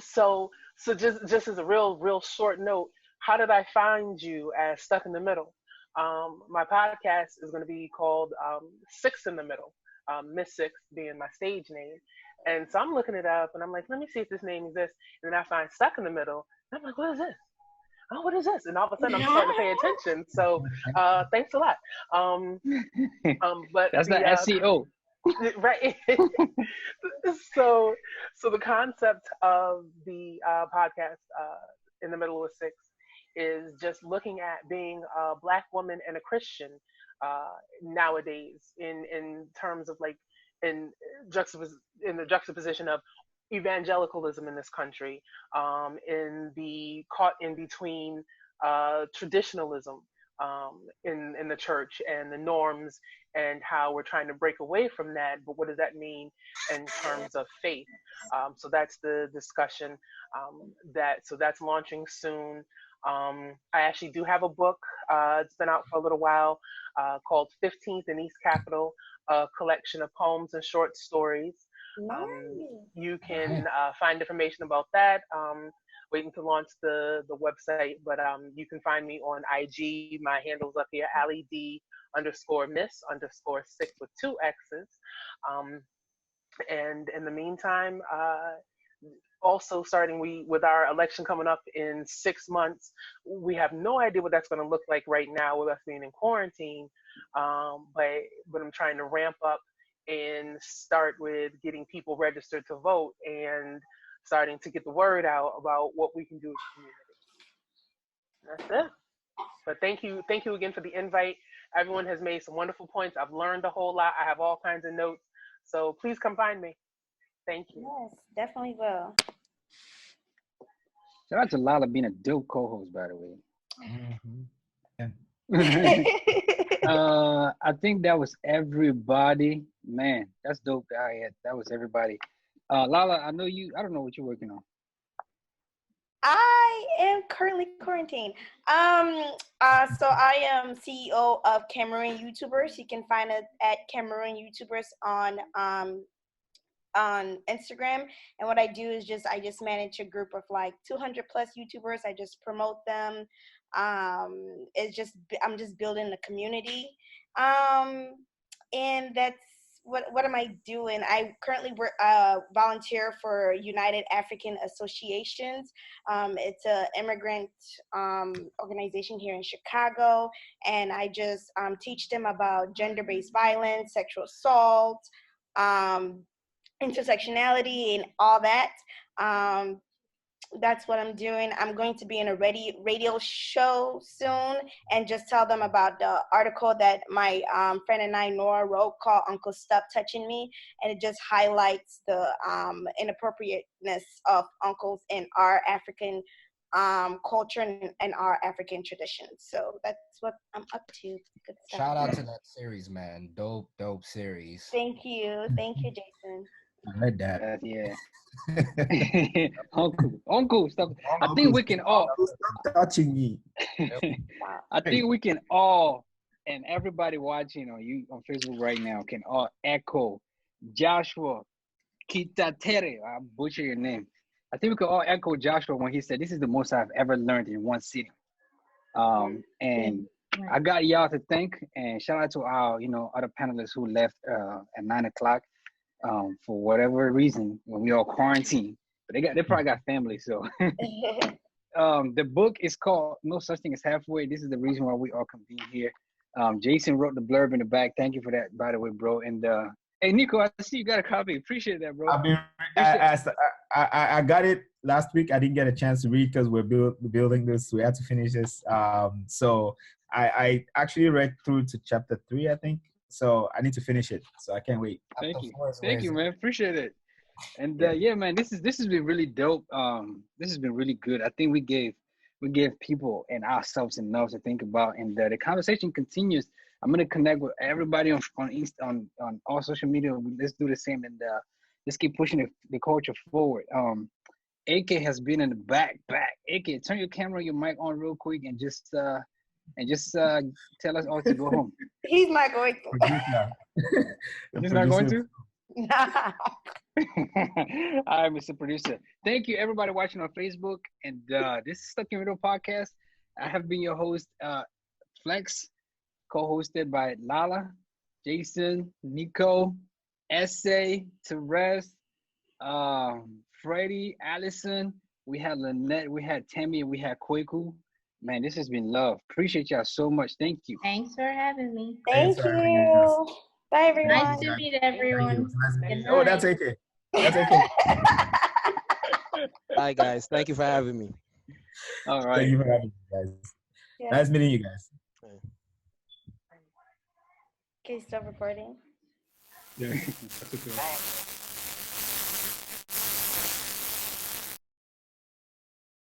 So just as a real short note, how did I find you as Stuck in the Middle? My podcast is going to be called Six in the Middle, Miss Six being my stage name. And so I'm looking it up and I'm like, let me see if this name exists. And then I find Stuck in the Middle. And I'm like, what is this? Oh, what is this? And all of a sudden I'm starting to pay attention. So thanks a lot. But that's the SEO. Right. So the concept of the podcast in the middle of six is just looking at being a Black woman and a Christian nowadays in terms of like in the juxtaposition of evangelicalism in this country, in the caught in between traditionalism in the church and the norms and how we're trying to break away from that, but what does that mean in terms of faith? So that's the discussion that's launching soon. I actually do have a book, it's been out for a little while, called 15th in East Capitol, a collection of poems and short stories. You can find information about that. Waiting to launch the website, but you can find me on IG. My handle's up here, AllieD_Miss_6 with 2 X's. And in the meantime, also starting with our election coming up in 6 months, we have no idea what that's going to look like right now with us being in quarantine. But I'm trying to ramp up and start with getting people registered to vote and starting to get the word out about what we can do as a community. That's it. But thank you again for the invite. Everyone has made some wonderful points. I've learned a whole lot. I have all kinds of notes. So please come find me. Thank you. Yes, definitely will. Shout out to Lala being a dope co-host, by the way. I think that was everybody. Man, that's dope. That was everybody. Lala, I don't know what you're working on. I am currently quarantined. So I am CEO of Cameroon YouTubers. You can find it at Cameroon YouTubers on Instagram. And what I do is I just manage a group of like 200 plus YouTubers. I just promote them. I'm just building the community. And that's what am I doing? I currently volunteer for United African Associations. It's an immigrant organization here in Chicago, and I just teach them about gender-based violence, sexual assault, intersectionality, and all that. That's what I'm doing. I'm going to be in a radio show soon and just tell them about the article that my friend and I, Nora, wrote called Uncle Stop Touching Me. And it just highlights the inappropriateness of uncles in our African culture and our African traditions. So that's what I'm up to. Good stuff. Shout out to that series, man. Dope series. Thank you, Jason. I heard that. Yeah. Uncle, stop. I think we can all. Stop touching me. I think we can all, and everybody watching on Facebook right now can all echo Joshua Kitatere. I butcher your name. I think we can all echo Joshua when he said, "This is the most I've ever learned in one sitting." And I got y'all to thank, and shout out to our other panelists who left at 9:00. For whatever reason, when we all quarantine, but they probably got family. So the book is called No Such Thing as Halfway. This is the reason why we all convene here. Jason wrote the blurb in the back. Thank you for that, by the way, bro. And hey, Nico, I see you got a copy. Appreciate that, bro. I got it last week I didn't get a chance to read because we're building this. We had to finish this. So I actually read through to chapter 3, I think. So I need to finish it. So I can't wait. Thank you, man. Appreciate it. And yeah, man, this has been really dope. This has been really good. I think we gave people and ourselves enough to think about, and the conversation continues. I'm gonna connect with everybody on all social media. Let's do the same, and let's keep pushing the culture forward. AK has been in the back. AK, turn your camera, your mic on real quick, and just tell us all to go home. He's not going to. He's not going to? All right, Mr. Producer. Thank you, everybody watching on Facebook. And this is Stuck in Middle Podcast. I have been your host, Flex, co-hosted by Lala, Jason, Nico, Essay, Therese, Freddie, Allison. We had Lynette, we had Tammy, and we had Kweku. Man, this has been love. Appreciate y'all so much. Thank you. Thanks for having me. Thank you. Bye, everyone. Nice to meet everyone. Oh, that's AK. That's AK. Bye, guys. Thank you for having me. All right. Thank you for having me, guys. Yeah. Nice meeting you guys. Okay, stop recording. Yeah.